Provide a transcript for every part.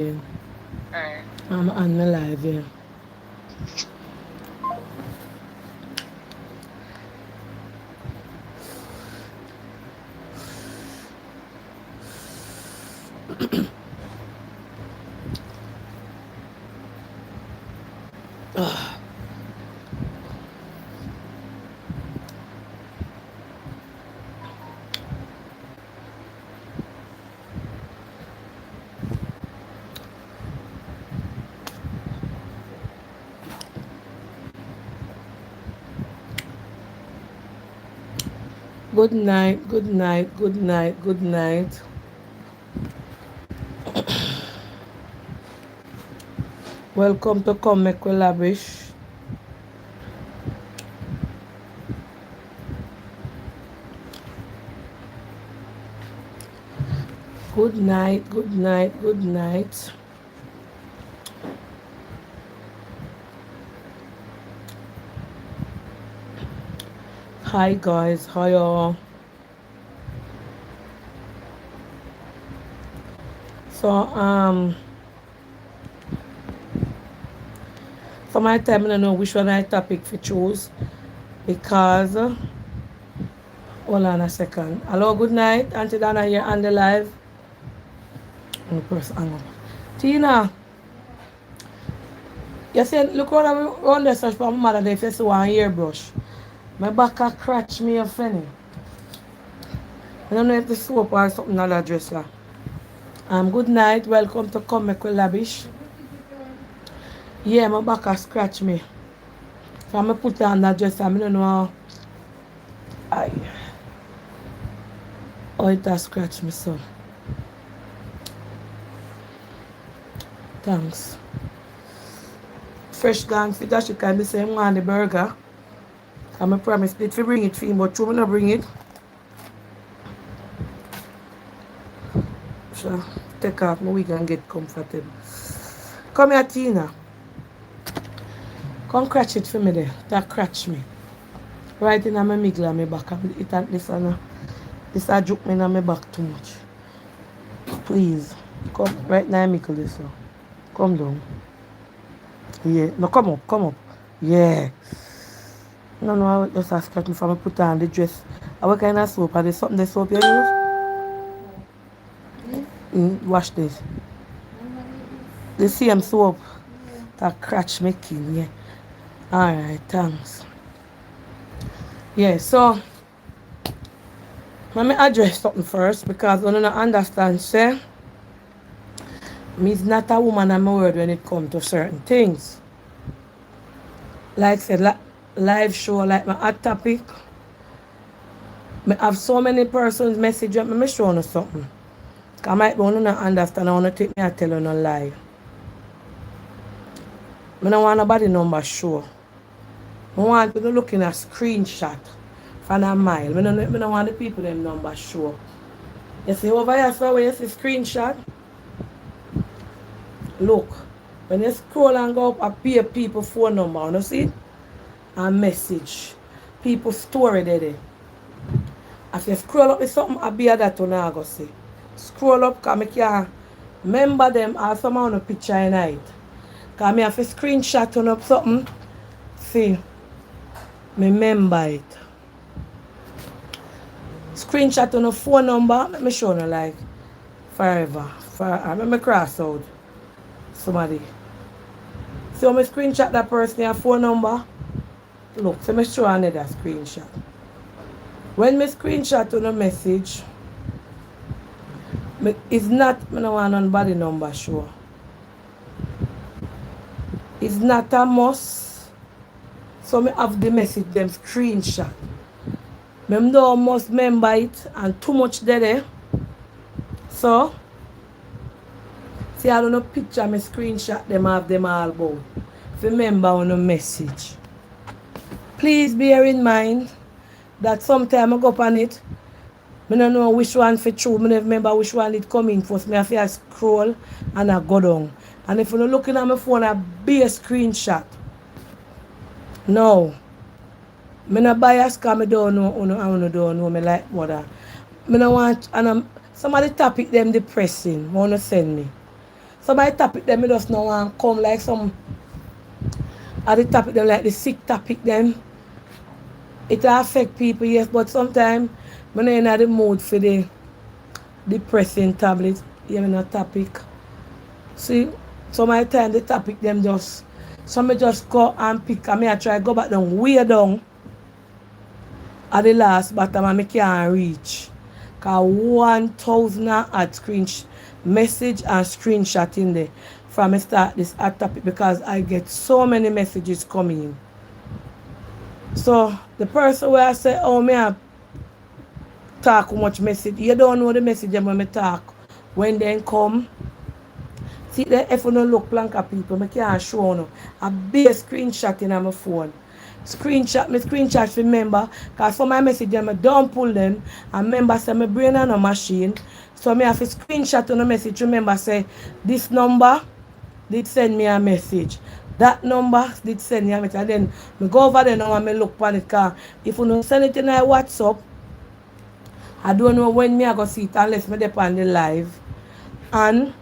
Alright. I'm on my live, yeah. Good night, good night, good night, good night. Welcome to Come Make We Lavish. Good night, good night, good night. Hi guys, how y'all? So for my time I don't know which one I topic for choose because hold on a second. Hello, good night. Auntie Donna here on the live. Hang up. Tina, you see, look around the search for my mother if you see one hairbrush. My back a scratch me a funny. I don't know if the soap or something on the dresser. Good night. Welcome to Come Make We Lavish. Yeah, my back a scratch me. So I'm put it on the dresser. I don't know how it has scratch me so. Thanks. Fresh gang fit that she can be saying on the burger. I promise it to bring it for him, but you not bring it. So take off my wig and get comfortable. Come here, Tina. Come scratch it for me there. That scratch me. Right in my middle of my back. It and this a juke me in my back too much. Please. Come right now middle this one. Come down. Yeah. No, come up, come up. Yeah. No, I just a scratch me from I put on the dress. What kind of soap? Are there something the soap you use? Wash this. The same soap. That scratch making, yeah. Alright, thanks. Yeah, so let me address something first because I don't understand, say, me's not a woman I'm a word when it comes to certain things. Like I said, live show, like my hot topic. I have so many persons message me show you something. I might be not understand, I want to take me and tell you no lie. I don't want nobody number show. I want people looking at screenshot from a mile. I don't want the people them number show. You see over here, so when you see screenshot, look. When you scroll and go up, appear people phone number, you see? And message. People story there. If you scroll up with something, I'll be that you not go see. Scroll up, because I can remember them or someone on a picture in it. Because I have a screenshot on up something. See, me remember it. Screenshot on a phone number, let me show you like forever. I remember cross out somebody. So I screenshot that person a phone number. Look, so I show another screenshot. When I screenshot on a message, it's not, I don't want nobody number show. It's not a must. So I have the message, them screenshot. I don't must remember it and too much there. So, see, I don't know picture, me screenshot them, have them all about. Remember on a message. Please bear in mind that sometime I go up on it, I don't know which one for true, I never remember which one it come in first. I have to scroll and I go down. And if you're looking at my phone, I be a screenshot. No. I don't bias because I don't know me like mother. I don't want, and some of the topic them depressing, want to send me. So my topic them, me just now want come like some at the topic them like the sick topic them. It affect people, yes, but sometimes when I'm in the mood for the depressing tablets, you know, topic. See, so my time the topic them just, so me just go and pick, and me I try go back down, way down at the last bottom, and me can't reach. Cause 1,000 ad message and screenshot in there from me start this ad topic because I get so many messages coming. So the person where I say, oh me I talk how much message, you don't know the message when me talk. When they come, see if you don't look blank at people, I can't show you. A big screenshot in my phone. Screenshot remember, because for my message I don't pull them and remember say my brain on a machine. So I have to screenshot on a message, remember say this number did send me a message. That number did send me a message. And then I go over there now and I look on it, because if you don't send it in my WhatsApp, I don't know when me I go see it unless me dey on the live. And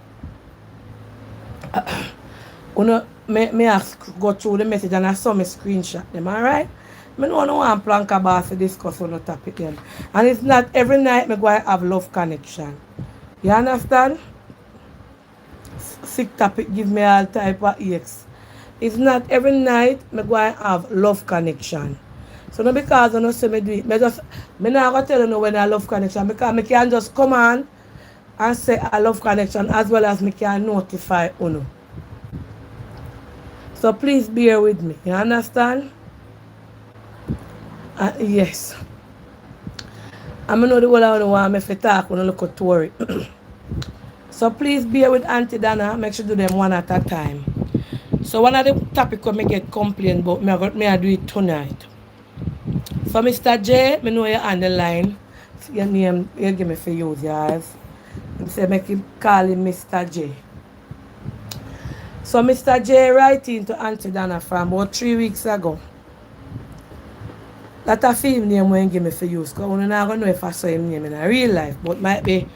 me ask go through the message and I saw me screenshot them, alright? I don't want plank about to discuss on the topic them. And it's not every night me go have love connection. You understand? Sick topic give me all type of aches. It's not every night me go have love connection. So not because I don't say me do it. Me not gonna tell you when I love connection, because me can just come on and say I love connection as well as me can notify you. So please bear with me. You understand? Yes. I know the whole I want me to talk when I look at Tory. So please bear with Auntie Dana. Make sure you do them one at a time. So one of the topics I get complain about, me I do it tonight. So Mr. J, I know you're on the line. Your name, you give me for use yours. I say make him call him Mr. J. So Mr. J writing to Auntie Dana from about 3 weeks ago. That a film name when give me for use. Because I'm not going to know if I saw him name in a real life. But might be,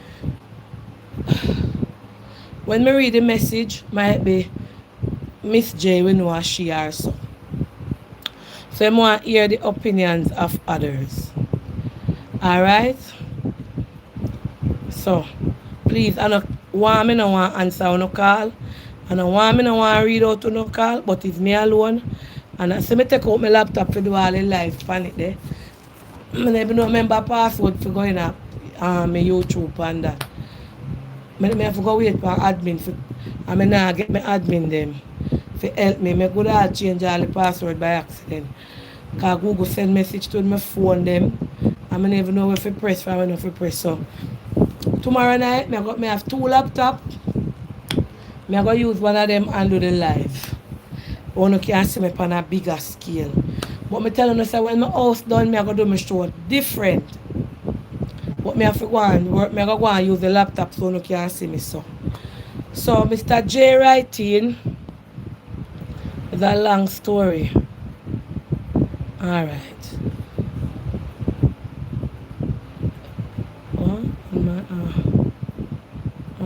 when me read the message, might be Miss J, we know she or so. So I want to hear the opinions of others. Alright? So, please, I don't want to answer on no call. I don't want to read out on no call, but it's me alone. And I say me take out my laptop to do all the live on it there. I never know remember password for going up my YouTube and that. I have to go wait for admin for, and I now get my admin them to help me. I could all change all the password by accident. Because Google send message to my phone them. And I never know if I press or if I press. So tomorrow night I have 2 laptops. I'm going to use one of them and do the live. One can see me on a bigger scale. But I tell you, when my house done, I'm going to do my show different. But I have to go and work. I'm going to go and use the laptop so you can see me. So Mr. J writing is a long story. Alright.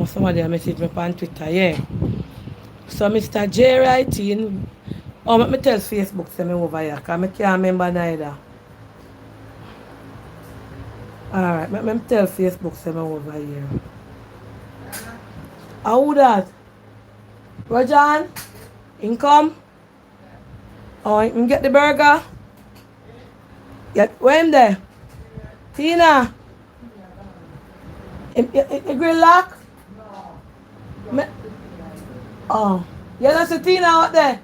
Somebody messaged me on Twitter, yeah. So Mr. J writing, let me tell Facebook send me over here, because I can't remember neither. Alright, let me tell Facebook send me over here. How that? Rojan? Income? Oh, you can get the burger? Yeah, when there? Tina? You grill lock? Oh, you don't see Tina out there?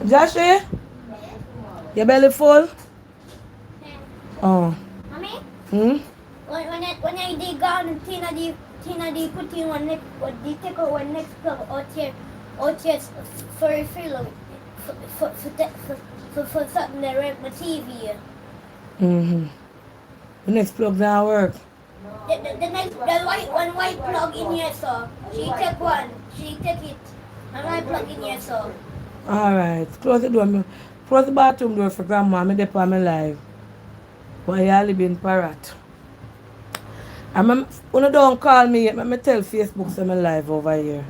Joshua? Your belly full? Oh. Mommy? When I dig down, Tina put in one next, they take out one next plug out here for refill for something that read my TV. The next plug now work. The white plug in here, so she take one, she take it, and I plug in here, so. Alright, close the door. Close the bathroom door for grandma. I'm there for my live. But I live in Parrot. Una don't call me yet. Let me tell Facebook say me live over here.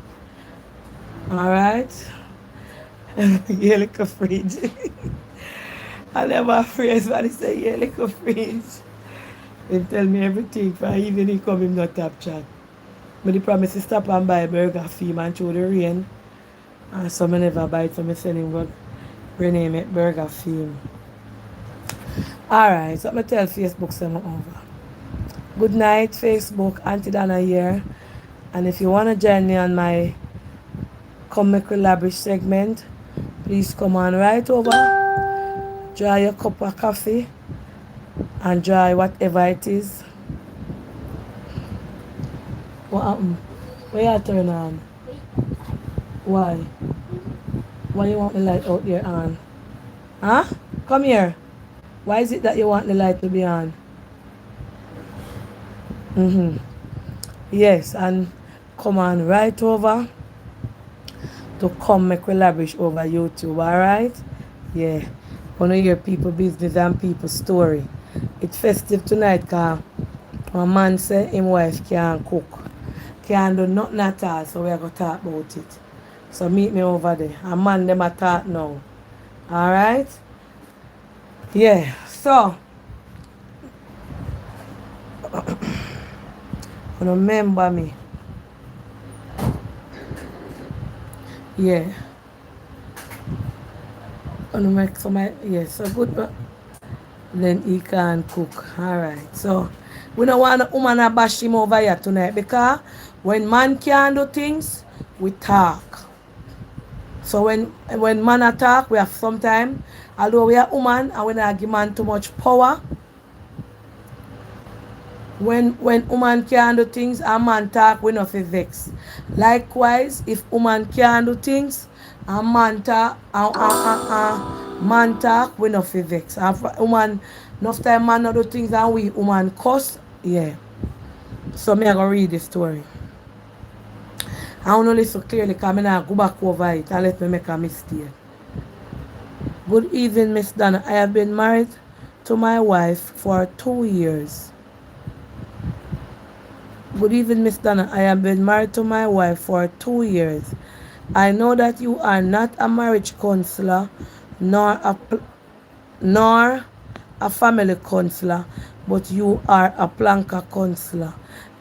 Alright? You little fridge. I never phrase what he say, you little fridge. They tell me everything for even he come him not tap chat. But he promise to stop and buy burger for him and through the rain. And so I never buy it, so I send him but rename it burger for him. Alright, so I tell Facebook send me over. Good night, Facebook. Auntie Dana here. And if you want to join me on my Come Make We Lavish segment, please come on right over. Dry your cup of coffee and dry whatever it is. What happened? Where you turn on? Why? Why you want the light out there on? Huh? Come here. Why is it that you want the light to be on? Yes, and come on right over to Come Make We Lavish over YouTube, alright? Yeah. Wanna hear people business and people story. It's festive tonight cause my man say him wife can't cook. Can't do nothing at all, so we are gonna talk about it. So meet me over there. A man them a talk now. Alright? Yeah. So remember me. Yeah. Gonna make some so good. Then he can cook. Alright. So we don't want a woman to bash him over here tonight because when man can do things, we talk. So when man attack, we have sometimes, although we are woman and we don't give man too much power. When woman can do things and man talk, we not feel vex. Likewise, if woman can do things and man talk, man talk, we not feel vex. And woman, enough time man not do things and we woman cuss, yeah. So me I gonna read the story. I want to listen clearly because I not go back over it and let me make a mistake. Good evening, Miss Donna. I have been married to my wife for 2 years. Good evening, Miss Donna. I have been married to my wife for 2 years. I know that you are not a marriage counselor nor a family counselor, but you are a planker counselor.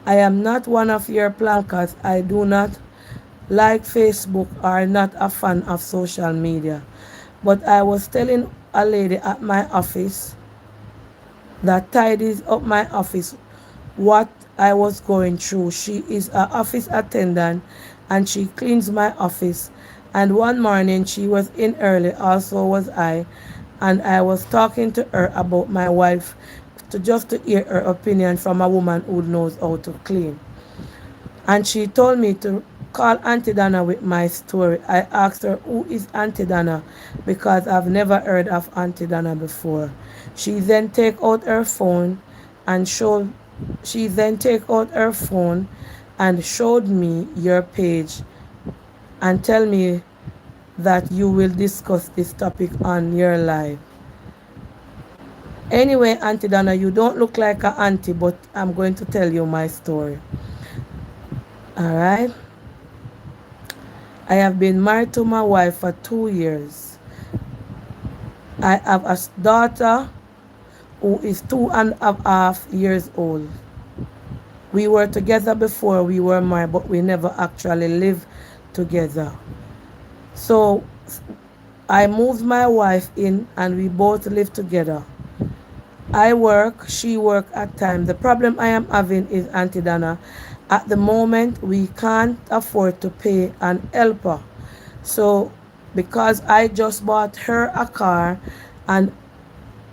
I am not one of your plankers. I do not like Facebook or not a fan of social media. But I was telling a lady at my office that tidies up my office what I was going through. She is an office attendant and she cleans my office. And one morning she was in early, also was I, and I was talking to her about my wife to hear her opinion from a woman who knows how to clean. And she told me to call Auntie Dana with my story. I asked her who is Auntie Dana because I've never heard of Auntie Dana before. She then take out her phone and showed me your page and tell me that you will discuss this topic on your live. Anyway, Auntie Dana, you don't look like an auntie, but I'm going to tell you my story. Alright? I have been married to my wife for 2 years. I have a daughter who is 2.5 years old. We were together before we were married, but we never actually lived together. So I moved my wife in and we both live together. I work, she work at times. The problem I am having is, Auntie Dana, at the moment we can't afford to pay an helper. So because I just bought her a car and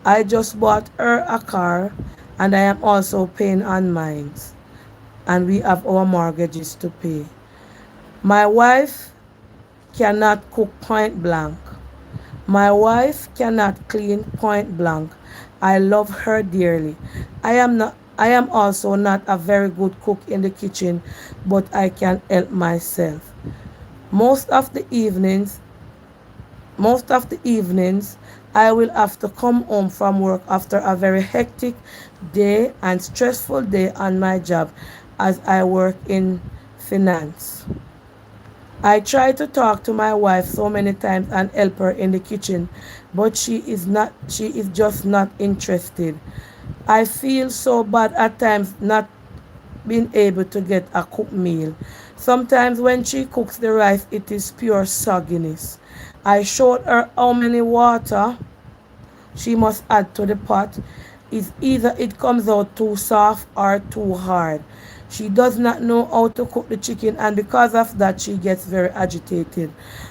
I am also paying on mine. And we have our mortgages to pay. My wife cannot cook point blank. My wife cannot clean point blank. I love her dearly. I am also not a very good cook in the kitchen, but I can help myself. Most of the evenings I will have to come home from work after a very hectic day and stressful day on my job as I work in finance. I try to talk to my wife so many times and help her in the kitchen, but she is just not interested. I feel so bad at times not being able to get a cooked meal. Sometimes when she cooks the rice, it is pure sogginess. I showed her how many water she must add to the pot. Is either it comes out too soft or too hard. She does not know how to cook the chicken, and because of that she gets very agitated.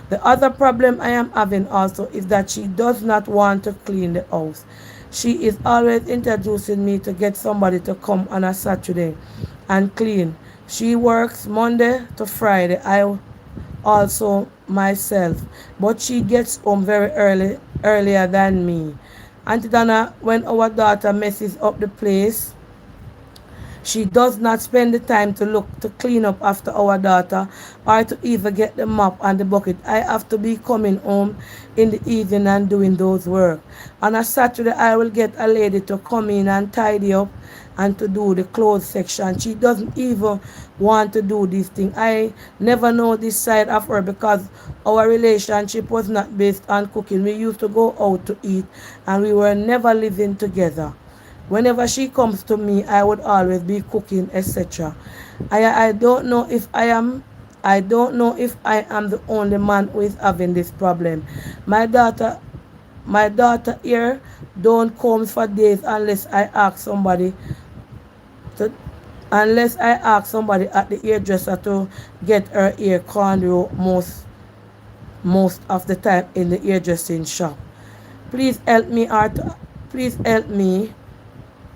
The other problem I am having also is that she does not want to clean the house. She is always introducing me to get somebody to come on a Saturday and clean. She works Monday to Friday. I also myself, but she gets home very earlier than me. Auntie Donna, when our daughter messes up the place, she does not spend the time to look to clean up after our daughter or to even get the mop and the bucket. I have to be coming home in the evening and doing those work. On a Saturday, I will get a lady to come in and tidy up and to do the clothes section. She doesn't even want to do this thing. I never know this side of her because our relationship was not based on cooking. We used to go out to eat and we were never living together. Whenever she comes to me, I would always be cooking, etc. I don't know if I don't know if I am the only man who is having this problem. My daughter my daughter here don't come for days to unless I ask somebody at the hairdresser to get her hair cornrow most of the time in the hairdressing shop. Please help me please help me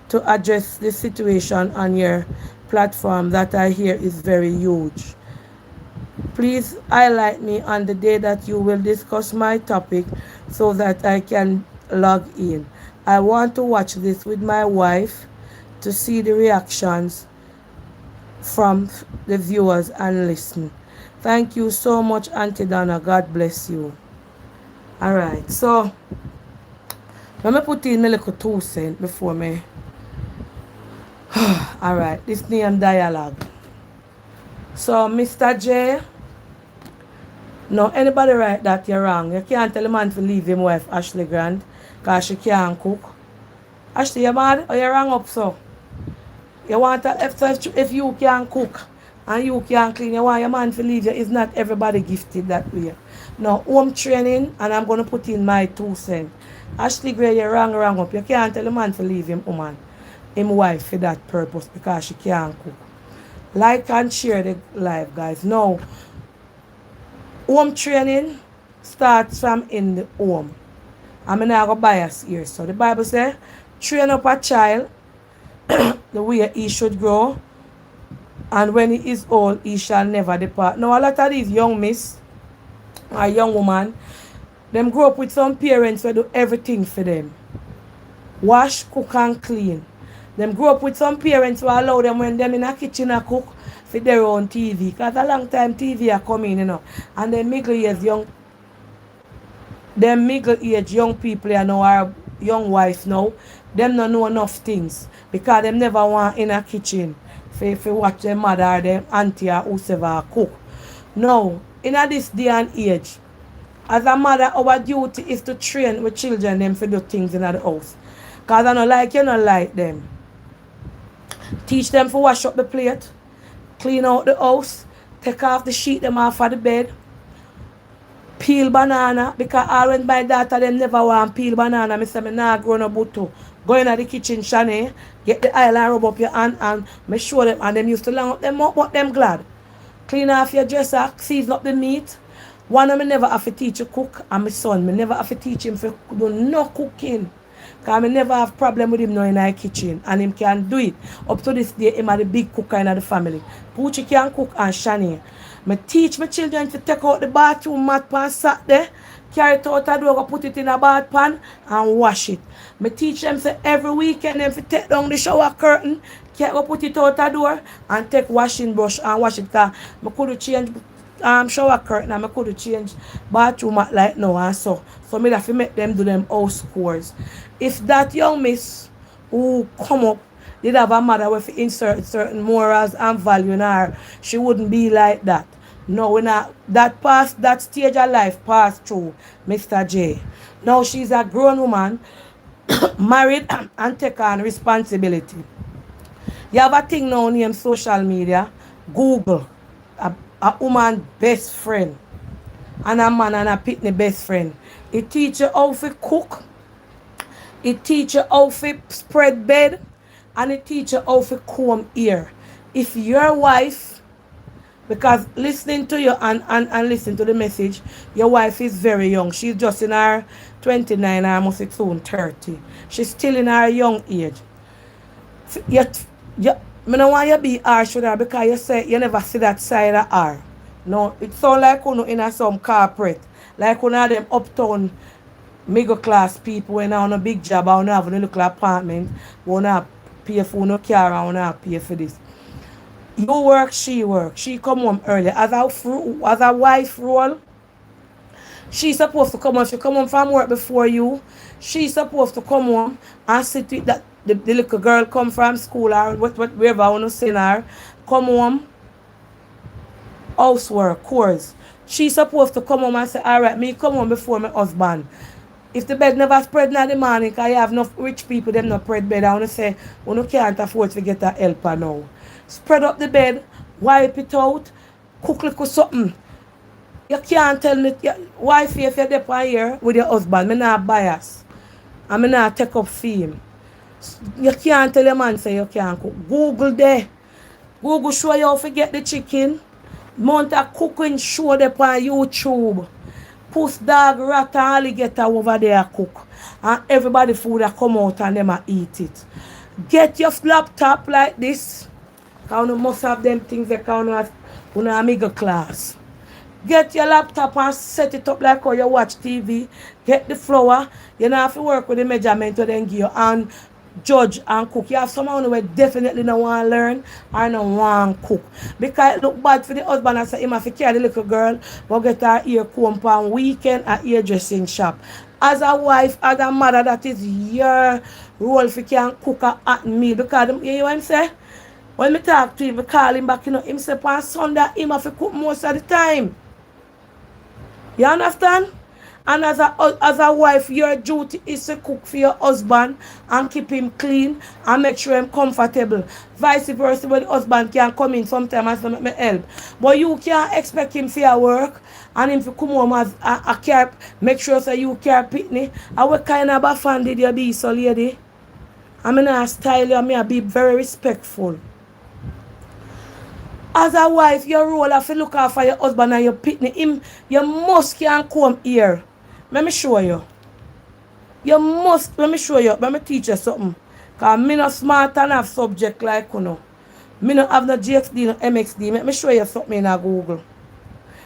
to address the situation on your platform that I hear is very huge. Please highlight me on the day that you will discuss my topic so that I can log in. I want to watch this with my wife to see the reactions from the viewers and listen. Thank you so much, Auntie Donna. God bless you. Alright, so let me put in a little 2 cents before me. Alright, this name dialogue. So, Mr. J, no, anybody write that you're wrong. You can't tell a man to leave him wife, Ashley Grant, because she can't cook. Ashley, you mad or you wrong up so? You want to, if you can cook and you can clean, you want your man to leave you. It's not everybody gifted that way. Now, home training, and I'm going to put in my 2 cents. Ashley Gray, you're wrong up. You can't tell a man to leave him him wife for that purpose because she can't cook. Like and share the live, guys. Now, home training starts from in the home. I'm not going to bias here. So the Bible says, train up a child the way he should grow, and when he is old, he shall never depart. Now, a lot of these young miss or young woman, them grow up with some parents who do everything for them. Wash, cook, and clean. Them grow up with some parents who allow them when them in a kitchen a cook for their own TV. Because a long time TV are coming, And then middle age young people our young wives now, them don't know enough things. Because them never want in a kitchen for watch their mother or their auntie or whoever cook. Now, in this day and age, as a mother, our duty is to train with children them for do things in the house. Because I don't like you don't like them. Teach them to wash up the plate, clean out the house, take off the sheet them off of the bed, peel banana, because all when my daughter them never want peel banana, I say me nah grow no buto. Go in the kitchen, Shani, get the oil and rub up your hand and me show them, and them used to long up them up, but them glad. Clean off your dresser, season up the meat. One of me never have to teach you cook, and my son, me never have to teach him to do no cooking. Because I never have problem with him now in the kitchen. And him can do it. Up to this day, him are the big cooker in the family. Poochie can cook and Shani. I teach my children to take out the bathroom mat pan sat there, carry it out the door, put it in a bath pan and wash it. I teach them say every weekend them to take down the shower curtain, put it out the door and take washing brush and wash it. Because I could change shower curtain and I could change bathroom at like now and so. So me have to make them do them house chores. If that young miss who come up did have a mother with insert certain morals and value in her, she wouldn't be like that. No, when that stage of life passed through Mr. J. Now she's a grown woman, married and take on responsibility. You have a thing now named social media, Google, a woman best friend, and a man and a pitney best friend. It teach you how to cook, it teach you how to spread bed, and it teach you how to comb hair. If your wife, because listening to you and listening to the message, your wife is very young. She's just in her 29, almost soon 30. She's still in her young age. Yet, I don't want you to be harsh with her because you say you never see that side of her. No, it sounds like you in a some corporate. Like one of them uptown middle class people when on a big job or have a little apartment, want to pay for no car and want to pay for this. You work, she work. She come home early. As a wife role, she's supposed to come home. She come home from work before you. She's supposed to come home and sit with that the little girl come from school or wherever I want to send her. Come home, housework, chores. She's supposed to come home and say, all right, me come home before my husband. If the bed never spread in the morning, because you have enough rich people, them not spread bed, I want to say, you can't afford to get a helper now. Spread up the bed, wipe it out, cook little something. You can't tell me, wife, if you're there here with your husband, I'm not biased. I'm not take up fame. You can't tell your man say you can't cook. Google there. Google show you how to get the chicken. Mount a cooking show there on YouTube. Puss dog, rat and alligator over there cook. And everybody food that come out and them a eat it. Get your laptop like this. Because you must have them things that you have middle class. Get your laptop and set it up like how you watch TV. Get the flour. You don't have to work with the measurement to then give you and judge and cook. You have someone who definitely don't want to learn or don't want to cook. Because it look bad for the husband and say him have to carry the little girl go get her ear comb on weekend at hairdressing shop. As a wife, as a mother, that is your role if you can cook a hot meal. Because you know what I'm saying? When I talk to him, I call him back, him say on Sunday, him have to cook most of the time. You understand? And as a wife, your duty is to cook for your husband and keep him clean and make sure him comfortable. Vice versa, when the husband can come in sometimes and make me help. But you can't expect him for work and him to come home as a care, make sure so you care pitney. And what kind of a fan did you be, so lady? I mean, I style you, I be very respectful. As a wife, your role is to look after your husband and your pitney. You must can come here. Let me show you. Let me show you. Let me teach you something. Because I'm not smart enough subject like you know. I don't have no GXD, no MXD. Let me show you something in Google.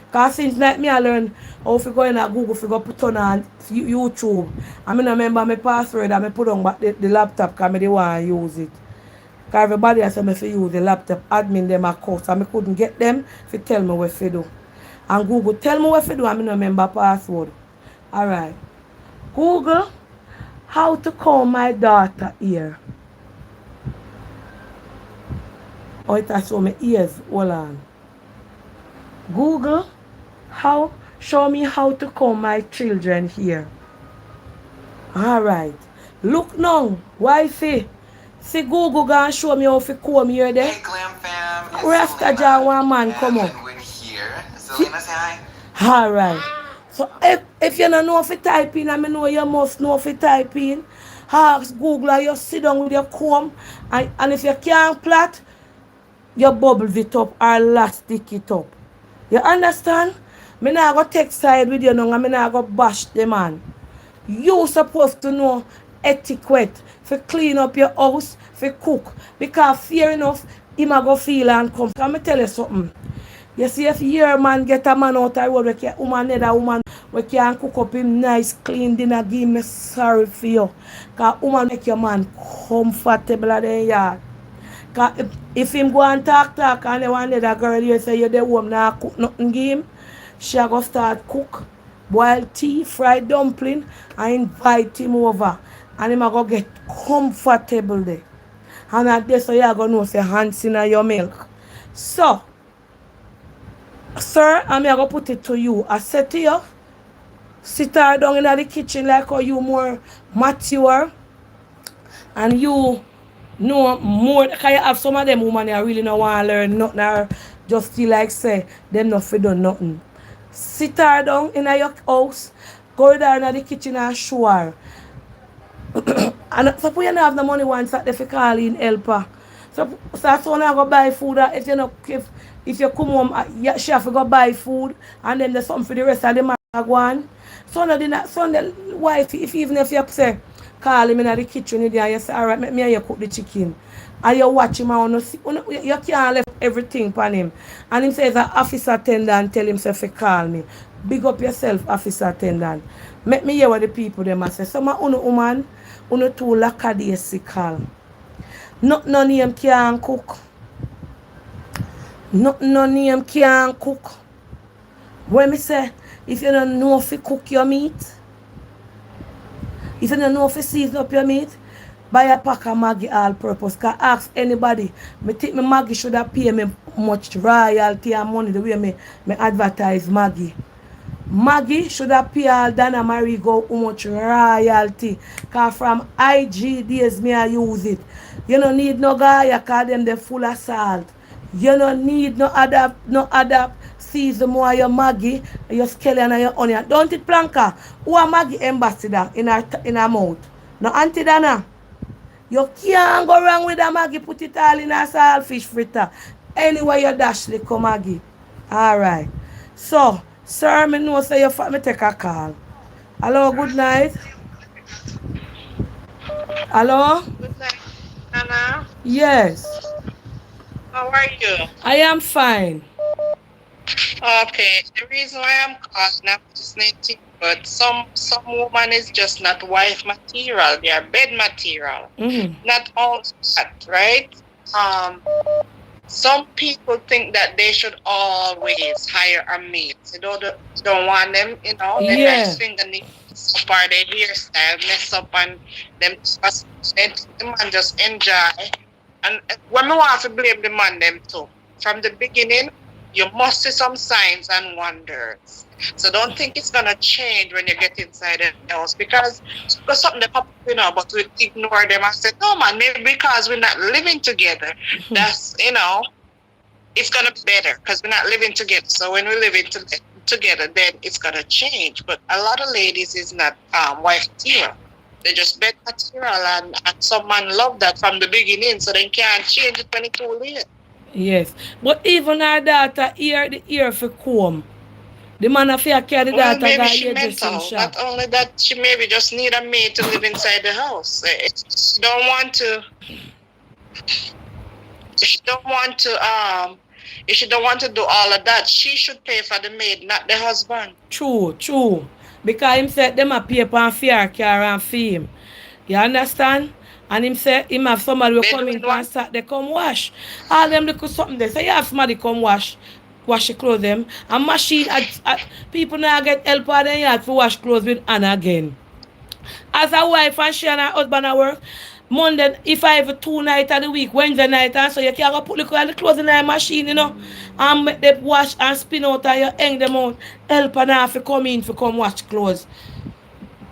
Because since night I learn how to go in Google, to go put on YouTube. I remember my password and I put on back the laptop because I didn't want to use it. Because everybody has me to use the laptop, admin them account, and I couldn't get them to tell me what to do. And Google tell me what to do and I don't remember password. Alright. Google, how to comb my daughter ear. Oh, it has show me ears. Hold on. Google, show me how to comb my children here. Alright. Look now, wifey. See Google gonna show me how to comb here there. Hey Glam fam, Rasta Jah one man come up. Here. Selena, say hi. Alright. So if you don't know if you type in, I know you must know if you type in. Ask Google and you sit down with your comb and if you can't plait, you bubble it up or elastic it up. You understand? Me not go take side with you now and me not go bash the man. You supposed to know etiquette for clean up your house, for cook. Because fair enough, he might go feel and come. Can me tell you something? You see, if your man get a man out of the road, a woman we can cook up him nice, clean dinner, give me sorry for you. Because woman make your man comfortable at the yard. 'Cause if him go and talk and the one that girl here say you the home now cook nothing give him, she a go start cook, boil tea, fried dumpling, and invite him over. And him a go get comfortable there. And at this so you a go know say hands in your milk. So, sir, I'm going to put it to you. I said to you, sit her down in the kitchen like how you more mature and you know more. Because you have some of them women that really don't want to learn nothing or just feel like say them not fit done nothing. Sit her down in your house, go down in the kitchen and show her. And suppose you don't have the money once that they fi call in helper. So that's when I go buy food. If you know if you come home, she have to go buy food and then there's something for the rest of the man go on. So no, the wife, if even if you say call him in the kitchen and you say, alright, make me and you cook the chicken. And you watch him and you can't left everything upon him. And him says an office attendant tell him say fi call me. Big up yourself, office attendant. Make me hear what the people them a say. Some of unu woman, unu too lackadaisical. Not none of them can cook. Not none of them can cook. When me say, if you don't know if you cook your meat, if you don't know if you season up your meat, buy a pack of Maggi all purpose. Cause ask anybody, me think my Maggi should have pay me much royalty and money the way me advertise Maggi. Maggie should have paid all Dana Marigo how much royalty. Cause from IG days me I use it. You don't need no guy cause them they full of salt. You don't need no other season more your Maggie, your scallion and your onion. Don't it Planka? Who a Maggie ambassador in her mouth? No Auntie Dana. You can't go wrong with a Maggie, put it all in a saltfish fritter. Anyway you dash the come Maggie. Alright. So sir, me know say you for me take a call. Hello, good night. Hello? Good night, Anna. Yes. How are you? I am fine. Okay, the reason why I'm calling, I'm listening to you, but some woman is just not wife material, they are bed material. Not all that, right? Some people think that they should always hire a maid. They don't want them, you know, their nice fingernails up or their hairstyle mess up and them just the man just enjoy. And when we want to blame the man them too, from the beginning, you must see some signs and wonders. So don't think it's gonna change when you get inside the house because something that happen, you know, but we ignore them and say, no man, maybe because we're not living together. That's, you know, it's gonna be better because we're not living together. So when we're living together, then it's gonna change. But a lot of ladies is not wife material. They just bed material, and some man love that from the beginning, so they can't change it when it's too late. Yes. But even our daughter the ear for comb. The man of fear carry the daughter Maybe got she hairdressing mental. shop. Not only that, she maybe just need a maid to live inside the house. She don't want to. She don't want to. If she don't want to do all of that, she should pay for the maid, not the husband. True. Because him said them a pay for fear car and fee. You understand? And him say him have somebody will come in and start they come wash. All them little something there. So you have somebody come wash the clothes them. And machine people now get help out then you have to wash clothes with Anna again. As a wife and she and her husband at work, Monday, if I have 2 nights of the week, Wednesday night, and so you can go put the clothes in the machine, you know, and make them wash and spin out and you hang them out. Help her now to come in to come wash clothes.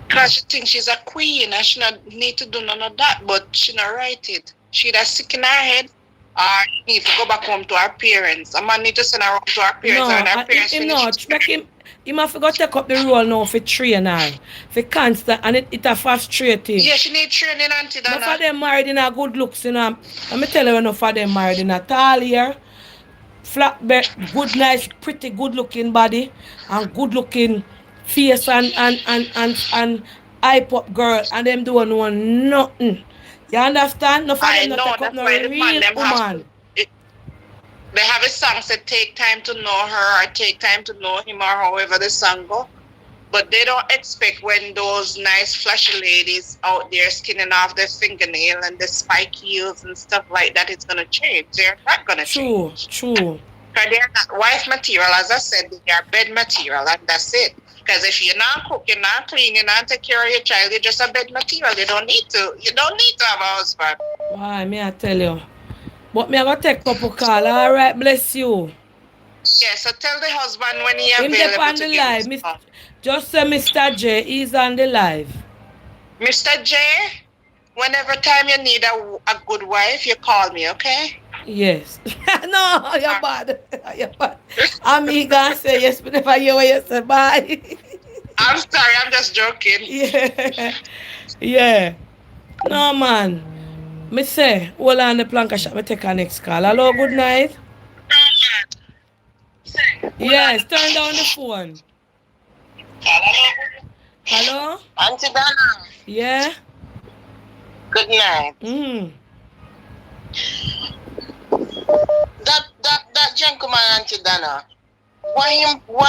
Because she thinks she's a queen and she not need to do none of that, but she not write it. She either sick in her head or need to go back home to her parents. A man need to send her home to her parents and her parents finish. Him have to go take up the role now for train her, for constant, and it a frustrating. Yeah, she need training, Auntie Dana. Enough of them married in a good looks, you know. Let me tell you, enough of them married in a tall hair, flat back, good, nice, pretty, good looking body, and good looking face and eye pop girl, and them don't want nothing. You understand? Enough of them not take up no real woman. They have a song said take time to know her or take time to know him or however the song go. But they don't expect when those nice flashy ladies out there skinning off their fingernail and the spike heels and stuff like that, it's gonna change. They're not gonna True, change. true. Because they're not wife material, as I said, they are bed material, and that's it. Because if you're not cook, you're not clean, you're not take care of your child, you're just a bed material. You don't need to have a husband. Why, me I tell you. But me I go take couple call. All right, bless you. Yeah, so tell the husband when he's Him dep available on to the give live. his phone. Just say Mr. J, he's on the live. Mr. J, whenever time you need a good wife, you call me, okay? Yes. No, you're bad. You're bad. I'm me gonna say yes, but if I hear what you say, bye. I'm sorry, I'm just joking. Yeah. Yeah. No, man. Me say, hold on the plank shot. Me take our next call. Hello, good night. Yes, turn down the phone. Hello? Auntie Donna, Yeah? good night. That gentleman, Auntie Donna, what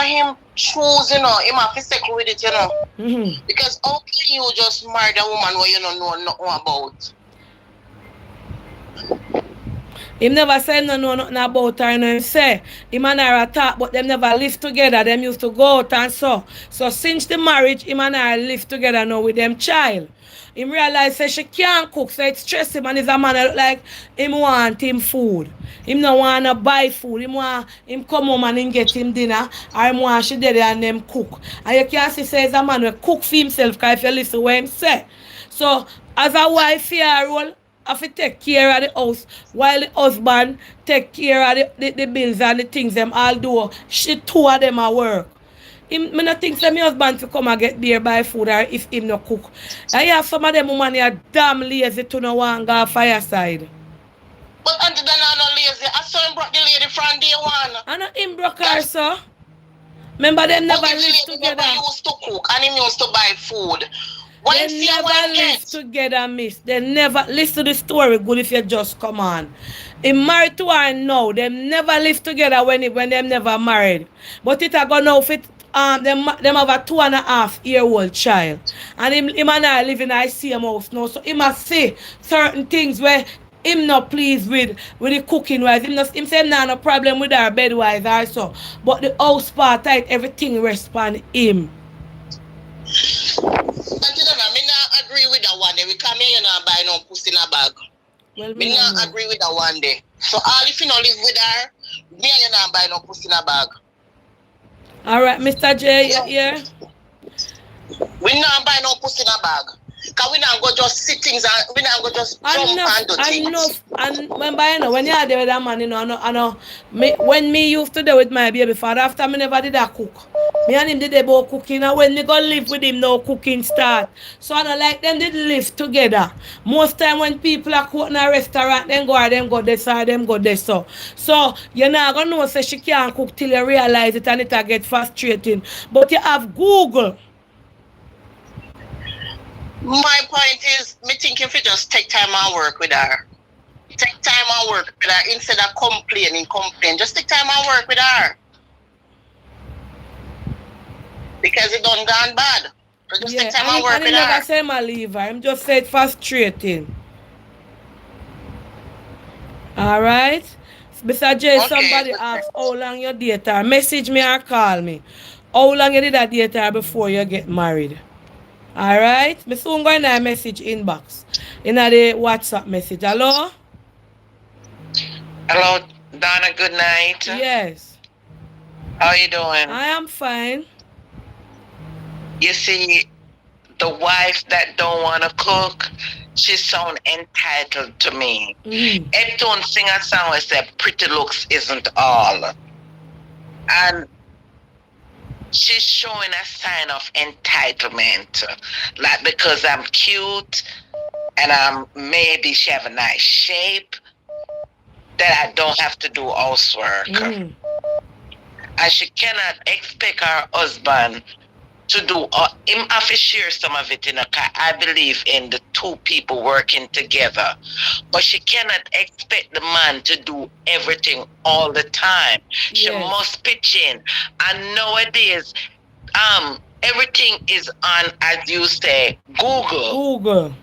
him choose, him have to stick with it, Because how can you just marry a woman where you don't know nothing about? Him never say no nothing about her. No, him say him and her talk, but them never live together. Them used to go out and so. So since the marriage, him and her live together now with them child. Him realize say she can't cook, so it stress him, and he's a man that look like him want him food. Him no want to buy food. Him want him come home and him get him dinner, or him want she there and them cook. And you can see say he's a man who cook for himself, because if you listen what him say. So as a wife here role, have to take care of the house while the husband take care of the bills and the things them all do. She two of them at work. Me not think say my husband to come and get there buy food or if him no cook. I have some of them women are damn lazy to no want go fireside. But Auntie Donna not lazy. I saw him brought the lady from day one. I know him broke her, so. Remember them never live together. He used to cook and he used to buy food. They never live together, miss. They never listen to the story good if you just come on. He married to her now. They never live together when them never married. But it a go now fit them have a 2.5-year-old child. And him and I live in the same house now. So he must say certain things where him not pleased with the cooking wise. Him say nah no problem with her bed wise also. But the house part tight, everything respond him. Auntie Donna, me not agree with that one day. We come here, you know, buy no pussy in a bag. Well, me not agree with that one day. So all if you not live with her, me and you not buy no pussy in a bag. Alright, Mr. J, you here? We not buy no pussy in a bag. Because we not go just sit things and we not go just jump and do things. And remember, you know, when you are there with that man, you know, I know when me used to do with my baby father, after me never did a cook. Me and him did about cooking, and when me go live with him, no cooking start. So I know like them did live together. Most time when people are cooking in a restaurant, them go this or them go this so. So you're not gonna know say she can't cook till you realize it and it get frustrating. But you have Google. My point is, me think if you just take time and work with her. Take time and work with her instead of complain. Just take time and work with her. Because it done gone bad. So just take time and work with her. I never say my leave her. I'm just say it frustrating. Alright? Mr. J, okay. Somebody asked how long you date her. Message me or call me. How long you did that date her before you get married? Alright? Me soon going to message inbox. In the WhatsApp message. Hello? Hello, Donna, good night. Yes. How you doing? I am fine. You see, the wife that don't want to cook, she sound entitled to me. It don't sing a song where say pretty looks isn't all. And she's showing a sign of entitlement. Like because I'm cute and maybe she have a nice shape, that I don't have to do housework. And she cannot expect her husband to do him have to share some of it, I believe in the two people working together. But she cannot expect the man to do everything all the time. She must pitch in. And nowadays, everything is on, as you say, Google. Google.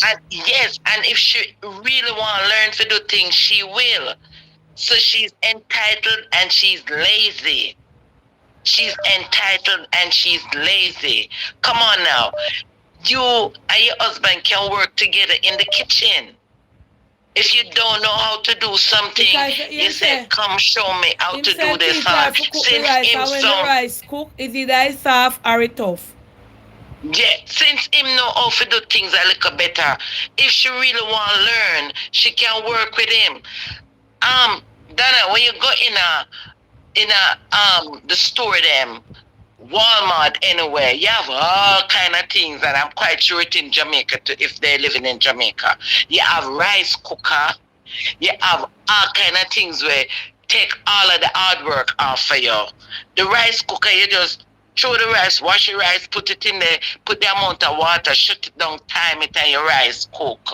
And yes, and if she really want to learn to do things, she will. So she's entitled and she's lazy. She's entitled and she's lazy. Come on now. You and your husband can work together in the kitchen. If you don't know how to do something, Because you say, come show me how him to say do this. teach her to cook the Since rice, him and when the some, rice cook, is it that soft or it tough? yeah, since him know how to do things a little better, if she really want to learn, she can work with him. Donna, when you go in the store them, Walmart anywhere, you have all kind of things, and I'm quite sure it's in Jamaica too, if they're living in Jamaica. You have rice cooker, you have all kind of things where take all of the hard work off for you. The rice cooker, you just throw the rice, wash your rice, put it in there, put the amount of water, shut it down, time it, and your rice cook.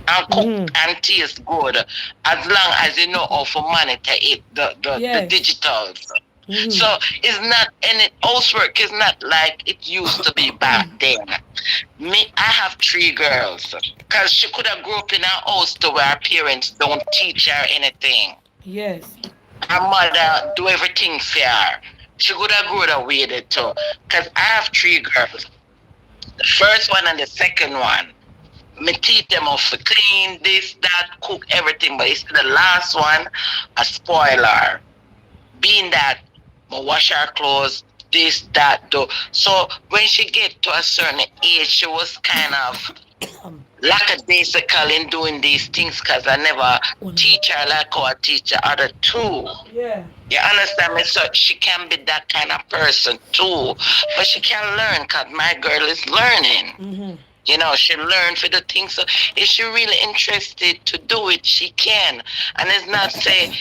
And cook and taste good, as long as you know how to monitor it, the digitals. So it's not any housework is not like it used to be back then. Me, I have 3 girls, because she could have grew up in a house to where her parents don't teach her anything. Yes. Her mother do everything for her. She could have grew up with it too. Because I have 3 girls. The first one and the second one, me teach them how to clean, this, that, cook, everything. But it's the last one, a spoiler. Being that, I wash her clothes, this, that, do. So when she get to a certain age, she was kind of lackadaisical in doing these things, because I never teach her like how I teach the other 2. Yeah. You understand me? So she can be that kind of person too. But she can learn, because my girl is learning. You know, she learned for the things. So if she really interested to do it, she can. And it's not say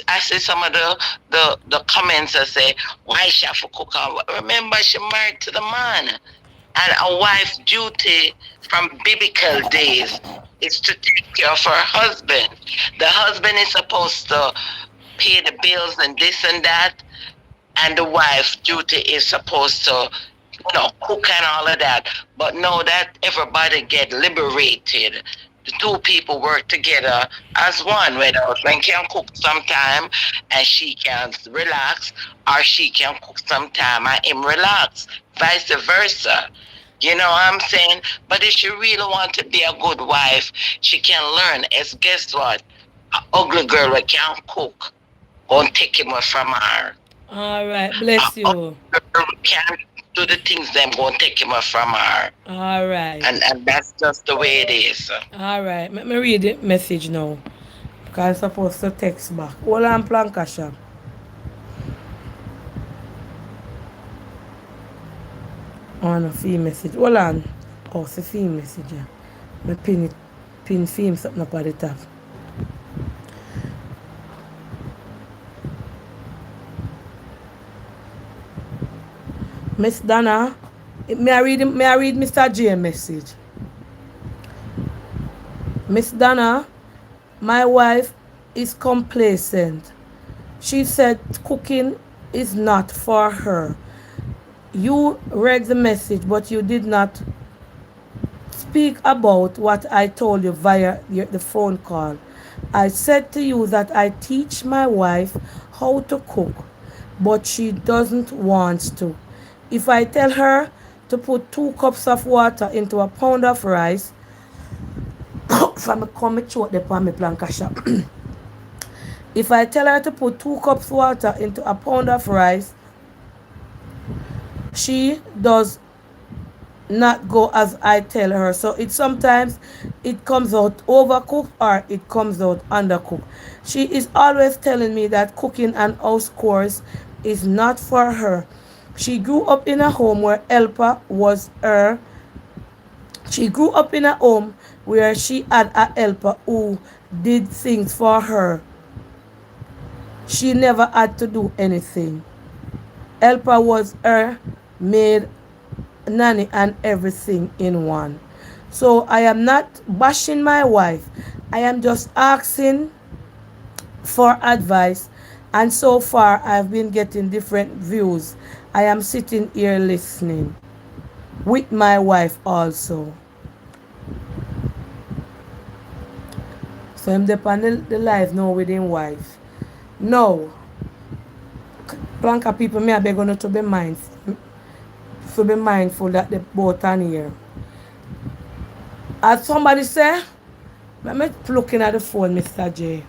I see some of the comments that say, why she have to cook? Remember, she married to the man. And a wife's duty from biblical days is to take care of her husband. The husband is supposed to pay the bills and this and that. And the wife's duty is supposed to, cook and all of that. But now that everybody get liberated, the 2 people work together as one, where the husband can cook sometime and she can relax, or she can cook sometime and him relax, vice versa. You know what I'm saying? But if she really want to be a good wife, she can learn. As guess what? An ugly girl that can cook won't take him away from her. All right, bless you. Ugly girl can do the things them won't take him away from her. All right. And that's just the way it is. All right. Let me read the message now. Because I'm supposed to text back. Hold on, Plankasha. On a fee message. Hold on. Oh, it's a fee message. Yeah. I pin fee something up at the top. Miss Donna, may I read Mr. J message? Miss Donna, my wife is complacent. She said cooking is not for her. You read the message, but you did not speak about what I told you via the phone call. I said to you that I teach my wife how to cook, but she doesn't want to. If I tell her to put 2 cups of water into a pound of rice, from a come choke the pan me plankasha. If I tell her to put 2 cups water into a pound of rice, she does not go as I tell her. So it sometimes it comes out overcooked or it comes out undercooked. She is always telling me that cooking and house chores is not for her. She grew up in a home where helper was her. She grew up in a home where she had a helper who did things for her. She never had to do anything. Helper was her maid, nanny, and everything in one. So I am not bashing my wife. I am just asking for advice And so far, I've been getting different views. I am sitting here listening with my wife also. So I'm depending the life now with him wife. Now, Planka people, me I beg you to be mindful. To be mindful that they both are here. As somebody say, let me looking at the phone, Mr. J.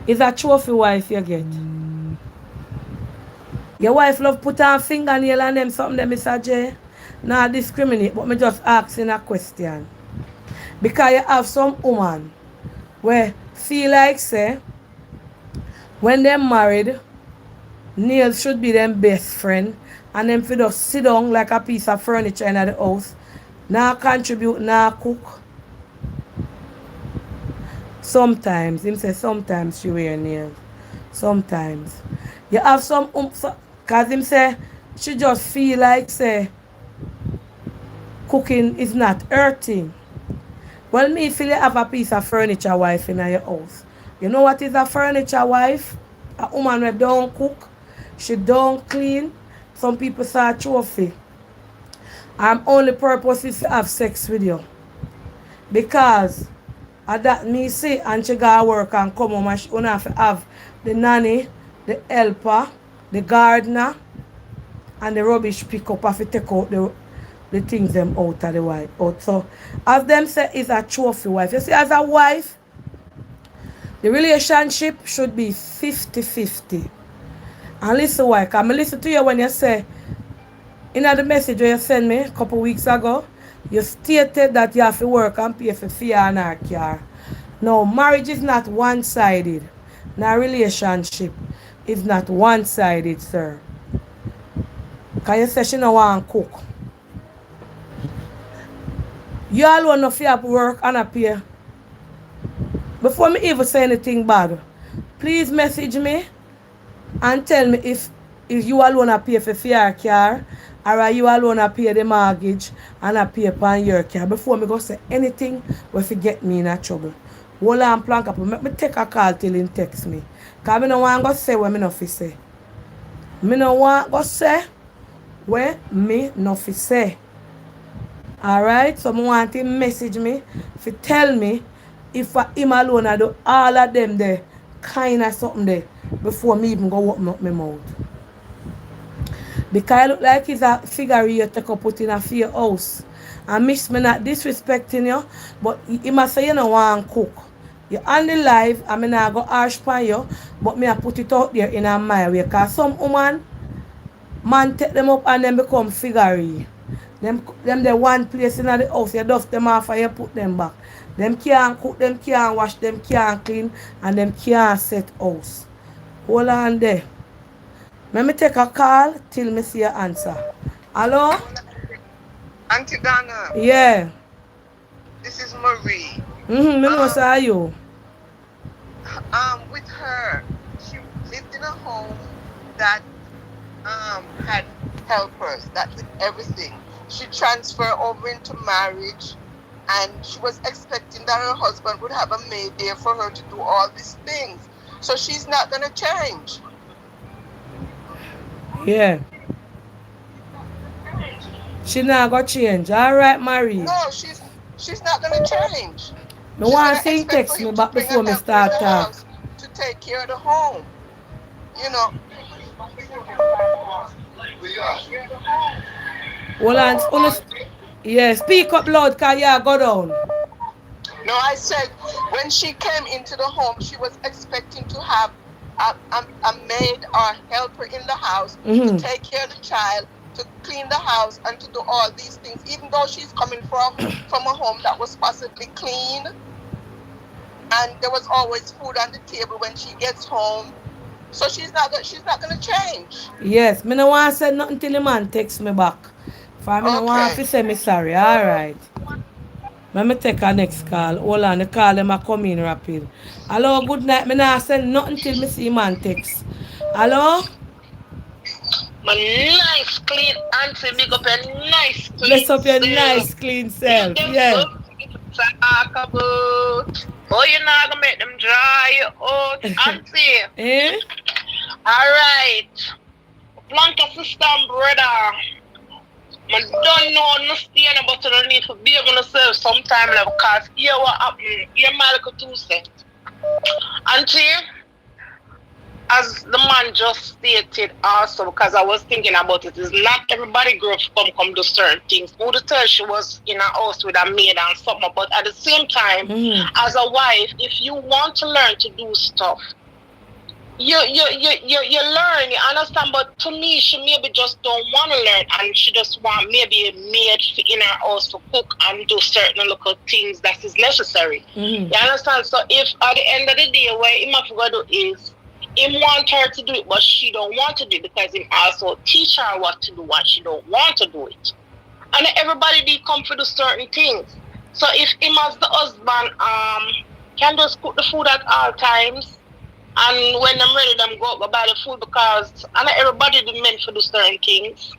Is a trophy wife you get? Your wife love put on fingernail and them something there, Mr. J. Not discriminate, but me just asking a question. Because you have some woman where feel like say when they're married, nails should be them best friend and them for just sit down like a piece of furniture in the house. Now contribute, now cook. Sometimes, him say sometimes she wear nails. Sometimes. You have some cause him say she just feel like say cooking is not her thing. Well, me feel you have a piece of furniture wife in your house. You know what is a furniture wife? A woman who don't cook, she don't clean. Some people say a trophy. I'm only purpose is to have sex with you. Because at that me see and she go work and come home and she gonna have the nanny, the helper, the gardener, and the rubbish pick up if you take out the things them out of the wife. Out. So as them say is a trophy wife. You see as a wife, the relationship should be 50-50. And listen why, because I listen to you when you say in the message you sent me a couple weeks ago, you stated that you have to work and pay for fear and our car. No, marriage is not one-sided. Now relationship is not one-sided, sir. Because you say she don't want to cook. You alone know have to work and a pay. Before me even say anything bad, please message me and tell me if you alone a pay for your car or are you alone a pay the mortgage and a pay upon your car before me go say anything will get me in a trouble. Hold on, plank up. Make me take a call till him text me. Because I don't want to say what me not fi say. I don't want to say what me not fi say. Alright? So I want him message me to tell me if him alone I do all of them there kind of something there before me even go open up my mouth. Because I look like he's a figure you take up put in a fear house. And miss me not disrespecting you, but he must say you don't want to cook. You're on the live, I mean I go harsh upon you, but me I put it out there in a my way. Because some woman, man take them up and then become figure. Them the one place in the house, you dust them off and you put them back. Them can't cook, them can't wash, them can't clean, and them can't set house. Hold on there. Let me take a call till me see your answer. Hello? Auntie Donna, Yeah. this is Marie. Me know say you. With her, she lived in a home that had helpers that did everything. She transferred over into marriage, and she was expecting that her husband would have a maid there for her to do all these things. So she's not gonna change. Yeah. She not gonna change. Alright, Marie. No, she's not gonna change. Me She's want gonna to sing expect text for me him to back bring before a me helper in start the talk. house to take care of the home. You know. Hold on. Yeah, speak up loud, cause yeah, go down. No, I said when she came into the home, she was expecting to have a maid or helper in the house to take care of the child, to clean the house, and to do all these things. Even though she's coming from a home that was possibly clean, and there was always food on the table when she gets home. So she's not gonna change. Yes, me no want to say nothing till the man text me back. For me no want to say me sorry. Alright. Let me take our next call. Hold on, the call them a come in rapid. Hello, good night. Me not send nothing till me see man text. Hello? My nice clean auntie, big up your nice Bless clean up your self. nice clean You self. get Yeah. something to talk about. Oh, you're not gonna make them dry you out, auntie. Eh? Alright. Blanca system, brother. I don't know understand but you need to be able to serve sometime like, because here what happened, here Malcolm too said. Auntie, as the man just stated also, because I was thinking about it, is not everybody grow up come do certain things. Who to tell she was in a house with a maid and something, but at the same time, as a wife, if you want to learn to do stuff, you learn, you understand, but to me, she maybe just don't want to learn, and she just want maybe a maid in her house to cook and do certain little things that is necessary. You understand? So if at the end of the day, what him have to do is, him want her to do it, but she don't want to do it, because him also teach her what to do and she don't want to do it. And everybody be come for do certain things. So if him as the husband can just cook the food at all times, and when I'm ready, them go up buy the food, because and everybody be meant for do certain things.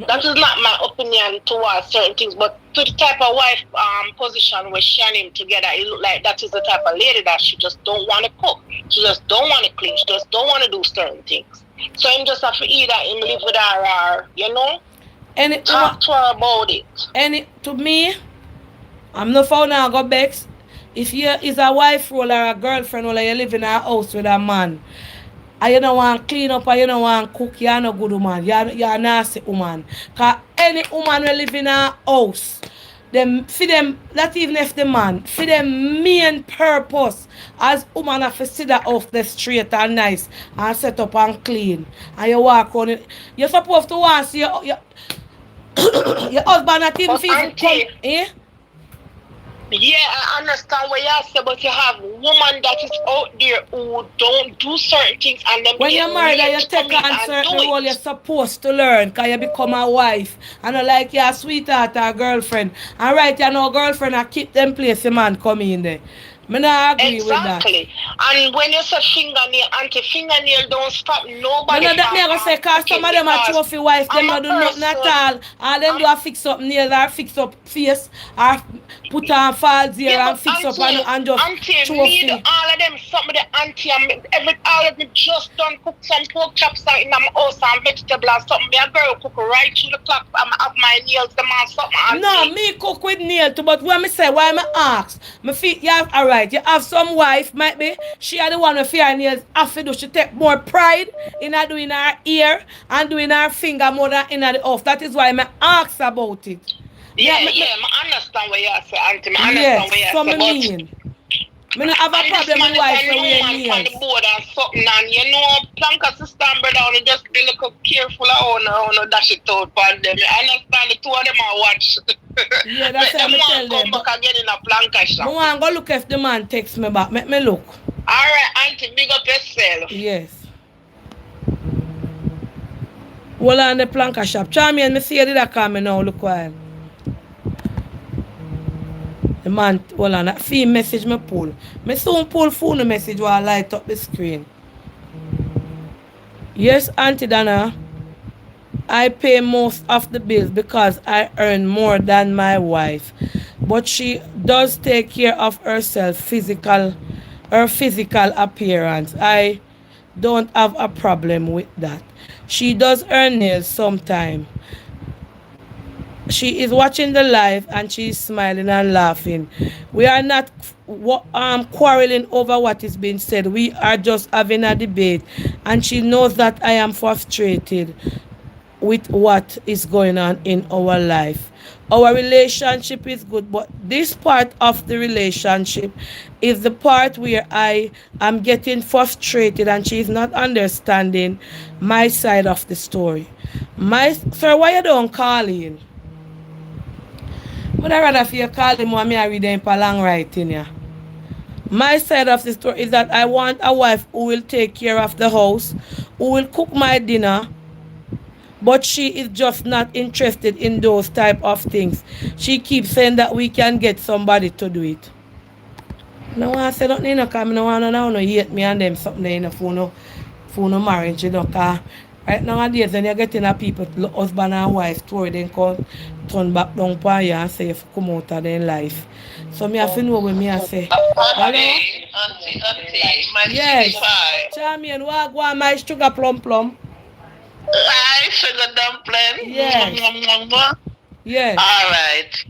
That is not my opinion towards certain things, but to the type of wife position where she and him together, it look like that is the type of lady that she just don't want to cook. She just don't want to clean. She just don't want to do certain things. So him just have to either him live with her or, you know, And talk to her about it. And to me, I'm not found now go Bex. If you is a wife role or a girlfriend role, you live in a house with a man, and you don't want to clean up and you don't want to cook, you're not good woman. You're a nasty woman. Because any woman will live in a house, them, for them, not even if the man, for them main purpose, as woman have to sit off the straight and nice and set up and clean. And you walk on it. You're supposed to want to see your husband not even feel come, eh? Yeah, I understand what you say, but you have women that is out there who don't do certain things, and then when you're married and you take on certain role you're supposed to learn, because you become a wife and not like you're a sweetheart or a girlfriend. And right, you know, girlfriend I keep them place a man come in there. I not agree with that. Exactly. And when you say fingernail, anti-fingernail don't stop nobody. No, that me I say, because some of them are trophy wives, them not do nothing at all. All them do a fix up nails or fix up face or put on falls here and fix up and just trophy. Me, all of them, some of the auntie, all of them just done cook some pork chops in my house and vegetable and something. Me a girl cook right through the clock and I have my nails them and something. Auntie. No, me cook with nail too, but when me say, why me ask? Me feel, yeah, alright. You have some wife, might be, she are the one with her nails have to do. She take more pride in her doing her ear and doing her finger more than in the off. That is why I ask about it. I understand what you say, auntie. I understand what you say. So mean. I don't have a problem with wife when we are nails. On the board and something, and you know, Planka system, brother, and just be look careful how no dash it out for them. I understand the two of them are watch. Yeah, that's what I tell them. Come back again in a Planka shop. I want to go look if the man takes me back. Make me look. Alright, auntie, big up yourself. Yes. Well, on the Planka shop. Charmy and me see you did that come now, look while. The man, well, on that fee message me pull. Me soon pull phone message while I light up the screen. Yes, Auntie Dana, I pay most of the bills because I earn more than my wife. But she does take care of herself, her physical appearance. I don't have a problem with that. She does her nails sometime. She is watching the live and she is smiling and laughing. We are not quarreling over what is being said. We are just having a debate. And she knows that I am frustrated with what is going on in our life. Our relationship is good, but this part of the relationship is the part where I am getting frustrated and she is not understanding my side of the story. Sir, why you don't call in? Would I rather for you call him when I read them for long writing, yeah? My side of the story is that I want a wife who will take care of the house, who will cook my dinner, but she is just not interested in those type of things. She keeps saying that we can get somebody to do it. I don't want to say nothing, because I don't want to hate me and them something in the phone marriage, because Right nowadays, when you're getting a people, husband and wife story, then come turn back down upon you and say if you come out of their life. So me have to know what me I say. Hello? Auntie, my Yes. sweetie pie. Charmian, what go on my sugar plum plum? Hi, sugar dumpling. Yes. Yes. All right.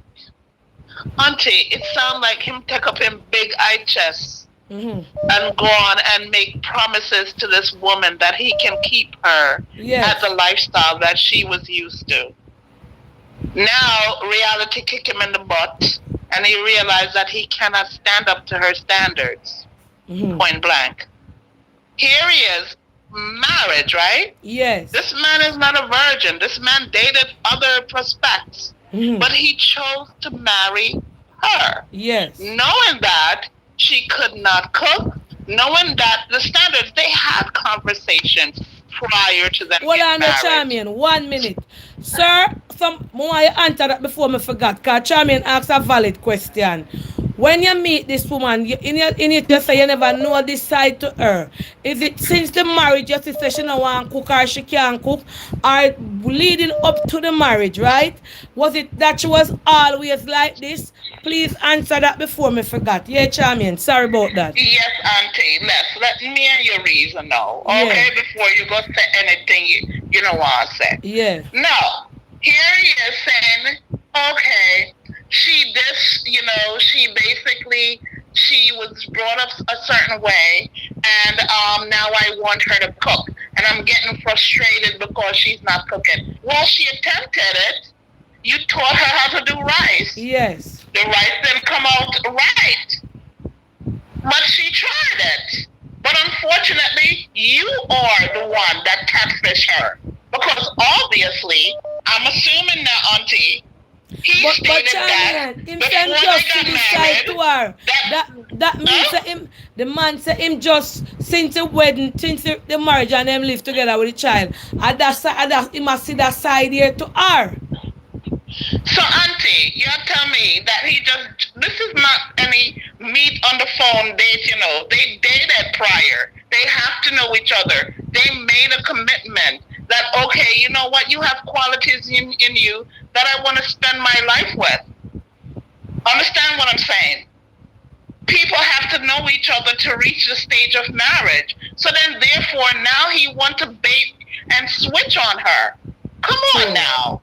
Auntie, it sounds like him take up him big eye chest Mm-hmm. and go on and make promises to this woman that he can keep her Yes. at the lifestyle that she was used to. Now, reality kick him in the butt, and he realized that he cannot stand up to her standards, Mm-hmm. point blank. Here he is, marriage, right? Yes. This man is not a virgin. This man dated other prospects, Mm-hmm. but he chose to marry her, Yes. knowing that she could not cook, knowing that the standards, they had conversations prior to them Hold getting on, no, married. Charmian. 1 minute. Sir, some more you answer that before me forgot. Because Charmian asked a valid question. When you meet this woman, you just say you never know this side to her. Is it since the marriage you say she don't want to cook or she can't cook? Or leading up to the marriage, right? Was it that she was always like this? Please answer that before me forgot. Yeah, Charmian. Sorry about that. Yes, Auntie, let me and your reason know, Yeah. okay, before you go say anything you don't want to say. Yeah. No, here he is saying, okay, she this, she basically, she was brought up a certain way, and now I want her to cook, and I'm getting frustrated because she's not cooking. Well, she attempted it. You taught her how to do rice. Yes. The rice didn't come out right. But she tried it. But unfortunately, you are the one that catfished her. Because obviously, I'm assuming now, Auntie, he But stated that Charmian, him before send they just got to decide to married, her. That means that him, the man say him just since the wedding, since the marriage and them live together with the child. And that he must see that side here to her. So, Auntie, you tell me that this is not any meet on the phone date, They dated prior. They have to know each other. They made a commitment that, okay, you know what, you have qualities in you that I want to spend my life with. Understand what I'm saying? People have to know each other to reach the stage of marriage. So then, therefore, now he wants to bait and switch on her. Come on now.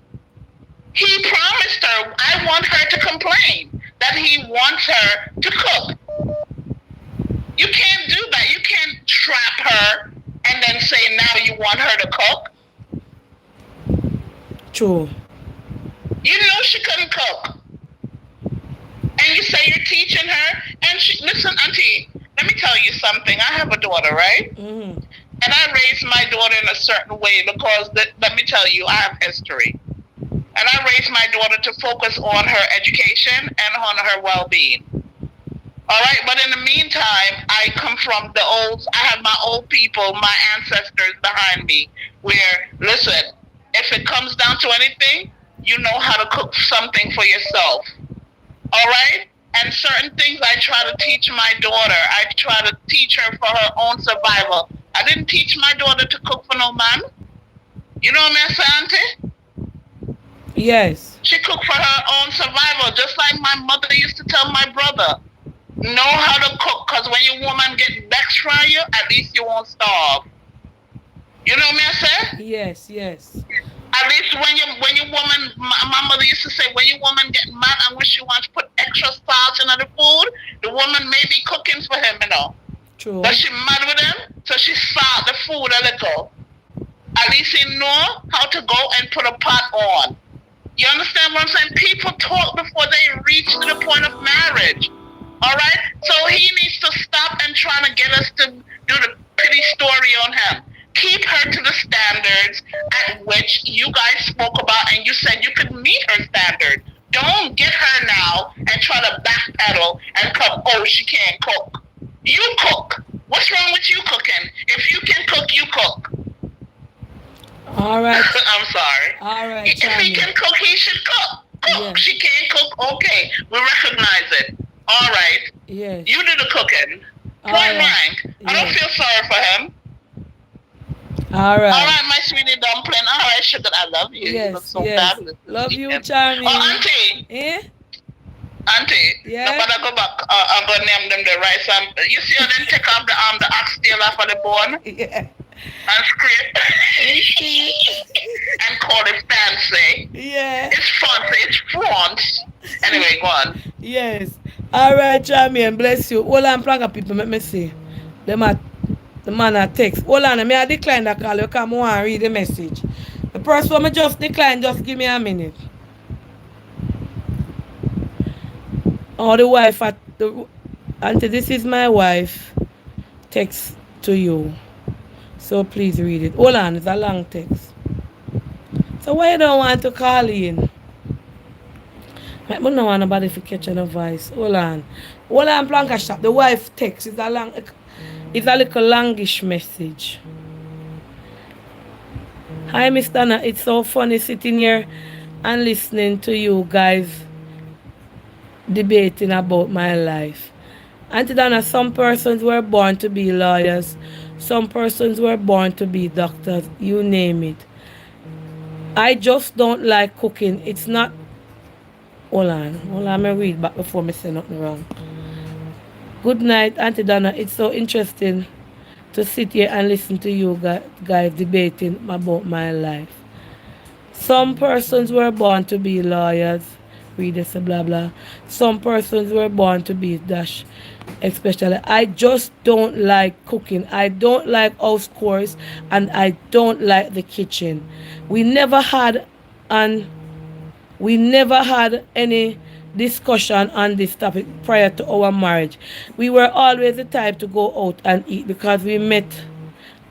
He promised her, I want her to complain, that he wants her to cook. You can't do that. You can't trap her and then say now you want her to cook. True. You know she couldn't cook. And you say you're teaching her. And listen, Auntie, let me tell you something. I have a daughter, right? Mm-hmm. And I raised my daughter in a certain way because, let me tell you, I have history. And I raised my daughter to focus on her education and on her well-being. All right, but in the meantime, I come from I have my old people, my ancestors behind me, where, listen, if it comes down to anything, you know how to cook something for yourself. All right? And certain things I try to teach my daughter. I try to teach her for her own survival. I didn't teach my daughter to cook for no man. You know what I'm saying, Auntie? Yes. She cooked for her own survival, just like my mother used to tell my brother. Know how to cook, because when your woman gets vexed from you, at least you won't starve. You know what I say? Yes, yes. At least when your woman, my mother used to say, when your woman get mad and when she wants to put extra salt in the food, the woman may be cooking for him, True. But she mad with him, so she salt the food a little. At least he know how to go and put a pot on. You understand what I'm saying? People talk before they reach to the point of marriage. All right? So he needs to stop and trying to get us to do the pity story on him. Keep her to the standards at which you guys spoke about and you said you could meet her standard. Don't get her now and try to backpedal and come, oh, she can't cook. You cook. What's wrong with you cooking? If you can cook, you cook. All right. I'm sorry. All right, If he can cook, he should cook. Yeah. She can't cook, okay. We recognize it. All right. Yes. You do the cooking. Point blank. I don't feel sorry for him. All All right. right, my sweetie dumpling. All right, sugar, I love you. You look Yes, so yes. fabulous this Love you, weekend. Oh, Charmy. auntie, Eh? auntie, Yeah? nobody go back. I'm gonna name them the rice. You see how they take off the oxtail off of the bone Yeah. and scrape We see. and call it fancy. Yeah. It's fancy. It's France. Anyway, go on. Yes. All right, Charmy, and bless you. Hold on, plank of people, let me see. Them are, the man a text. Hold on, me I decline that call. You come on and read the message. The person who me just decline, just give me a minute. Oh, the wife at the auntie, this is my wife. Text to you. So please read it. Hold on, it's a long text. So why you don't want to call in? I don't want nobody to catch on the voice. Hold on. Hold on, Blanca shop. The wife text. It's a little longish message. Hi, Miss Dana. It's so funny sitting here and listening to you guys debating about my life. Auntie Dana, some persons were born to be lawyers. Some persons were born to be doctors. You name it. I just don't like cooking. It's not. Hold on. Hold on. Let me read back before I say nothing wrong. Good night, Auntie Dana. It's so interesting to sit here and listen to you guys debating about my life. Some persons were born to be lawyers. Read this, blah blah. Some persons were born to be dash. Especially, I just don't like cooking. I don't like house chores, and I don't like the kitchen. We never had an we never had any discussion on this topic prior to our marriage. We were always the type to go out and eat because we met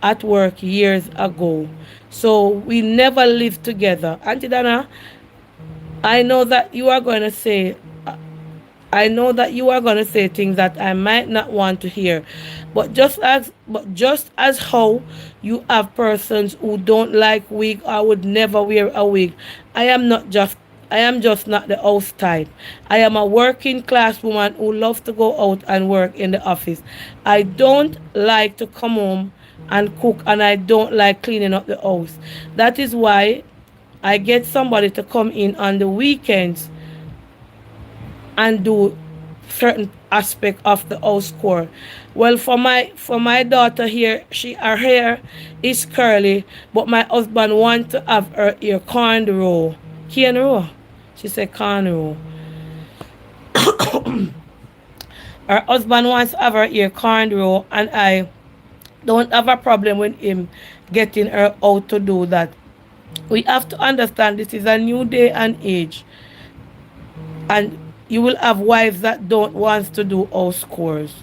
at work years ago. So we never lived together. Auntie Dana, I know that you are going to say I know that you are going to say things that I might not want to hear. But just as how you have persons who don't like wig or would never wear a wig, I am just not the house type. I am a working class woman who loves to go out and work in the office. I don't like to come home and cook, and I don't like cleaning up the house. That is why I get somebody to come in on the weekends and do certain aspect of the house chore. Well, for my daughter here, her hair is curly, but my husband want to have her hair cornrow. Cornrow. She said cornrow. Her husband wants to have her hair cornrow, and I don't have a problem with him getting her out to do that. We have to understand this is a new day and age, and you will have wives that don't want to do house chores.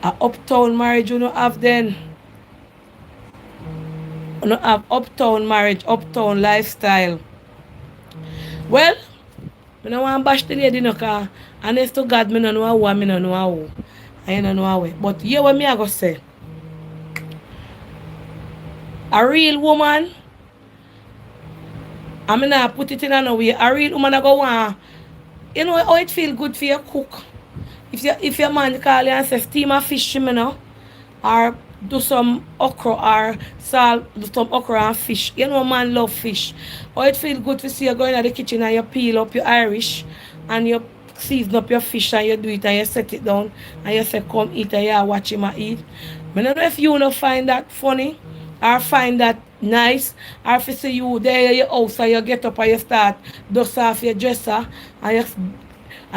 A uptown marriage you don't have then. You don't have uptown marriage, uptown lifestyle. Well, I don't want to bash the lady no car. Honest to God, I don't know how, I don't know how. I don't know how. But here what me I go say. A real woman, I'm gonna put it in another way. A real woman I go want. You know how it feel good for your cook. If your man call you and say steam a fish, or do some okra or salt, do some okra and fish. You know man love fish. Or it feel good to see you going to the kitchen and you peel up your Irish and you season up your fish and you do it and you set it down and you say come eat and you watch him eat. I don't know if you don't find that funny or find that nice, or if you see you there in your house and you get up and you start dust off your dresser and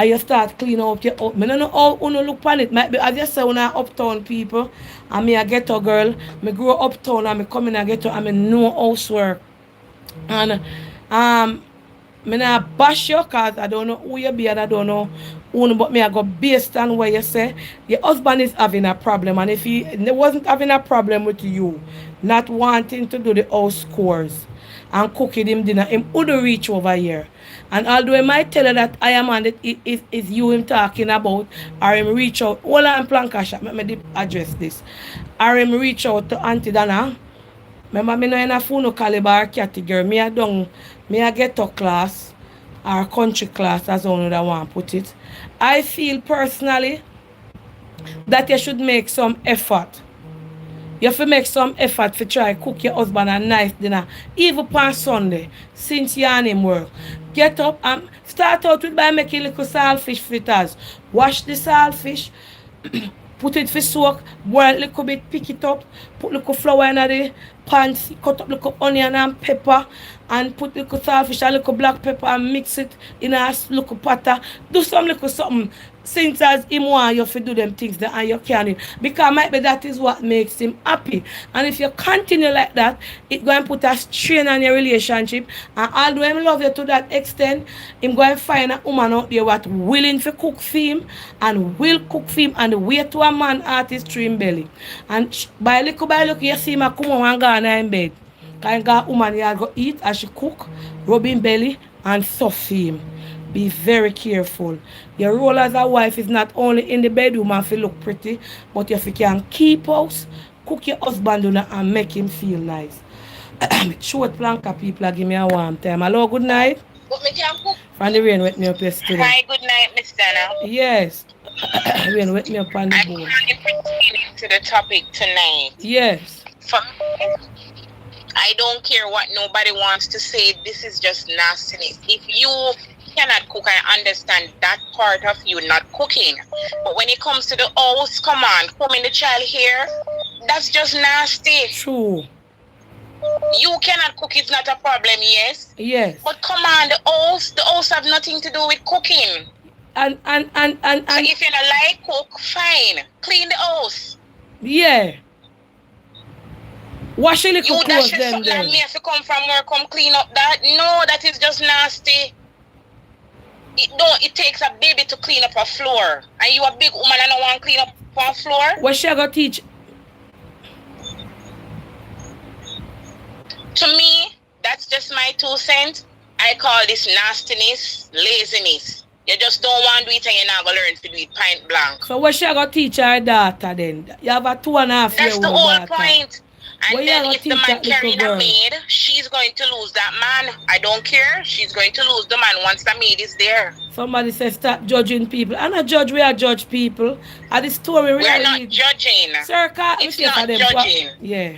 you start clean up your house. I don't know how you look on it. Might be as you say when I uptown people and me a ghetto girl, me grow uptown and me come in a ghetto and me know housework. And me not bash you cause I don't know who you be and I don't know who, but me I go based on what you say. Your husband is having a problem, and if he wasn't having a problem with you not wanting to do the house chores and cooking him dinner, him would reach over here. And although I might tell you that I am on it is you him talking about, or him reach out, hold on Planka shop, let me address this. Or him reach out to Auntie Dana. Remember me no in a phone caliber category. Me a get to class or country class as one that want put it. I feel personally that you should make some effort You have to make some effort to try cook your husband a nice dinner. Even on Sunday, since you and him work. Get up and start out with by making little saltfish fritters. Wash the saltfish, put it for soak, boil a little bit, pick it up, put little flour in the pan, cut up little onion and pepper, and put little saltfish and little black pepper and mix it in a little potter. Do some little something. Since as him want you to do them things that and you can, because might be that is what makes him happy. And if you continue like that, it going to put a strain on your relationship. And although him love you to that extent, him going to find a woman out there what willing to cook for him and will cook for him and the way to a man artist through him belly. And by little you see him a come home and go in bed. Because got woman you go eat as she cook, rub him belly and soft for him. Be very careful. Your role as a wife is not only in the bedroom and feel look pretty, but if you can keep house, cook your husband dinner and make him feel nice. Short planka people give me a warm time. Hello, good night. But me can cook. From the rain with me up yesterday. Hi, good night, Miss Dana. Yes. Rain with me up on the I'm board. really pertaining to the topic tonight. Yes. For me, I don't care what nobody wants to say. This is just nastiness. If you cannot cook, I understand that part of you not cooking. But when it comes to the house, come on, coming the child here, that's just nasty. True. You cannot cook, it's not a problem, yes? Yes. But come on, the house have nothing to do with cooking. And So if you don't like cook, fine. Clean the house. yeah. Wash a little You clothes dash it them something and then. me have to come from work, come clean up that. No, that is just nasty. It takes a baby to clean up a floor. And you a big woman and don't want to clean up a floor? What she go teach? To me, that's just my 2 cents. I call this nastiness, laziness. You just don't want to do it and you're not going to learn to do it point blank. So what she go teach her daughter then? You have a 2.5 year That's old the whole daughter. point. And Well, then yeah, if the teach man that little carrying girl. a maid, she's going to lose that man. I don't care. She's going to lose the man once the maid is there. Somebody says stop judging people. I'm not judge, we are judge people. And the story We're really. not judging. Sir, It's not judging. Yeah.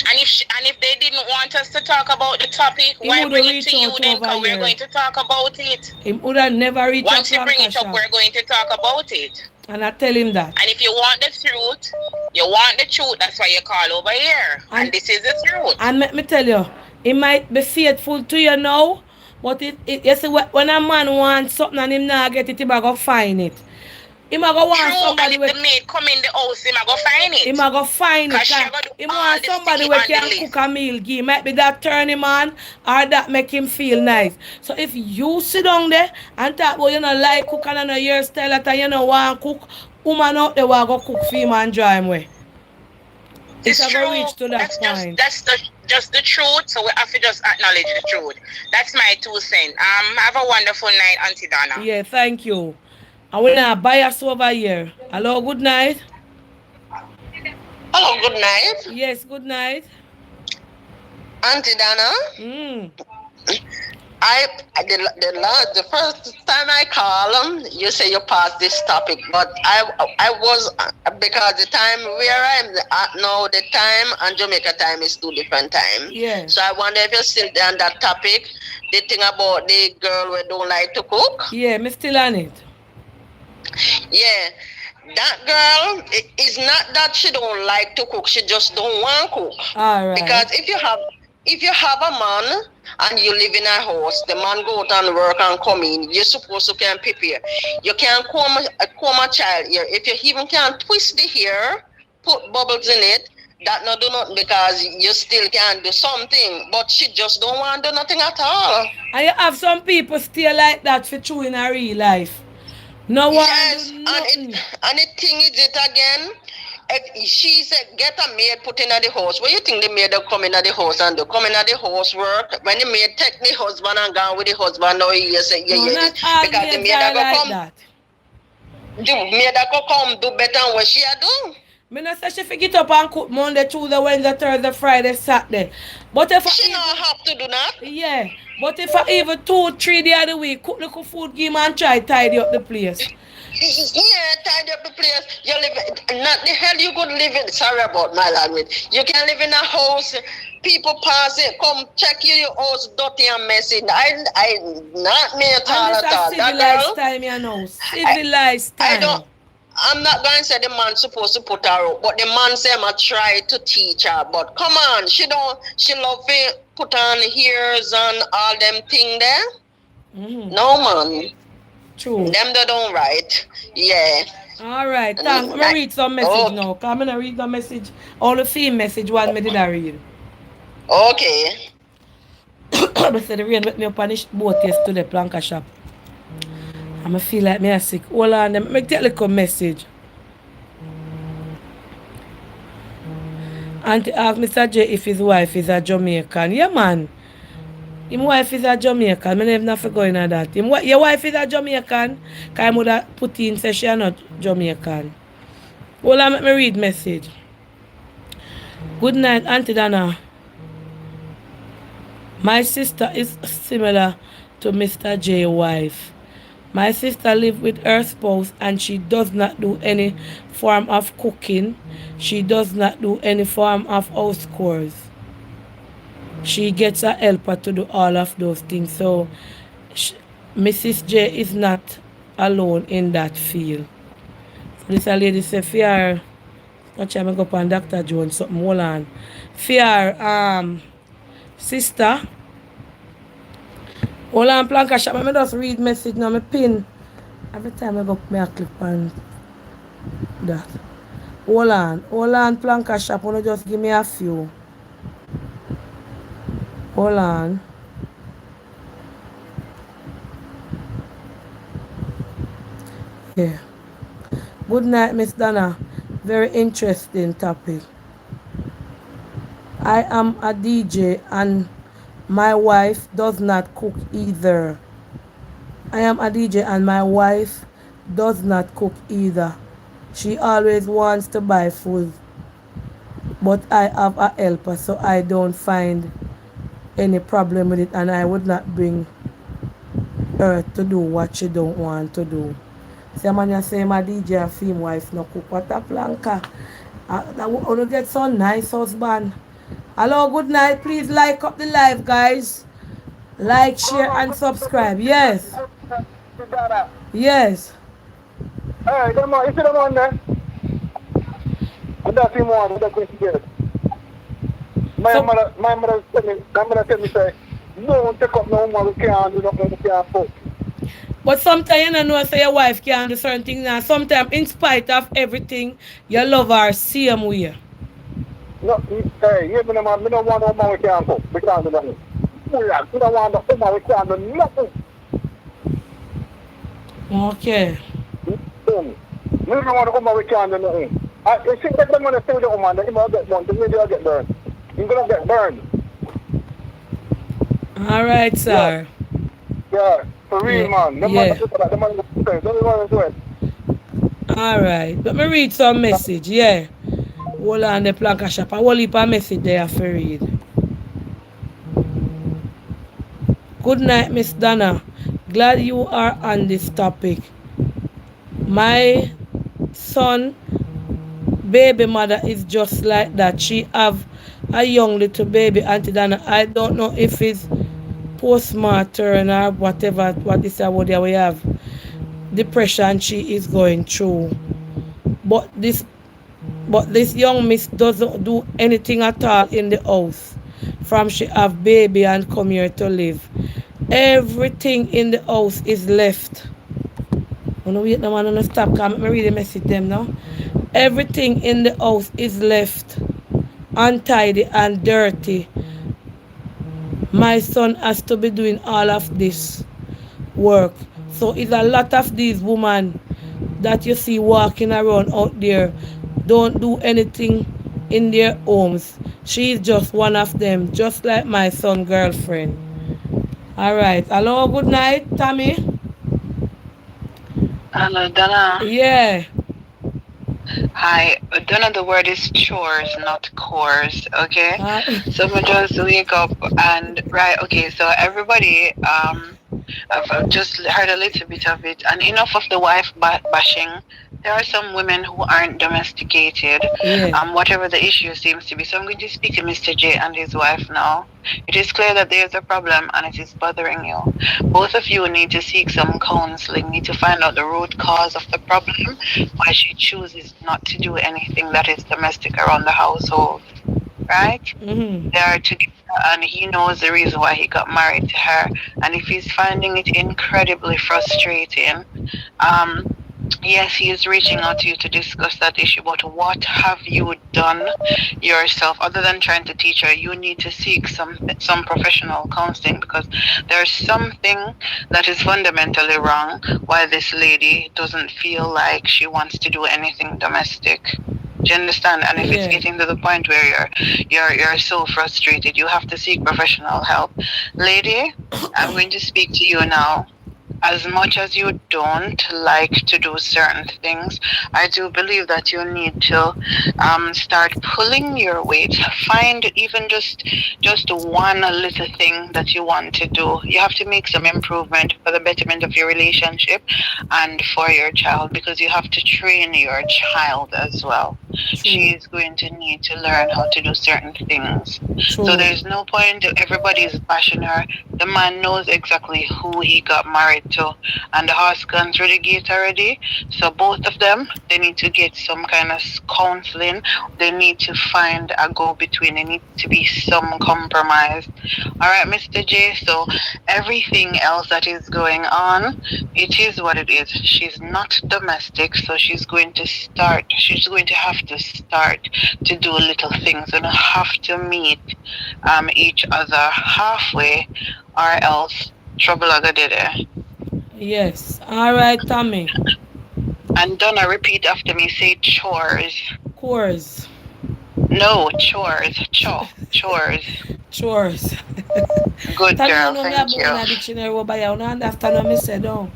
And if they didn't want us to talk about the topic, He why would bring it reach to you out then? over Because we're here. going to talk about it. He would have never reached Once you bring it up, we're going to talk about it. And I tell him that. And if you want the truth, that's why you call over here. And this is the truth. And let me tell you, he might be faithful to you now, but you see, when a man wants something and him not get it, he might go find it. He might go want True, somebody and if the maid come in the house, he might go find it. He might go find it. Cause she gotta do He all want the somebody sticky who on can the cook a meal give. Might be that turn him on or that make him feel nice. So if you sit down there and talk about you know like cook and know your style and you know want cook, woman out there will go cook for him and drive him way. It's true. Reach to that point. That's just the truth. So we have to just acknowledge the truth. That's my 2 cents. Have a wonderful night, Auntie Donna. Yeah, thank you. And we now bias over here. Hello, good night. Hello, good night. Yes, good night. Auntie Dana. The first time I call you say you passed this topic, but I was because the time where I'm at now, the time and Jamaica time is 2 different time. Yeah. So I wonder if you're still on that topic. The thing about the girl who don't like to cook. Yeah, me still on it. Yeah. That girl is not that she don't like to cook, she just don't want to cook. All right. Because if you have a man and you live in a house, the man go out and work and come in, you're supposed to can prepare. You can comb a child here. If you even can twist the hair, put bubbles in it, that not do nothing because you still can do something. But she just don't want to do nothing at all. And you have some people still like that for true in a real life. No one. Yes, and the thing is it again. If she said get a maid put in the house, what you think the maid will come in the house and do? Come in the house work. When the maid take the husband and gone with the husband, now you say not all because the maid maids will like come. that. The maid will come do better than what she do. Me not say she forget up and cook Monday, Tuesday, Wednesday, Thursday, Friday, Saturday. But if She not have to do that. yeah. But if I even 2-3 days of the week cook little food, give me and try tidy up the place. Yeah, tidy up the place. You live not the hell you could live in. Sorry about my language. You can live in a house. People pass it, come check you, your house dirty and messy. I not me at And all this at a all. That civilized girl, time, you know. I Civilized I don't. time. I'm not going to say the man supposed to put her out, but the man say I try to teach her. But come on, she don't. She love it. Put on ears and all them thing there. Mm-hmm. No man, True. them they don't write. Yeah. All right, thanks. I'm Mm, going to like, read some message oh, now. Come and read the message. All the theme message one me did I read. okay. I said the rain wet me up on the boat yesterday, planka shop. And I feel like me a sick. Hold on, let me take a little message. Auntie asked Mr. J if his wife is a Jamaican. Yeah, man. His wife is a Jamaican. I never not going at that. Your wife is a Jamaican? Because I would have put in say she is not Jamaican. Hold on, let me read message. Good night, Auntie Dana. My sister is similar to Mr. J's wife. My sister lives with her spouse and she does not do any form of cooking. She does not do any form of house chores. She gets a helper to do all of those things. So Mrs. J is not alone in that field. So this a lady say, fear, watch I go up on Dr. Jones, something, hold on. Fear, sister, hold on, Planka shop. I just read message now, my pin. Every time I go up, I click on that. Hold on, Planka shop. Wanna just give me a few. Hold on. Yeah. Good night, Miss Donna. Very interesting topic. I am a DJ and my wife does not cook either. I am a DJ and my wife does not cook either. She always wants to buy food, but I have a helper, so I don't find any problem with it, and I would not bring her to do what she don't want to do. See, man, you say my DJ and film wife no cook. What a planka. I want to get some nice husband. Hello, good night. Please like up the live, guys. Like, share, and subscribe. Yes. Yes. Hey, come on, you see the man there? And that's him one, that's going to get it. My So, mother tell me, say, no, take up no more, we can't do nothing, we can't cook. but sometimes you don't know say your wife can't do certain things now. Sometimes in spite of everything, you love her same way. No, hey, you know, man, we don't want no more, we can't cook, we can't do nothing. We don't want no more, we can't do nothing. Okay. We don't want no more, we can't do nothing. If you take the money to the woman, then you will get burned, the lady will get burned. You're going to get burned. All right, sir. Yeah, for real, Yeah. man. The Yeah. man don't want to do it. All right. Let me read some message. Yeah. Hold on the planka shop. I will leave a message there for read. Good night, Miss Donna. Glad you are on this topic. My son baby mother is just like that. She have a young little baby, Auntie Dana. I don't know if it's postmortem or whatever, what is what we have. Depression she is going through. But this young miss doesn't do anything at all in the house. From she have baby and come here to live. Everything in the house is left. I'm wait no man on stop, come me read the message them now. Everything in the house is left untidy and dirty. My son has to be doing all of this work. So it's a lot of these women that you see walking around out there don't do anything in their homes. She's just one of them, just like my son girlfriend. All right. Hello, good night, Tommy. Hello, Donna. Yeah. Hi. Donna, the word is chores, not chores. Okay. Uh, So we just wake up and right. Okay. So everybody, I've just heard a little bit of it, and enough of the wife bashing. There are some women who aren't domesticated, Yeah. whatever the issue seems to be. So I'm going to speak to Mr. J and his wife now. It is clear that there is a problem and it is bothering you. Both of you need to seek some counseling, need to find out the root cause of the problem, why she chooses not to do anything that is domestic around the household, right? Mm-hmm. They are together and he knows the reason why he got married to her. And if he's finding it incredibly frustrating, um, yes, he is reaching out to you to discuss that issue, but what have you done yourself other than trying to teach her? You need to seek some professional counseling, because there's something that is fundamentally wrong why this lady doesn't feel like she wants to do anything domestic. Do you understand? And if it's Yeah. getting to the point where you're so frustrated, you have to seek professional help. Lady, I'm going to speak to you now. As much as you don't like to do certain things, I do believe that you need to start pulling your weight. Find even just one little thing that you want to do. You have to make some improvement for the betterment of your relationship and for your child, because you have to train your child as well. She True. is going to need to learn how to do certain things. So True. there's no point, everybody's bashing her. The man knows exactly who he got married to, and the horse gone through the gate already. So both of them, they need to get some kind of counseling. They need to find a go between. There need to be some compromise. All right, Mr. J. So everything else that is going on, it is what it is. She's not domestic, so she's going to start. She's going to have to start to do little things and have to meet each other halfway, or else trouble are gonna there. Yes. All right, Tommy. And Donna, repeat after me. Say chores. Chores. No, chores. Chores. Chores. Good Tommy, you girl. know me Thank about you. one dictionary over here. You understand what I said, don't?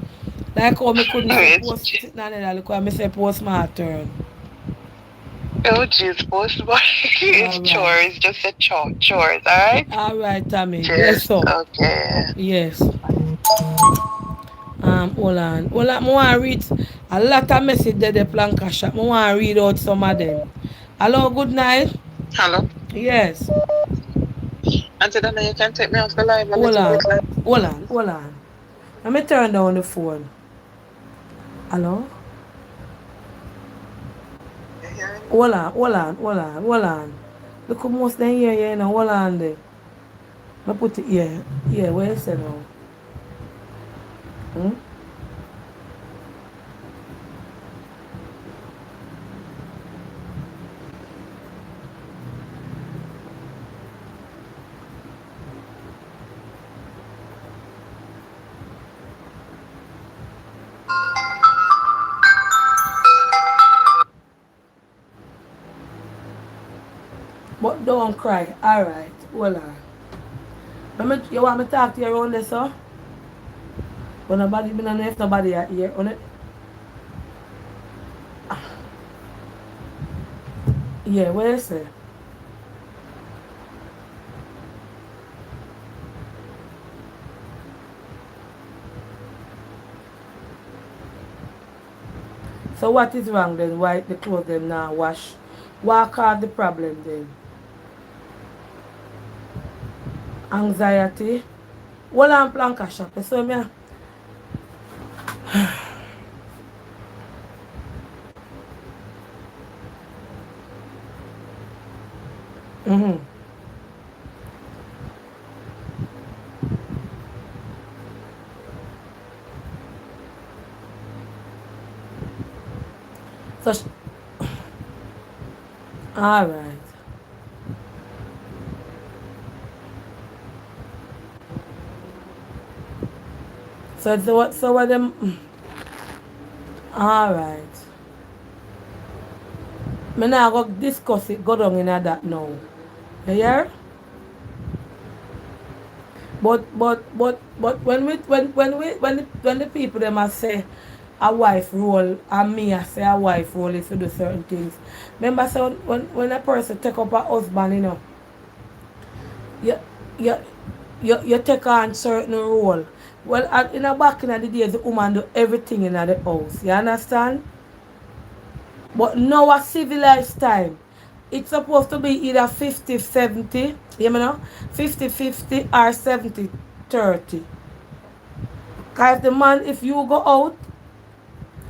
Like how me couldn't say It's, post sitting on it, look how me say post my turn. oh, jeez, postboy. It's All right. chores. Just a chores. All right. All right, Tommy. Cheers. Bless up. Okay. Yes. Hold on. Hold on. I want to read a lot of message there, the planka shop. I want to read out some of them. Hello, good night. Hello. Yes. Auntie Donna, you can take me off the live a Hold little bit on. like. Hold on. Hold on. Let me turn down the phone. Hello? Hold on. Hold on. Hold on. Hold on. Look how most them here, you know. Hold on there. I put it here. Yeah, where is it now? Hmm? But don't cry. Alright. Hold on. You want me to talk to you around this, sir? But nobody, me don't know if nobody are here on it. Yeah, where is it? So what is wrong then? Why the clothes them now wash? What caused the problem then? Anxiety. Hold on, planka shop. So me. Mm-hmm. So, all right. So what them? All right. Me now go discuss it. Go down in that now. You hear? But when the people them a say a wife role and me I say a wife role is to do certain things. Remember so when a person take up a husband, you know, you you take on certain role. Well, in a back in the days, the woman do everything in the house. You understand? But now a civilized time, it's supposed to be either 50-70, you know, 50-50 or 70-30. Because the man, if you go out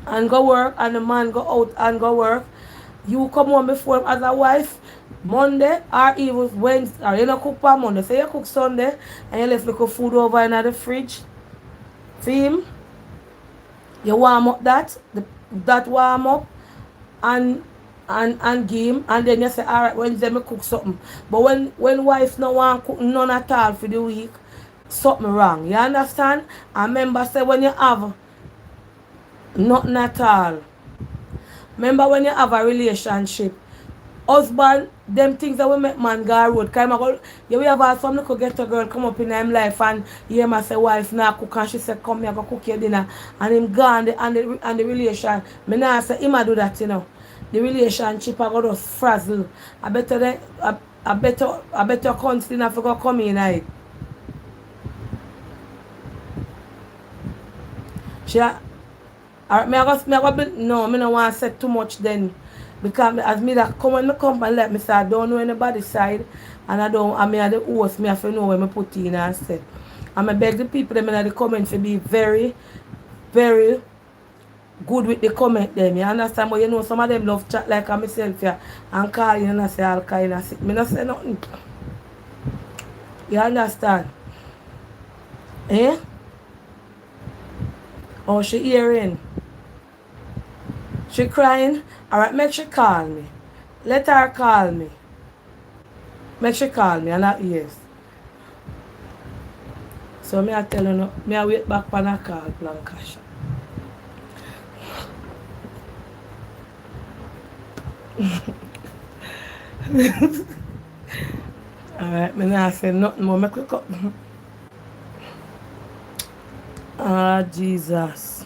and go work and the man go out and go work, you come home before him as a wife Monday or even Wednesday, or you know cook on Monday, so you cook Sunday and you left little food over in the fridge for him. You warm up that warm up and give him, and then you say, alright, Wednesday me cook something. But when wife no want cook none at all for the week, something wrong. You understand? And remember say when you have nothing at all. Remember when you have a relationship, husband, them things that we make man go road. Cause you will have some little get a girl come up in him life and you hear me say wife now cook and she say come here go cook your dinner and him gone and the relation. Me now say him a do that, you know. The relationship I go just frazzle. I better constantly have to go come in it. She me no want to say too much then. Because as me that come when me come and let me say I don't know anybody's side and I mean the host me have to know where me put in and said. And I beg the people them in the comments to be very, very good with the comment them. You understand? But you know some of them love chat like myself here and call you and say all kind of shit. Me not say nothing. You understand? Eh? Oh, she hearing. She crying. Alright, make she call me. Let her call me. Make she call me and not yes. So me I tell you no, me I wait back for a call, Blankasha. Alright, me not say nothing more. Make it up. Ah, Jesus.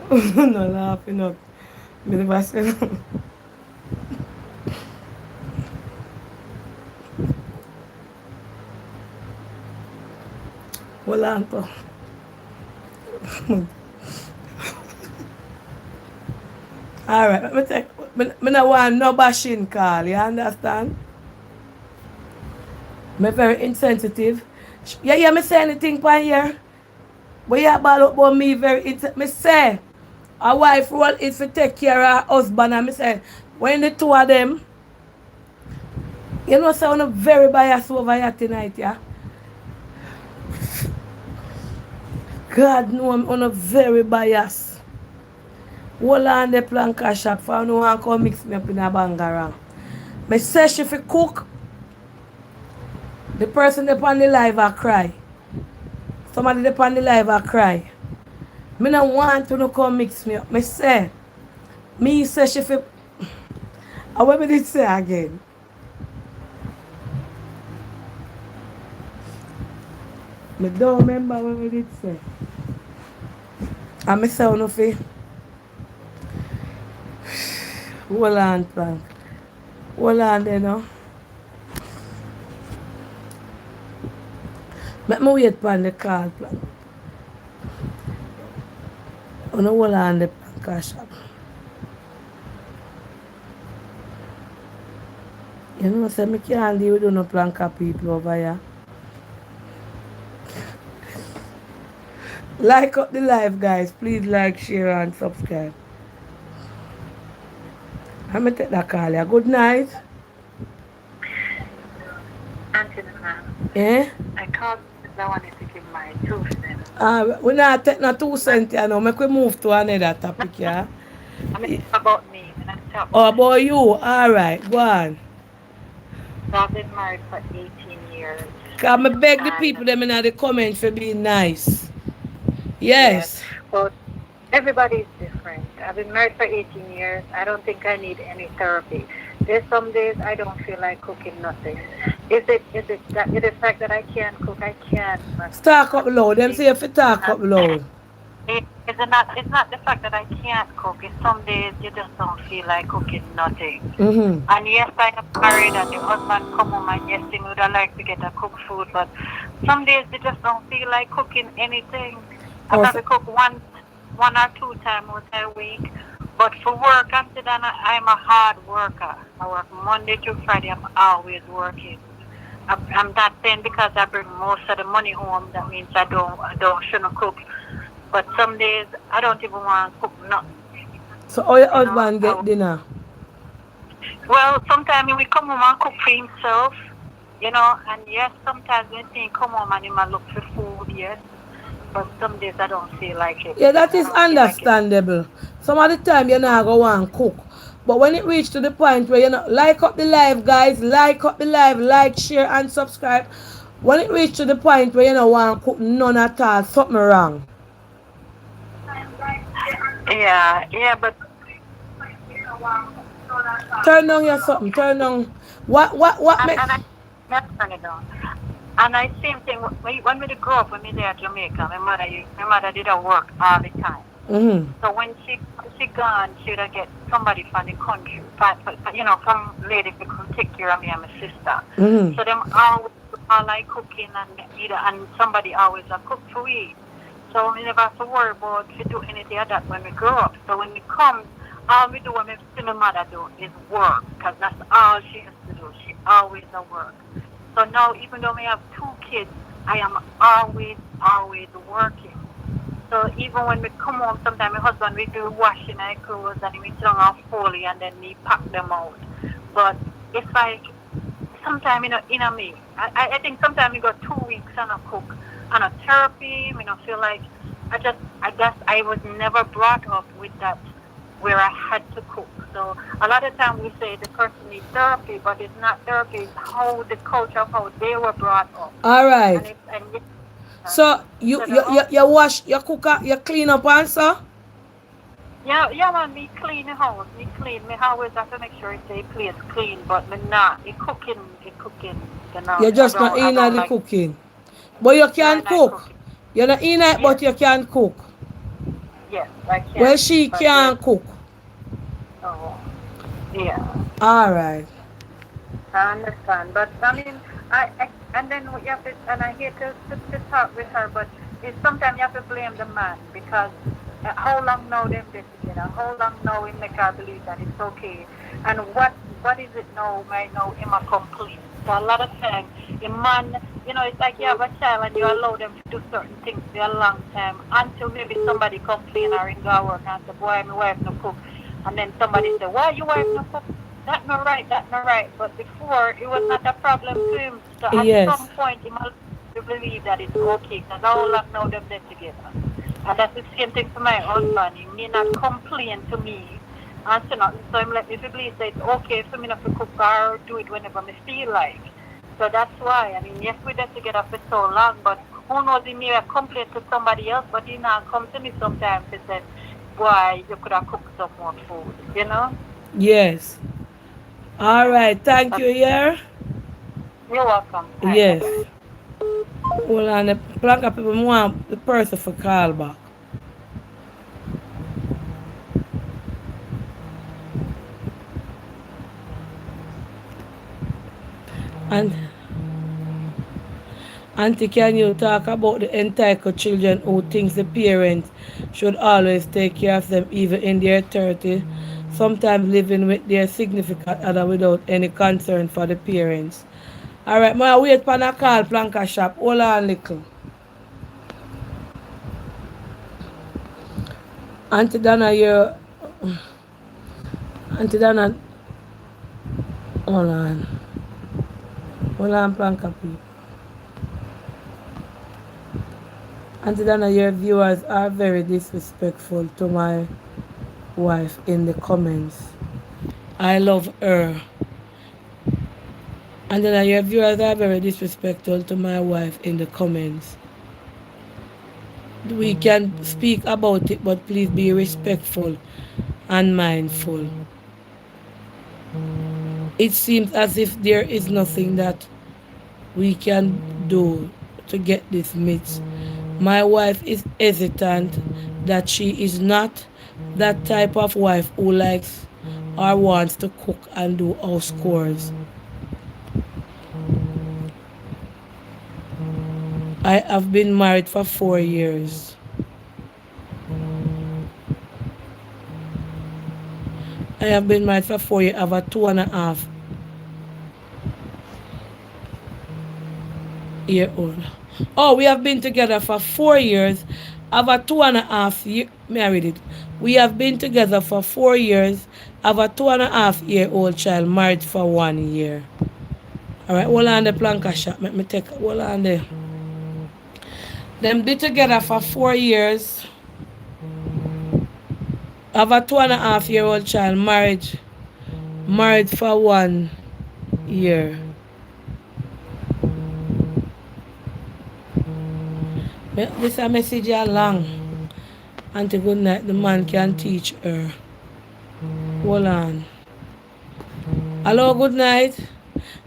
No laughing up. Me never say nothing. Hold on to. Alright, let me take. Me no want no bashing call, you understand? Me very insensitive. Yeah, me say anything for here. But you ball up about me very insensitive. Me say, a wife role is to take care of her husband. And me say, when the two of them, you know, so I'm very biased over here tonight, yeah? God know I'm very biased. Hold on the planka shop for no one come mix me up in a bangarang. Me say she fi cook, the person upon the live a cry. Somebody upon the live a cry. Me no want to no come mix me up. Me say she fi. What me did say again? Me don't remember what we did say. And me say no fi. Hold on, plank. Hold on there now. Let me wait for the call, plank. Oh no, hold on the plank shop. You know, say me can't deal with no planka people over here. Like up the live, guys. Please like, share, and subscribe. I'm going to take that call. Good night. Auntie Nana, Eh? I called because I wanted to give my 2 cents. We not take no 2 cents, you know. Make we move to another topic, yeah? I mean, about me. And I talk Oh, about you? Alright, go on. So I've been married for 18 years. Because I beg the And people them in the comments for being nice. yes, Yes. but everybody's different. I've been married for 18 years. I don't think I need any therapy. There's some days I don't feel like cooking nothing. Is it the fact that I can't cook? I can't. Talk up loud. Them say if you talk up loud. It's not the fact that I can't cook. It's some days you just don't feel like cooking nothing. Mm-hmm. And yes, I am married and the husband come home and yes, he would have liked to get a cooked food, but some days you just don't feel like cooking anything. I Also, probably cook one or two times a week. But for work, I'm a hard worker. I work Monday through Friday. I'm always working. I'm not saying because I bring most of the money home. That means I don't shouldn't cook. But some days I don't even want to cook nothing. so how your You know. husband get dinner? Well, sometimes he will come home and cook for himself. And yes, sometimes when he come home and he might look for food, yes. But some days I don't feel like it. Yeah, that I is don't feel like it. understandable. Some of the time you not go want cook. But when it reach to the point where you know, like up the live, guys, like up the live, like, share, and subscribe. When it reach to the point where you don't want cook none at all, something wrong. Yeah, but Turn down your something. Turn down. What and make? and I never turn it down. And I same thing when we grow up when we there at Jamaica. My mother did her work all the time. Mm-hmm. So when she gone, she would get somebody from the country, from lady who could take care of me and my sister. Mm-hmm. So them all like cooking and somebody always a cook for eat. So we never have to worry about to do anything of that when we grow up. So when we come, all we do when we see my mother do is work, because that's all she has to do. She always at work. So now, even though we have two kids, I am always working. So even when we come home, sometimes my husband we do washing our clothes and we throw off foley and then we pack them out. But it's like sometimes me, I think sometimes we go 2 weeks and I cook and a therapy. We don't feel like I guess I was never brought up with that where I had to cook. So a lot of time we say the person needs therapy, but it's not therapy. It's how the culture of how they were brought up, All right. and So you so you you, you wash, you cook, you clean up also. yeah, man, me clean the house. Me clean. Me always have to make sure it stay place clean. But me not. It cooking. You I just not don't. I in don't the like. cooking. But you Yeah, can I like cook. cooking. You're not in it, but Yes, you can cook. yes, I Well, can. she But yes, can cook. oh, yeah, All right. I understand. But I mean, and then you have to, and I hate to talk with her, but it's sometimes you have to blame the man because how long now them get together? How long now we make her believe that it's okay? And what is it now? May know him a complain. So a lot of times, a man, it's like you have a child and you allow them to do certain things for a long time until maybe somebody complain or in go work and say, boy, my wife no cook. And then somebody say, why your wife no cook? That not right, that not right. But before, it was not a problem to him. So at some Yes. point, he must believe that it's okay. Because how long now them they together? And that's the same thing for my husband. He may not complain to me. And so, not, so I'm like, if he believes that it's okay for me not to cook or do it whenever I feel like. So that's why. I mean, yes, we're together for so long, but who knows, he may have complained to somebody else, but he now come to me sometimes and said, boy, you could have cooked some more food. Yes. All Yeah. right. Thank But you, yeah. you're welcome. All right, Yes. bye-bye. Hold on. The plank of people want the person for call back. And Auntie, can you talk about the entitled children who thinks the parents should always take care of them even in their 30s, sometimes living with their significant other without any concern for the parents? Alright, ma wait for a call, Planka Shop. Hold on little. Auntie Donna, you Auntie Donna, hold on. Hold on, Planka people. Auntie Donna, your viewers are very disrespectful to my wife in the comments. I love her. And then your viewers are very disrespectful to my wife in the comments. We can speak about it, but please be respectful and mindful. It seems as if there is nothing that we can do to get this myth My wife is hesitant that she is not that type of wife who likes or wants to cook and do house chores. I have been married for 4 years. I have been married for 4 years. I have a 2.5 year old. Oh, we have been together for 4 years. I have a 2.5 year married it. We have been together for 4 years. I have a 2.5 year old child married for 1 year. Alright, hold on the planka shot. Let me take hold on there. Them be together for 4 years. I have a 2.5 year old child married for 1 year. This a message here long. Auntie good night. The man can teach her. Hold on. Hello, good night.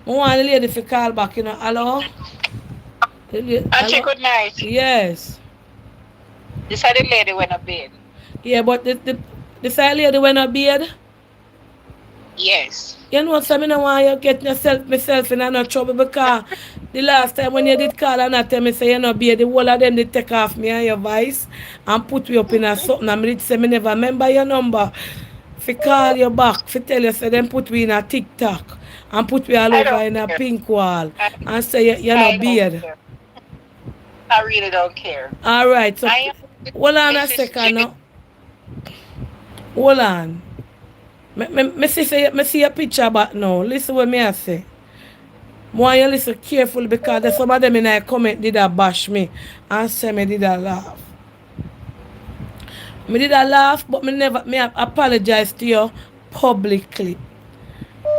I want the lady to call back, you know. Hello? Auntie, Hello? good night. Yes. This is the lady when I bed. Yeah, but the side lady went to bed. Yes. You know, so I don't want you get myself in no trouble because the last time when you did call and I tell me say you know be the whole of them they take off me and your voice and put me up in a something and me did say me never remember your number. Fi call you back, fi tell you say them put me in a TikTok and put me all I over don't in a care. pink wall and say you know I don't beard. care. I really don't care. Alright, so I am hold on a Mrs. second J. now. Hold on. Me see your picture back now. Listen what me I say. More you listen carefully because there's some of them in a comment did a bash me and say me did a laugh. Me did a laugh, but me apologize to you publicly.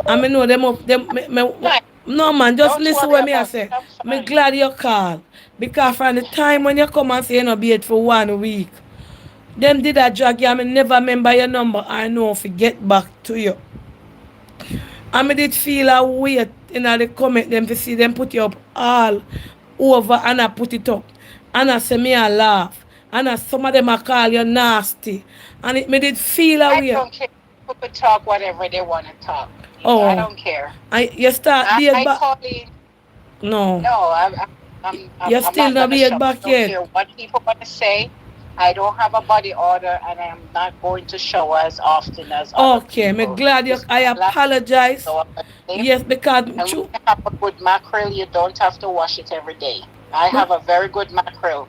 And me know them up Fine. no man, just Don't listen worry what me I about it. say. I'm Me fine. glad you call. Because from the time when you come and say you know be it for 1 week, them did a drag you and me never remember your number. I know if get back to you. And me did feel a weight in the comment them to see them put you up all over and I put it up. And I say me a laugh. And I, some of them a call you nasty. And it me did feel a I weight. don't care. People talk whatever they want to talk. I Oh. don't care. You start beard I back. call in. No. No, You I'm still not not gonna beard show. I back don't yet. care what people want to say. I don't have a body order, and I am not going to shower as often as other Okay, me people. glad you It's I my life. apologize. So I'm gonna live. Yes, because And when true. you have a good mackerel, you don't have to wash it every day. I have a very good mackerel.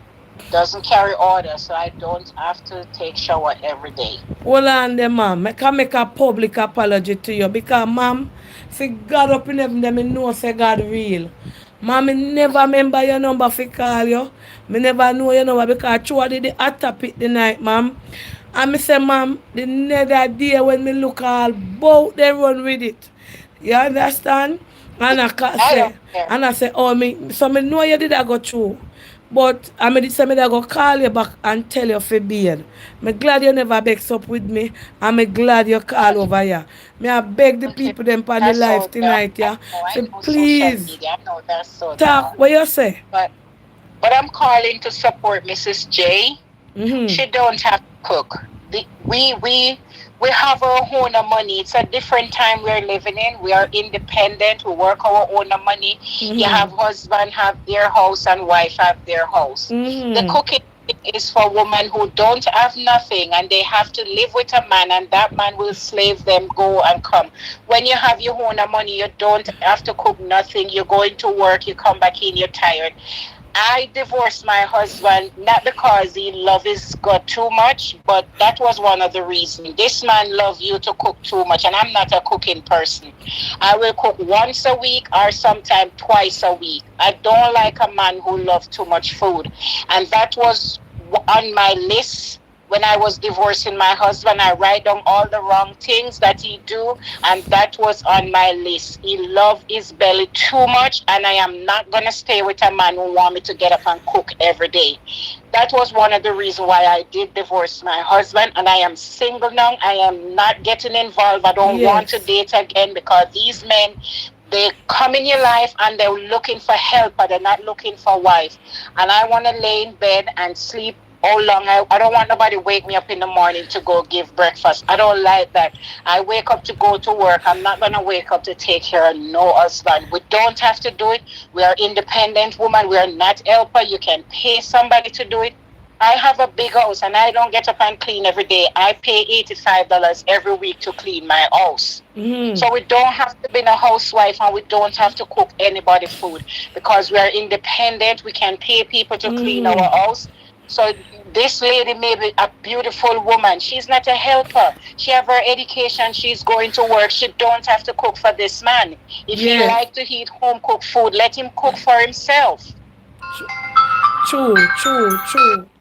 Doesn't carry odor, so I don't have to take shower every day. Hold on there, ma'am. I can make a public apology to you because, ma'am, see God up in heaven, them, me know say God real. Ma'am, me never remember your number for call you. Me never know your number because true I did the attack it the night, ma'am. And me say, ma'am, the nether day when me look all bout they run with it. You understand? And I don't care. I say, oh, so me know you did I go through. But I made it say me that go call you back and tell you for beard. Me glad you never vex up with me. And me glad you call I over here. Me I beg the okay. people them on the That's live so dumb. tonight, yeah. I Say know social please media. I know that's so talk dumb. what you say. But I'm calling to support Mrs. J. Mm-hmm. She don't have to cook. We have our own money. It's a different time we're living in. We are independent. We work our own money. You Mm-hmm. have husband have their house and wife have their house. The Mm-hmm. cooking is for women who don't have nothing and they have to live with a man and that man will slave them go and come. When you have your own money, you don't have to cook nothing. You're going to work, you come back in, you're tired. I divorced my husband not because he loved his God too much, but that was one of the reasons. This man loved you to cook too much, and I'm not a cooking person. I will cook once a week or sometimes twice a week. I don't like a man who loves too much food, and that was on my list. When I was divorcing my husband, I write down all the wrong things that he do, and that was on my list. He loved his belly too much, and I am not gonna stay with a man who want me to get up and cook every day. That was one of the reasons why I did divorce my husband, and I am single now. I am not getting involved. I don't want to Yes. date again because these men they come in your life and they're looking for help, but they're not looking for wife. And I want to lay in bed and sleep all long. I don't want nobody wake me up in the morning to go give breakfast. I don't like that. I wake up to go to work. I'm not going to wake up to take care of no husband. We don't have to do it. We are independent women. We are not helper. You can pay somebody to do it. I have a big house and I don't get up and clean every day. I pay $85 every week to clean my house. So we don't have to be a housewife and we don't have to cook anybody food because we are independent. We can pay people to clean our house. So this lady may be a beautiful woman. She's not a helper. She have her education. She's going to work. She don't have to cook for this man. If he like to eat home cooked food, let him cook for himself. True.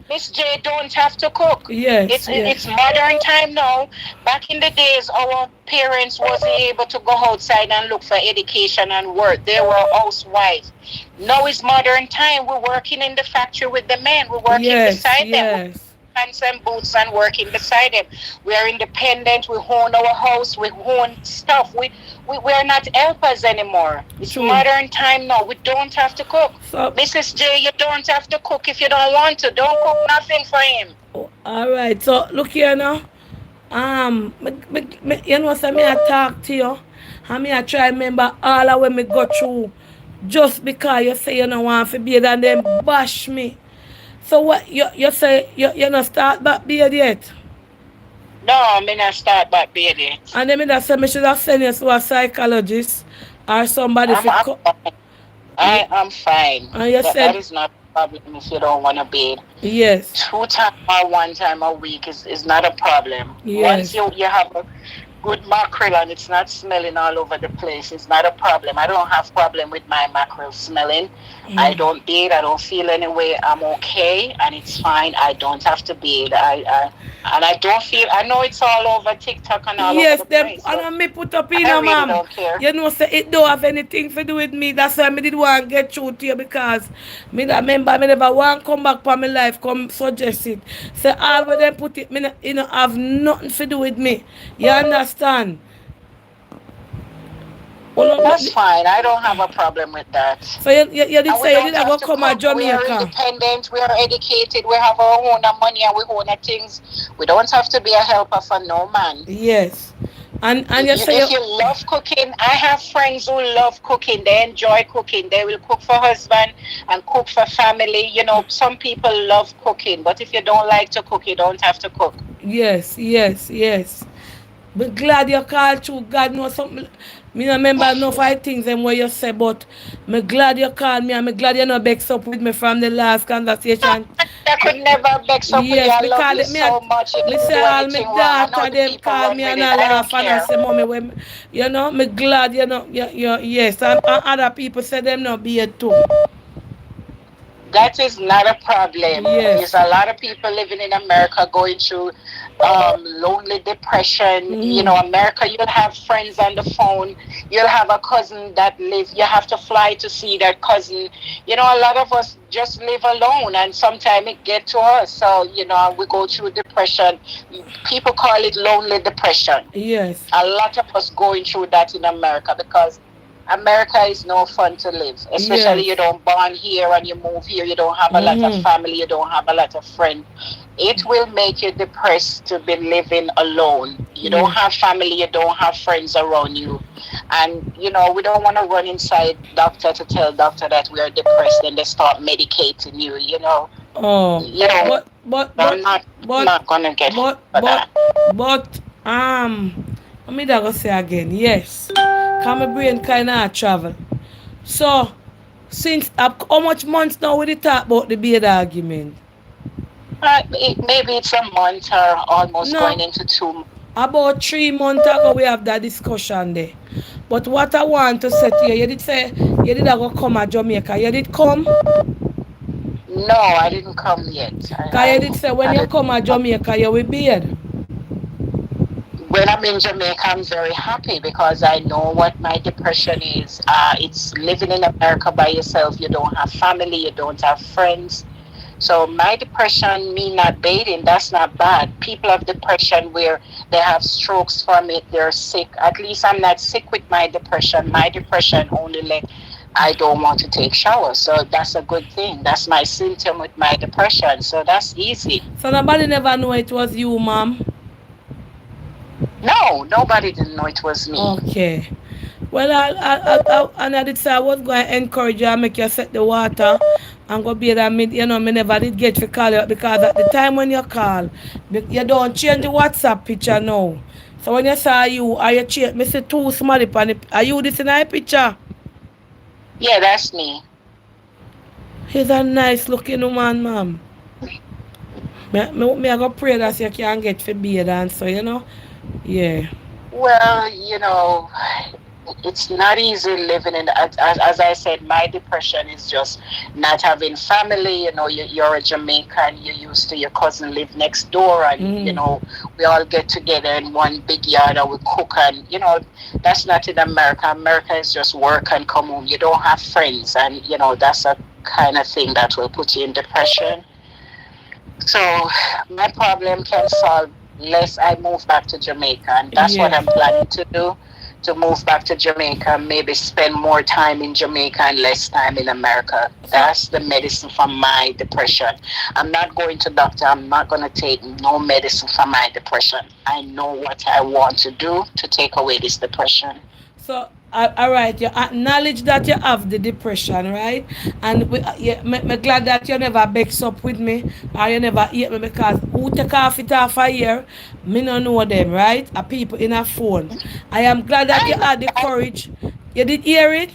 Miss J don't have to cook. Yes, it's modern time now. Back in the days, our parents wasn't able to go outside and look for education and work. They were housewives. Now it's modern time. We're working in the factory with the men. We're working beside them. Pants and boots and working beside them. We are independent. We own our house. We own stuff. We're not helpers anymore. It's modern time now. We don't have to cook. So, Mrs. J, you don't have to cook if you don't want to. Don't cook nothing for him. Oh, all right. So look here now. You know, so me I talk to you, and me I try remember all of when me go through, just because you say you don't want to be there and then bash me. So what you say you not start back beard yet? No, I not start back beard yet. And then me that say me should have sent you to a psychologist or somebody. I'm fine. And you said that is not a problem if you don't want to bathe. Yes. 2 times or 1 time a week is not a problem. Yes. Once you have a good mackerel and it's not smelling all over the place, it's not a problem. I don't have problem with my mackerel smelling. I don't bathe. I don't feel any way. I'm okay and it's fine. I don't have to bathe. And I don't feel. I know it's all over TikTok and all over the place. Yes, and me put up in a ma'am. Don't care. You know, say it don't have anything to do with me. That's why I did want to get through to you because me that remember me never want to come back for my life, come suggest it. Say all of them put it, me not, you know, have nothing to do with me. You understand? That's fine. I don't have a problem with that. So you did say you did have to come to Jamaica. We are independent. We are educated. We have our own money and we own things. We don't have to be a helper for no man. Yes. And if you love cooking, I have friends who love cooking. They enjoy cooking. They will cook for husband and cook for family. You know, some people love cooking, but if you don't like to cook, you don't have to cook. Yes. But glad you called through. God knows something. Me don't remember enough of things and what you say, but me glad you called me and me glad you not vex up with me from the last conversation. I could never vex up with you. I love you so much. Me say all my daughter them call me and I laugh and I say, mommy, when, you know, me glad you know, yes, and other people say them not be it too. That is not a problem. Yes. There's a lot of people living in America going through lonely depression. You know, America, you'll have friends on the phone. You'll have a cousin that lives. You have to fly to see that cousin. You know, a lot of us just live alone and sometimes it gets to us. So, you know, we go through depression. People call it lonely depression. Yes. A lot of us going through that in America because America is no fun to live, especially you don't born here and you move here, you don't have a lot of family, you don't have a lot of friends. It will make you depressed to be living alone. You don't have family, you don't have friends around you. And, you know, we don't want to run inside doctor to tell doctor that we are depressed and they start medicating you, you know. Oh, you know, but I'm not going to get that. Let me go say again, yes. Cause my brain kind of travel. So, since how much months now we did talk about the beard argument? Maybe it's a month or almost going into 2 months. About 3 months ago we have that discussion there. But what I want to say to you, you did say you did go come to Jamaica. You did come? No, I didn't come yet. Because you did say when you come to Jamaica you will beard. When I'm in Jamaica, I'm very happy because I know what my depression is. It's living in America by yourself. You don't have family. You don't have friends. So my depression, me not bathing, that's not bad. People have depression where they have strokes from it, they're sick. At least I'm not sick with my depression. My depression only like I don't want to take showers. So that's a good thing. That's my symptom with my depression. So that's easy. So nobody never know it was you, mom? No, nobody didn't know it was me. Okay. Well, and I did say I was going to encourage you and make you set the water and go be that me, me never did get to call you because at the time when you call, you don't change the WhatsApp picture now. So when you saw you, are you change, me see two small on it. Are you this in a picture? Yeah, that's me. He's a nice looking woman, ma'am. Me I go pray that you can get for beard and so, Yeah. Well, it's not easy living in, as I said, my depression is just not having family. You're a Jamaican, you're used to your cousin live next door, and we all get together in one big yard and we cook, and that's not in America. America is just work and come home. You don't have friends, and that's a kind of thing that will put you in depression. So my problem can solve less I move back to Jamaica, and that's what I'm planning to do, to move back to Jamaica, maybe spend more time in Jamaica and less time in America. That's the medicine for my depression. I'm not going to doctor. I'm not going to take no medicine for my depression. I know what I want to do to take away this depression. So, all right, you acknowledge that you have the depression, right? And me glad that you never vex up with me or you never hate me because who take off it off a year, me no know them, right? A people in a phone. I am glad that you had the courage. You did hear it?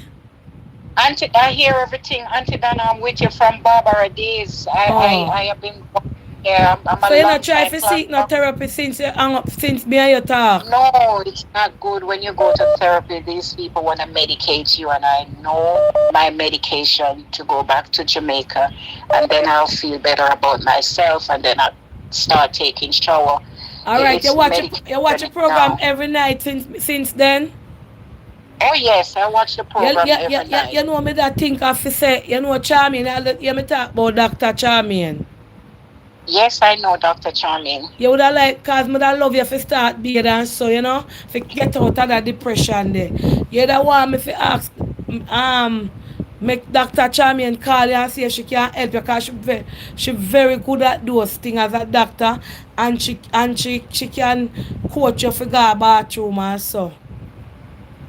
Auntie, I hear everything. Auntie Donna, I'm with you from Barbara days. I have been. Yeah, I'm so a you long not try time to seek no therapy since you hang up, since me and you talk? No, it's not good when you go to therapy. These people want to medicate you, and I know my medication to go back to Jamaica, and then I'll feel better about myself, and then I'll start taking shower. All right, you watch a program every night since then? Oh yes, I watch the program every night. You know me that think of to say, Charmian, I hear me talk about Dr. Charmian. Yes, I know Dr. Charmian. You would have like, cause me that love you to start being and so, to get out of that depression there. You the want me to ask, make Dr. Charmian call you and see if she can help you, cause she very good at those things as a doctor, and she can coach you for go bathroom and so.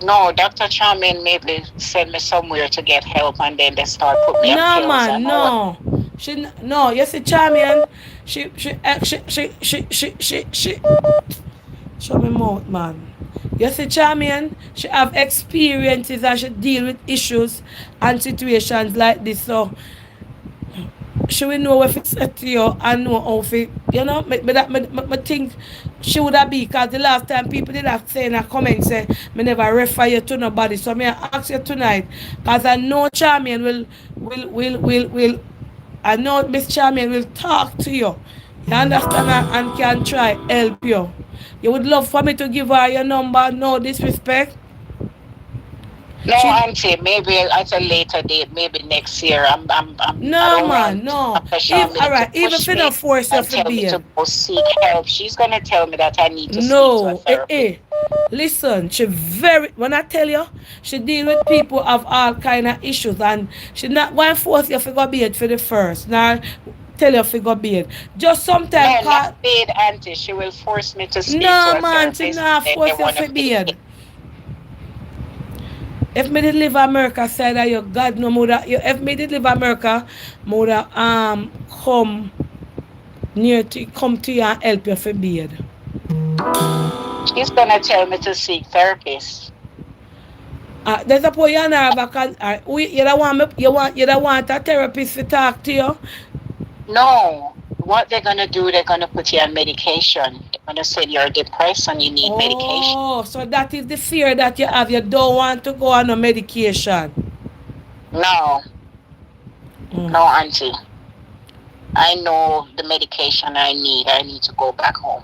No, Dr. Charmaine maybe send me somewhere to get help, and then they start putting me on pills. No, man, no. No, you see, Charmian, she, show me mouth, man. You see, Charmian, she have experiences and she deal with issues and situations like this, so she will know if it's set to you and know how to, me think she would have been, because the last time people did have say in a comment, say, me never refer you to nobody, so me ask you tonight, because I know Charmian will I know Miss Charmian will talk to you. You understand, and can try help you. You would love for me to give her your number, no disrespect. No, Auntie, maybe at a later date, maybe next year. No, man, no. All right, even if you don't force her to be to go seek help, she's gonna tell me that I need to seek to a therapist. Listen, when I tell you, she deal with people of all kind of issues, and she not going to force you to go bed for the first. Now, tell you to go bed. Just sometimes. No, not bed, Auntie. She will force me to speak to No, a man, she not force you to bed. If me did live in America, said that you God no more. If me did live in America, more come to you and help you for bed. She's gonna tell me to seek therapists. There's a point you don't want a therapist to talk to you? No. What they're gonna do, they're gonna put you on medication. They're gonna say you're depressed and you need medication. Oh, so that is the fear that you have. You don't want to go on a medication. No. No, Auntie. I know the medication I need. I need to go back home.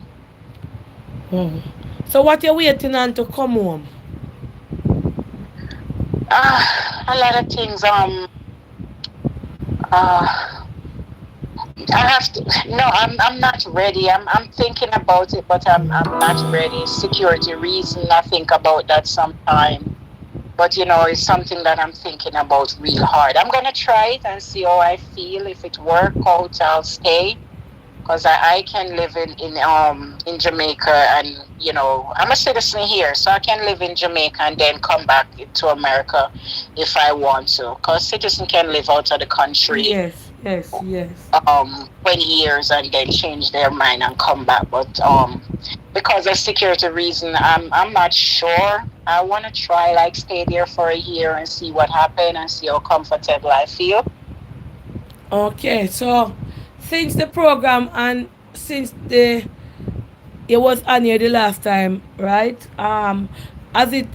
So what you waiting on to come home? A lot of things. I have to. No, I'm not ready. I'm thinking about it, but I'm not ready. Security reason. I think about that sometime. But it's something that I'm thinking about real hard. I'm gonna try it and see how I feel. If it work out, I'll stay. Because I can live in Jamaica, and I'm a citizen here, so I can live in Jamaica and then come back to America if I want to. Because citizen can live out of the country Yes, yes, yes. 20 years and then change their mind and come back. But because of security reason, I'm not sure. I want to try like stay there for a year and see what happens and see how comfortable I feel. Okay, so since the program and since the it was on here the last time, right? As you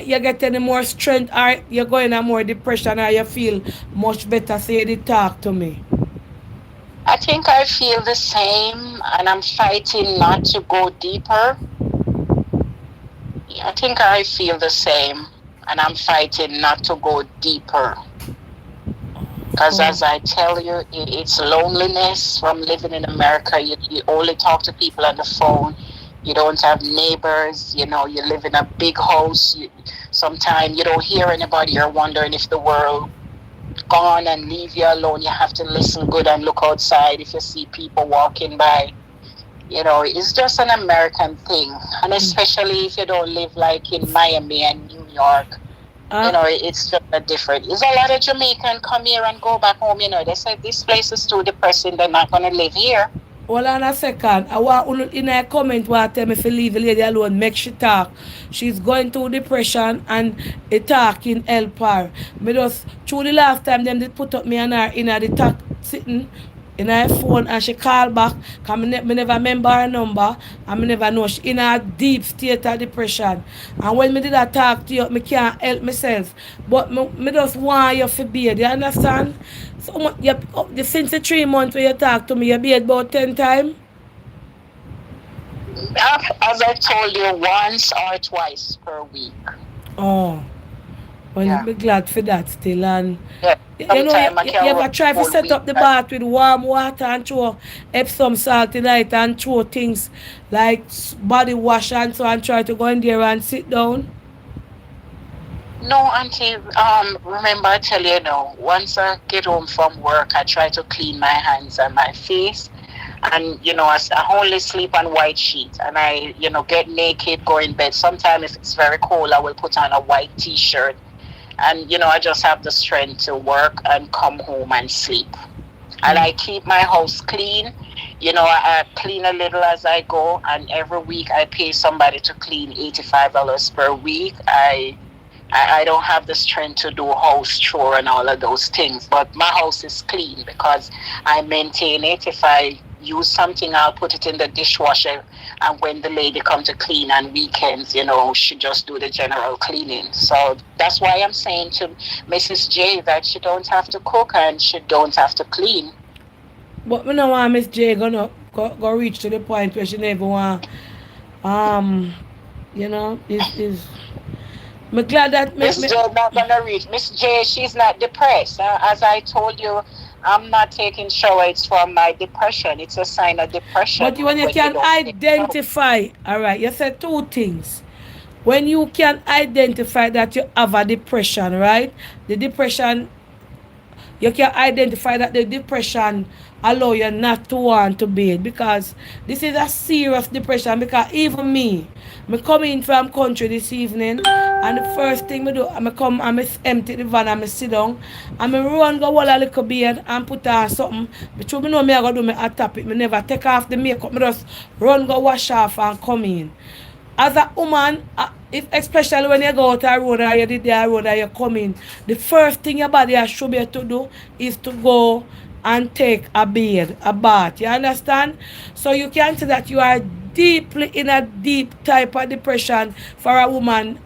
get any more strength, or you're going on more depression, or you feel much better, say you did talk to me. I think I feel the same, and I'm fighting not to go deeper. I think I feel the same, and I'm fighting not to go deeper. Because Oh, as I tell you, it's loneliness from living in America. You only talk to people on the phone. You don't have neighbors. You live in a big house. Sometimes you don't hear anybody. You're wondering if the world gone and leave you alone. You have to listen good and look outside if you see people walking by. It's just an American thing. And especially if you don't live like in Miami and New York. uh, It's just a different. There's a lot of Jamaican come here and go back home. They say this place is too depressing. They're not gonna live here. hold on a second. I want in a comment what tell me if you leave the lady alone, make she talk. She's going through depression and a talking help her. Me just through the last time them did put up me and her in a the talk sitting in her phone and she called back because me never remember her number and me never know she in a deep state of depression. And when me did I talk to you, me can't help myself. But me just want you to be, do you understand? So since the 3 months when you talk to me, you be about 10 times? As I told you, once or twice per week. Oh, well, Yeah, be glad for that still. And yeah. Sometime I you can ever work try to whole set week. up the bath with warm water and throw Epsom salt in it and throw things like body wash and so and try to go in there and sit down? No, auntie. Remember I tell you now. Once I get home from work, I try to clean my hands and my face. And I only sleep on white sheet, and I get naked, go in bed. Sometimes if it's very cold, I will put on a white t-shirt, and I just have the strength to work and come home and sleep. And I keep my house clean. I clean a little as I go, and every week I pay somebody to clean $85 per week. I don't have the strength to do house chore and all of those things, but my house is clean because I maintain it. If I use something, I'll put it in the dishwasher, and when the lady come to clean on weekends, she just do the general cleaning. So that's why I'm saying to Mrs. J that she don't have to cook and she don't have to clean. But me no want Miss J gonna go reach to the point where she never want um is me glad that Miss J not gonna reach. Miss J, she's not depressed. As I told you, I'm not taking shower. It's from my depression. It's a sign of depression but when you when you can don't take shower. identify, all right, you said two things. When you can identify that you have a depression, right? The depression, you can identify that the depression allow you not to want to bathe because this is a serious depression. Because even me come in from country this evening and the first thing me do I come and me empty the van and me sit down and me run go wall a little bit and put on something. But me know me I go do me a tap it. Me never take off the makeup. Me just run go wash off and come in. As a woman, if especially when you go out a road or you did the road or you come in, the first thing your body should be able to do is to go and take a bath. You understand? So you can see that you are deeply in a deep type of depression for a woman.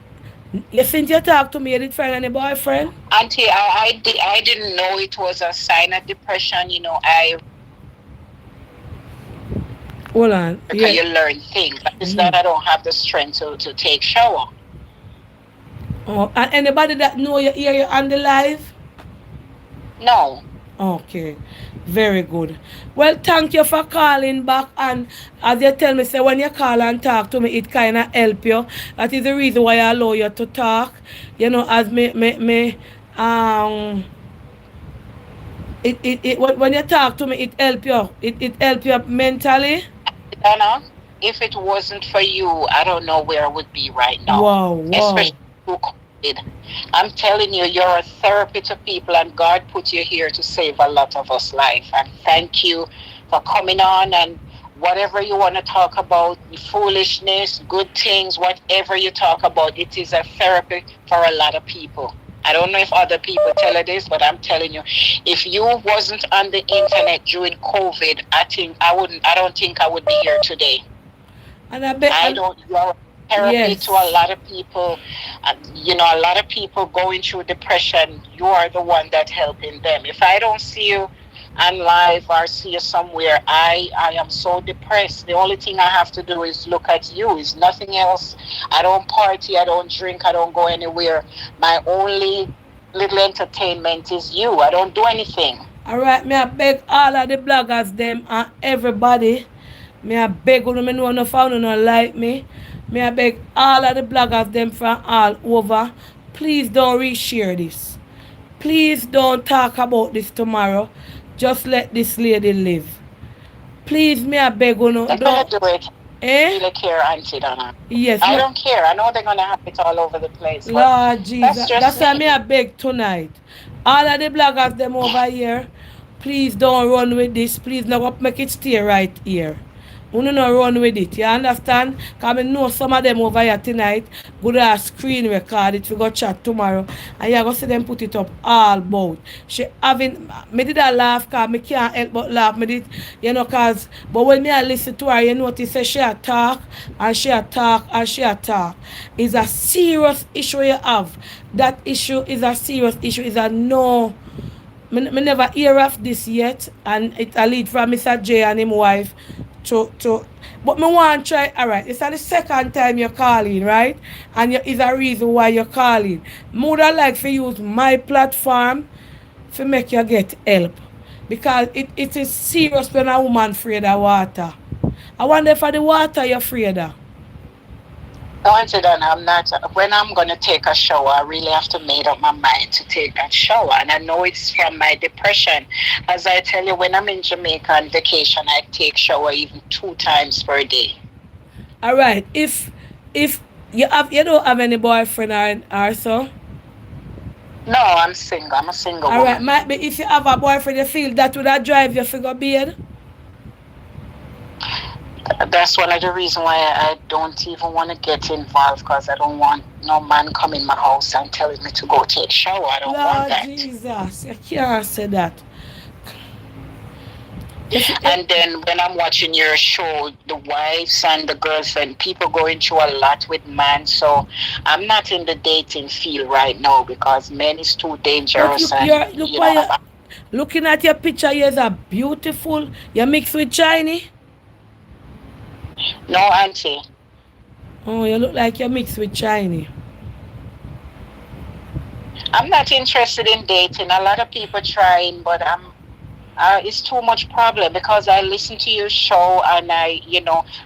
You think you talk to me, you did find any boyfriend? Auntie, I didn't know it was a sign of depression. I Hold on. because Yeah. you learn things. But it's not I don't have the strength to take shower. Oh, and anybody that know you hear you on the live? No. Okay, very good. Well, thank you for calling back. And as you tell me, say when you call and talk to me, it kind of help you. That is the reason why I allow you to talk. You know, as um, when you talk to me, it help you. It help you mentally. Donna, if it wasn't for you, I don't know where I would be right now. Wow, wow. Especially through COVID. I'm telling you, you're a therapy to people, and God put you here to save a lot of us life. And thank you for coming on, and whatever you want to talk about, foolishness, good things, whatever you talk about, it is a therapy for a lot of people. I don't know if other people tell you this, but I'm telling you, if you wasn't on the internet during COVID, I don't think I would be here today. And I bet. I don't. You're therapy Yes. to a lot of people. You know, a lot of people going through depression. You are the one that helping them. If I don't see you on live or see you somewhere, I am so depressed. The only thing I have to do is look at you. Is nothing else. I don't party. I don't drink. I don't go anywhere. My only little entertainment is you. I don't do anything. All right, me I beg all of the bloggers them and everybody. Me I beg you, me know no found no like me. Me I beg all of the bloggers them from all over. Please don't reshare this. Please don't talk about this tomorrow. Just let this lady live. Please, me I beg you, no, I'm gonna don't. do it. Eh? Really care, Auntie Donna. Yes, I me, don't care. I know they're gonna have it all over the place, but Lord that's Jesus. just That's why me me. I beg tonight. All of the bloggers them over here, please don't run with this. Please not make it stay right here. You no run with it. You understand? Because I know some of them over here tonight good at screen record it. We go chat tomorrow. And you go see them put it up all about. She having me did a laugh because me can't help but laugh. Me did, you know, cause but when me I listen to her, you notice say she a talk and she a talk and she a talk. It's a serious issue you have. That issue is a serious issue. It's a no. Me never hear of this yet, and it a lead from Mr. J and him wife to but me want to try. Alright, it's the second time you're calling, right? And is a reason why you're calling. Me would like to use my platform to make you get help. Because it is serious when a woman afraid of water. I wonder if for the water you're afraid of. No, Auntie Donna, I'm not. When I'm gonna take a shower, I really have to make up my mind to take that shower, and I know it's from my depression. As I tell you, when I'm in Jamaica on vacation, I take shower even 2 times per day. Alright, if you don't have any boyfriend or so. No, I'm single. I'm a single Alright, woman. might be if you have a boyfriend you feel that would drive you to go bed. That's one of the reasons why I don't even want to get involved, because I don't want no man come in my house and telling me to go take shower. I don't want Lord that. Jesus, you can't say that. And then when I'm watching your show, the wives and the girlfriend, people going through a lot with men. So I'm not in the dating field right now because men is too dangerous. Looking at your picture, you're a beautiful. You mix with Chinese. No, Auntie. Oh, you look like you mix with Chinese. I'm not interested in dating. A lot of people trying, but it's too much problem because I listen to your show and I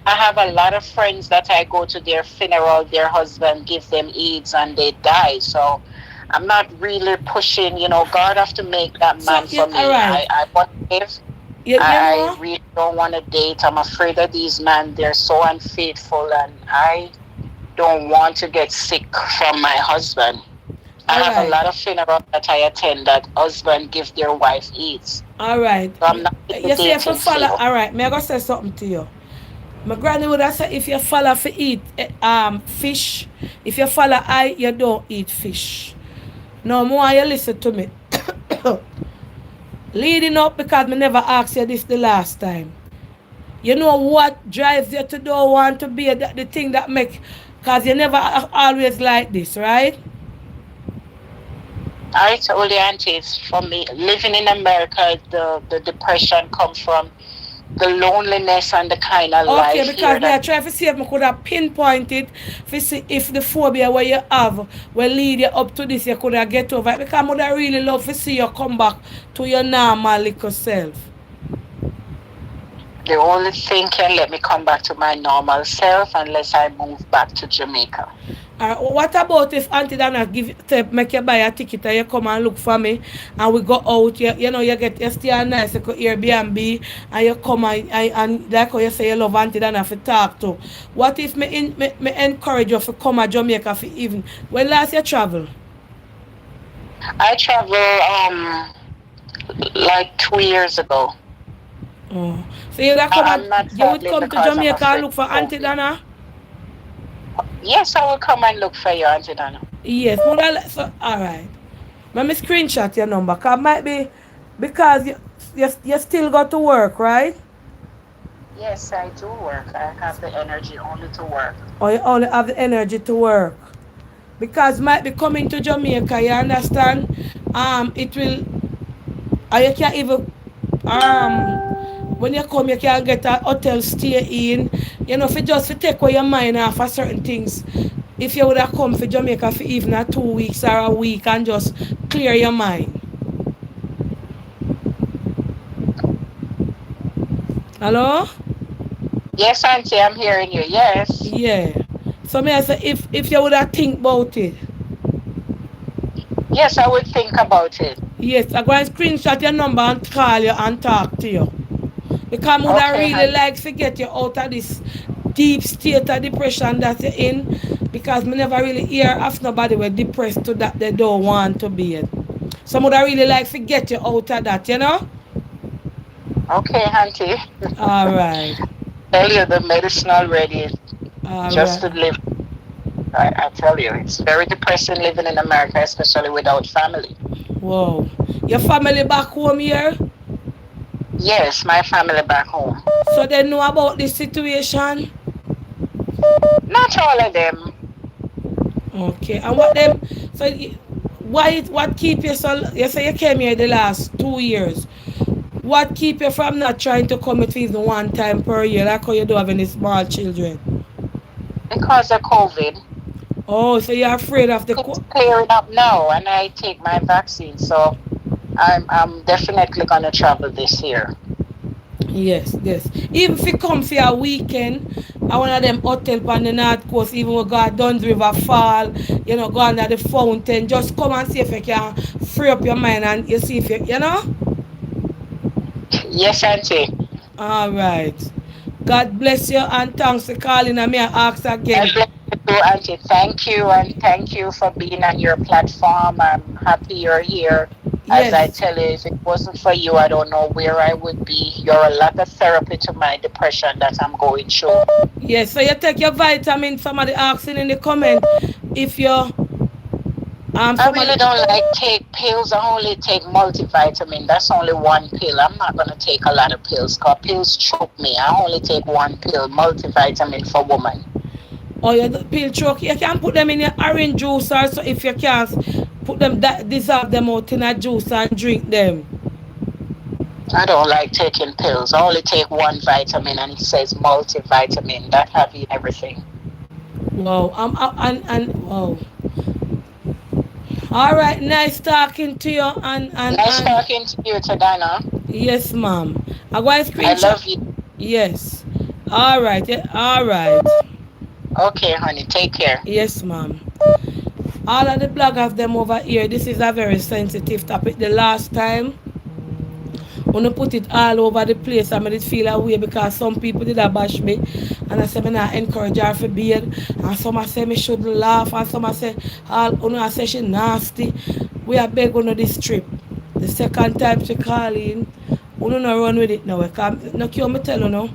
have a lot of friends that I go to their funeral, their husband give them AIDS and they die. So I'm not really pushing, God have to make that man for me. Right. I want to live. I really don't want to date. I'm afraid of these men. They're so unfaithful and I don't want to get sick from my husband. I have a lot of funerals that I attend that husband give their wife AIDS. All right. So I'm not you see if you follow, all right, may I go say something to you? My granny would have said if you follow for eat fish, if you follow I, you don't eat fish. No more you listen to me. Leading up because me never asked you this the last time. You know what drives you to don't want to be the thing that make, because you never always like this, right? I told the aunties, for me living in America, the depression come from the loneliness and the kind of Okay, life because here me I that. try to see if I could have pinpointed to see if the phobia where you have will lead you up to this you could have get over it. Because I would have really love to see you come back to your normal little self. The only thing can let me come back to my normal self unless I move back to Jamaica. What about if Auntie Dana make you buy a ticket and you come and look for me and we go out, you get you stay a nice like Airbnb and you come and like how you say you love Auntie Dana to talk to. What if me encourage you to come to Jamaica for even when last you travel? I travel like 2 years ago. Oh. So you would come I'm not you would traveling come to because I'm Jamaica and afraid look for of Auntie COVID. Dana? Yes, I will come and look for you, Auntie Dana. Yes, so alright. Let me screenshot your number. Cause might be because you still got to work, right? Yes, I do work. I have the energy only to work. Or you only have the energy to work. Because might be coming to Jamaica, you understand? It will or you can't even when you come you can get a hotel stay in. You know, for just to take away your mind off of certain things. If you would have come for Jamaica for even a 2 weeks or a week and just clear your mind. Hello? Yes, Auntie, I'm hearing you. Yes. Yeah. So may I say if you would have think about it. Yes, I would think about it. Yes, I go and screenshot your number and call you and talk to you. Because I would have Okay, really honey. like to get you out of this deep state of depression that you're in. Because me never really hear of nobody were depressed to that they don't want to be it. So I would have really like to get you out of that, you know? Okay, Auntie. Alright. Tell you the medicine already just Alright. to live. I tell you, it's very depressing living in America, especially without family. Wow. Your family back home here? Yes, my family back home. So they know about this situation? Not all of them. Okay, and what them? So what keep you so? You say you came here the last 2 years. What keep you from not trying to come at least one time per year, like how you do having the small children? Because of COVID. Oh, so you're afraid of the It's clearing up now, and I take my vaccine, so I'm definitely gonna travel this year. yes, yes. Even if you come for a weekend, I one of them hotel on the north coast, even we go a Duns River Fall, go under the fountain, just come and see if you can free up your mind and you see if you know. Yes, Auntie. All right. God bless you and thanks for calling and me I ask I again. bless you too, Auntie. Thank you, and thank you for being on your platform. I'm happy you're here. As I Yes. tell you, if it wasn't for you, I don't know where I would be. You're a lot of therapy to my depression that I'm going through. Yes. So you take your vitamin, somebody asking in the comment if you I somebody really don't like take pills. I only take multivitamin. That's only one pill. I'm not gonna take a lot of pills because pills choke me. I only take one pill, multivitamin for women. or your pill truck, you can put them in your orange juice or so if you can't put them that dissolve them out in a juice and drink them. I don't like taking pills. I only take one vitamin and it says multivitamin. That have in everything. Wow. And wow. All right, nice talking to you Nice and talking to you, Tadana. yes, ma'am. I got a I screenshot. love you. Yes. All right. Yeah, all right. Okay, honey. Take care. Yes, ma'am. All of the bloggers them over here, this is a very sensitive topic. The last time, when I put it all over the place, I made it feel away because some people did a bash me. And I said, I not encourage her for being. And some I say, me should laugh. And some I say, I say she nasty. We are beg on this trip. The second time she call in, we don't run with it now. No cure me tell you now.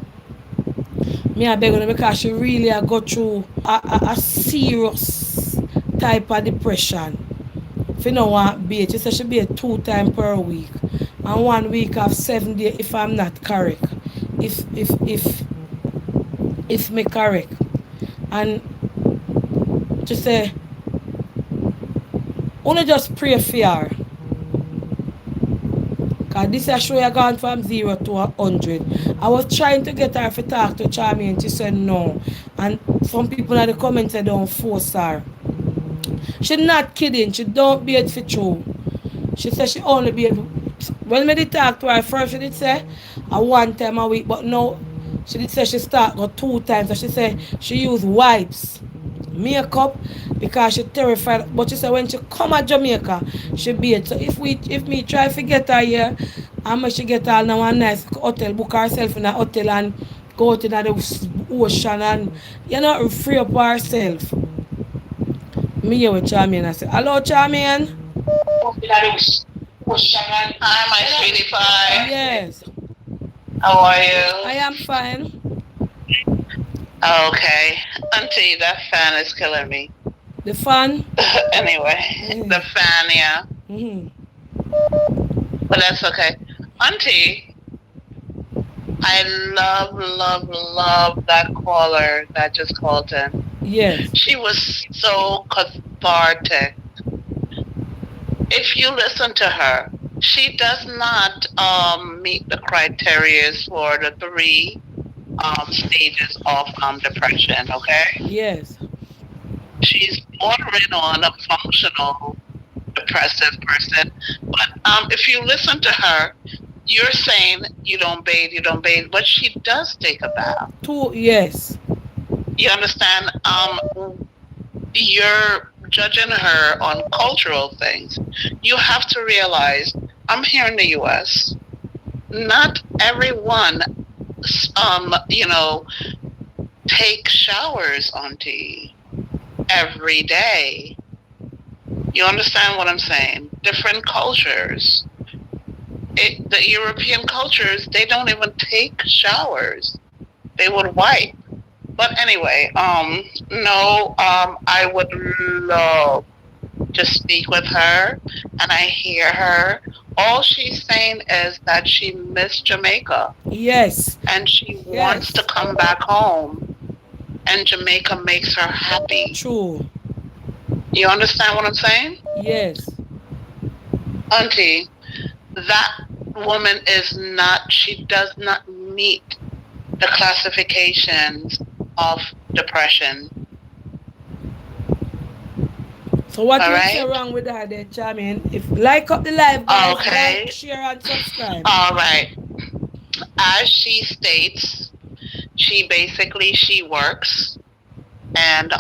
Me I beg on her because she really a go through a serious type of depression. If you know want bathe, she said she bathe 2 times per week. And 1 week of 7 days if I'm not correct. If me correct. And she say, only just pray for her. Cause this is show you gone from 0 to 100. I was trying to get her to talk to Charmy and she said no. And some people in the comments said don't force her. She not kidding. She don't be it for true. She said she only be able. When me did talk to her first, she did say a 1 time a week, but now she did say she start go 2 times. So she said she use wipes, makeup because she terrified. But she said when she come to Jamaica, she be it. So if me try to get her here, I must she get her now a nice hotel, book herself in a hotel and go out in the ocean and free up herself. Me here with Charmian. I say, hello Charmian. Hi, my sweetie pie. Yes. How are you? I am fine. Okay. Auntie, that fan is killing me. The fan? Anyway, the fan, yeah. Mm-hmm. But that's okay. Auntie, I love that caller that just called in. Yes. She was so cathartic. If you listen to her, she does not meet the criteria for the 3 stages of depression, okay? Yes. She's bordering on a functional depressive person. But if you listen to her, you're saying you don't bathe, but she does take a bath. Yes. You understand? You're judging her on cultural things. You have to realize, I'm here in the U.S. Not everyone, take showers, Auntie, every day. You understand what I'm saying? Different cultures. The European cultures, they don't even take showers. They would wipe. But anyway, I would love to speak with her, and I hear her. All she's saying is that she missed Jamaica. Yes. And she wants to come back home, and Jamaica makes her happy. True. You understand what I'm saying? Yes. Auntie, that woman she does not meet the classifications of depression. So what you say wrong with that there, Charmian? If like up the live, guys, like, share and subscribe. All right. As she states, she works, and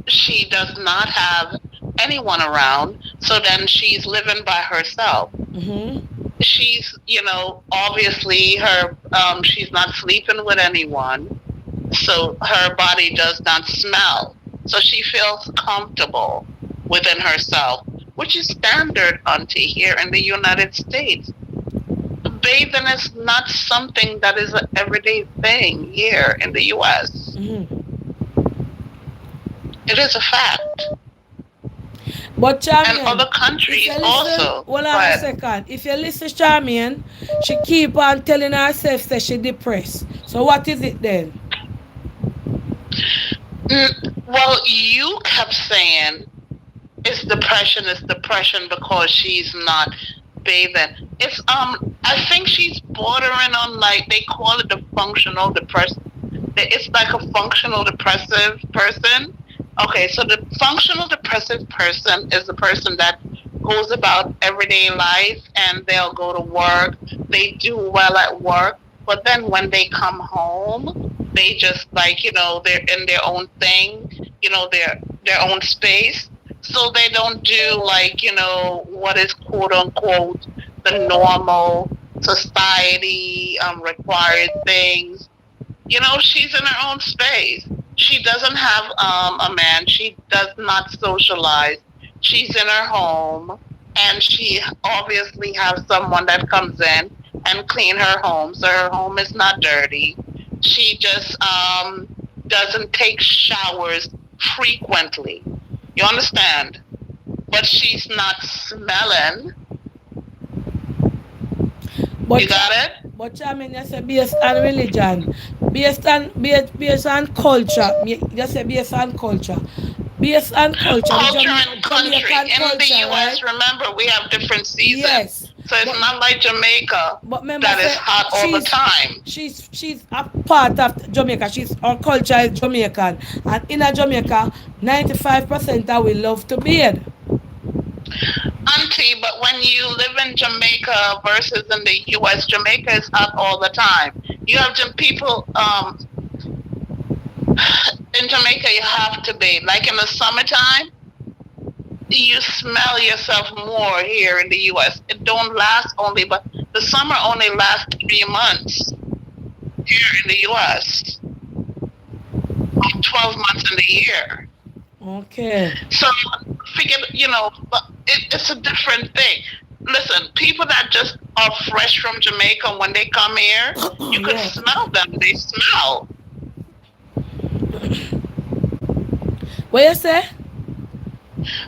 she does not have anyone around, so then she's living by herself. Mm-hmm. She's, obviously she's not sleeping with anyone, so her body does not smell. So she feels comfortable within herself, which is standard, Auntie, here in the United States. Bathing is not something that is an everyday thing here in the U.S. Mm-hmm. It is a fact. But Charmian, and other countries also. Hold on a second. If you listen, Charmian, she keep on telling herself that she's depressed. So what is it then? Well, you kept saying it's depression because she's not bathing. It's I think she's bordering on, like, they call it the functional depressive. It's like a functional depressive person. Okay, so the functional depressive person is the person that goes about everyday life, and they'll go to work. They do well at work, but then when they come home, they just, like, they're in their own thing, their own space. So they don't do, like, what is quote unquote the normal society required things. She's in her own space. She doesn't have a man. She does not socialize. She's in her home, and she obviously has someone that comes in and clean her home, so her home is not dirty. She just doesn't take showers frequently. You understand? But she's not smelling. But you got it? But I mean, you say based on religion, based on culture. You say based on culture. Based on culture. Culture and country. Jamaican In culture, the U.S., right? remember, we have different seasons. Yes. So it's not like Jamaica But remember, that is say, hot all the time. she's a part of Jamaica. Our culture is Jamaican, and in a Jamaica, 95% that we love to bathe. Auntie, but when you live in Jamaica versus in the U.S., Jamaica is hot all the time. You have people in Jamaica. You have to bathe. Like in the summertime, you smell yourself more here in the U.S. It don't last only, but the summer only lasts 3 months here in the U.S. 12 months in the year. Okay. So, but it's a different thing. Listen, people that just are fresh from Jamaica, when they come here, you can smell them. They smell. What you say?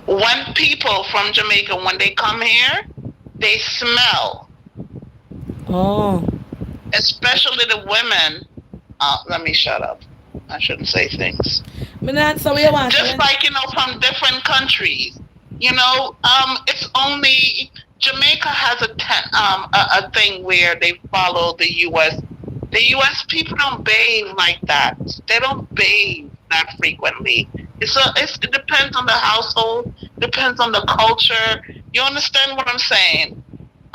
When people from Jamaica, when they come here, they smell. Oh. Especially the women. Let me shut up. I shouldn't say things. Just like, from different countries. It's only Jamaica has a thing where they follow the U.S. The U.S. people don't bathe like that. They don't bathe that frequently. It depends on the household, depends on the culture. You understand what I'm saying?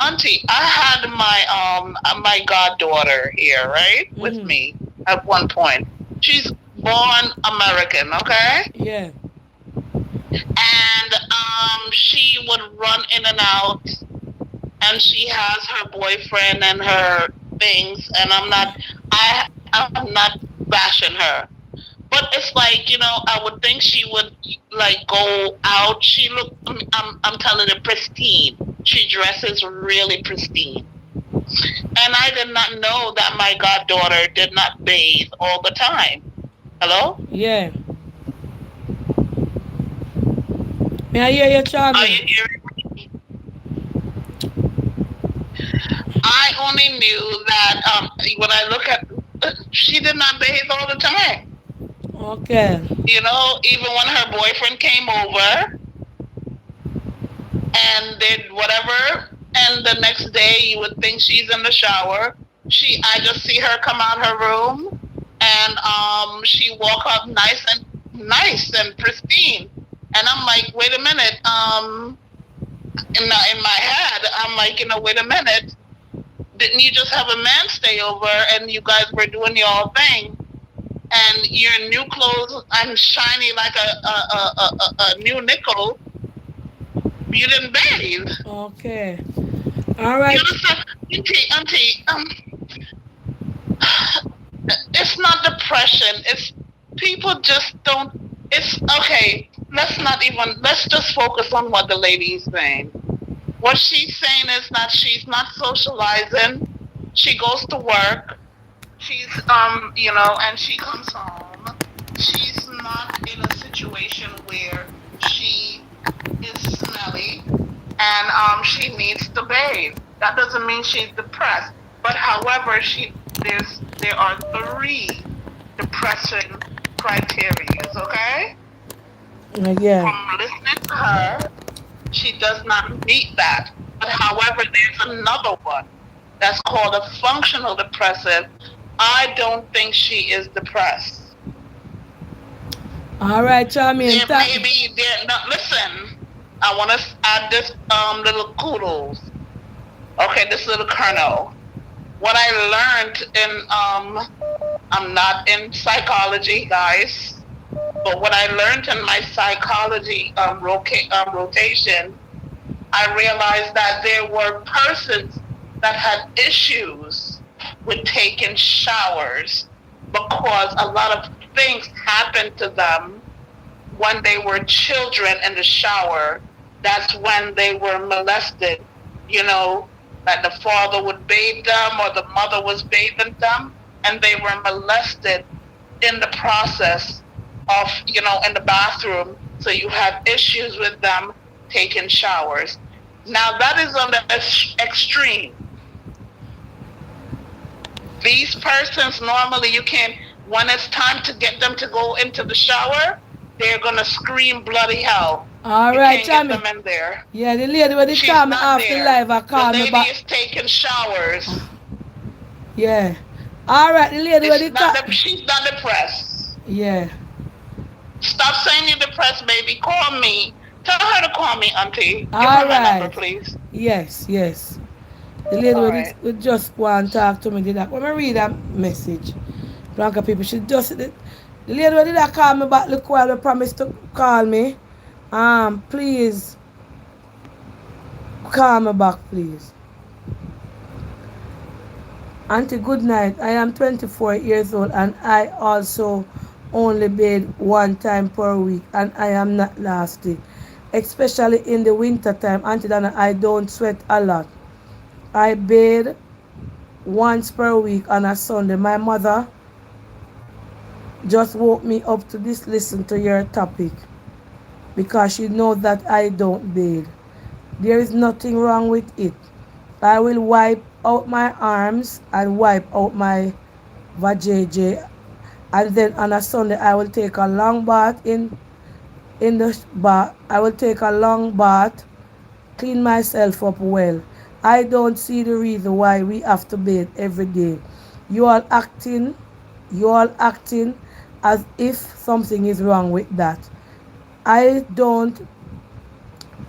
Auntie, I had my goddaughter here, right, with me at one point. She's born American, okay? Yeah. And she would run in and out, and she has her boyfriend and her things, and I'm not bashing her. But it's like, I would think she would like go out. She look, I'm telling you, pristine. She dresses really pristine. And I did not know that my goddaughter did not bathe all the time. Hello? Yeah. May I hear you, Charlie? Are you hearing me? I only knew that when I look at, she did not bathe all the time. Okay. Even when her boyfriend came over and did whatever, and the next day you would think she's in the shower. I just see her come out her room, and she walk up nice and pristine, and I'm like, wait a minute. In my head, I'm like, wait a minute. Didn't you just have a man stay over and you guys were doing your thing? And your new clothes and shiny like a new nickel. You didn't bathe. Okay. All right. Auntie, it's not depression. It's people just don't. It's okay. Let's just focus on what the lady is saying. What she's saying is that she's not socializing. She goes to work. She's, and she comes home. She's not in a situation where she is smelly and she needs to bathe. That doesn't mean she's depressed. But however, there are 3 depression criteria, okay? Yeah. From listening to her, she does not meet that. But however, there's another one that's called a functional depressive. I don't think she is depressed. All right, Charmy. Listen, I want to add this little kudos. Okay, this little kernel. What I learned I'm not in psychology, guys, but what I learned in my psychology rotation, I realized that there were persons that had issues with taking showers because a lot of things happened to them when they were children in the shower. That's when they were molested, that the father would bathe them or the mother was bathing them, and they were molested in the process of, in the bathroom. So you have issues with them taking showers. Now that is on the extreme. These persons normally when it's time to get them to go into the shower, they're going to scream bloody hell. All You right, can't get Chammy. them in there. Yeah, the lady when they She's call me not after there. live, I The call me lady back. is taking showers. Yeah. All right, the lady when It's they not call. the, she's not depressed. Yeah. Stop saying you're depressed, baby. Call me. Tell her to call me, Auntie. Give All her my number, right. please. Yes, yes. The lady All when right. it just want to talk to me did that. When I read that message, Blanca people should just the lady when did that call me back look while they promised to call me. Please call me back, please. Auntie, good night. I am 24 years old and I also only bathe one time per week and I am not nasty. Especially in the winter time. Auntie Dana, I don't sweat a lot. I bathe once per week on a Sunday. My mother just woke me up to this listen to your topic because she knows that I don't bathe. There is nothing wrong with it. I will wipe out my arms and wipe out my vajayjay, and then on a Sunday I will take a long bath in the bath. I will take a long bath, clean myself up well. I don't see the reason why we have to bathe every day. You all acting, you all acting as if something is wrong with that. I don't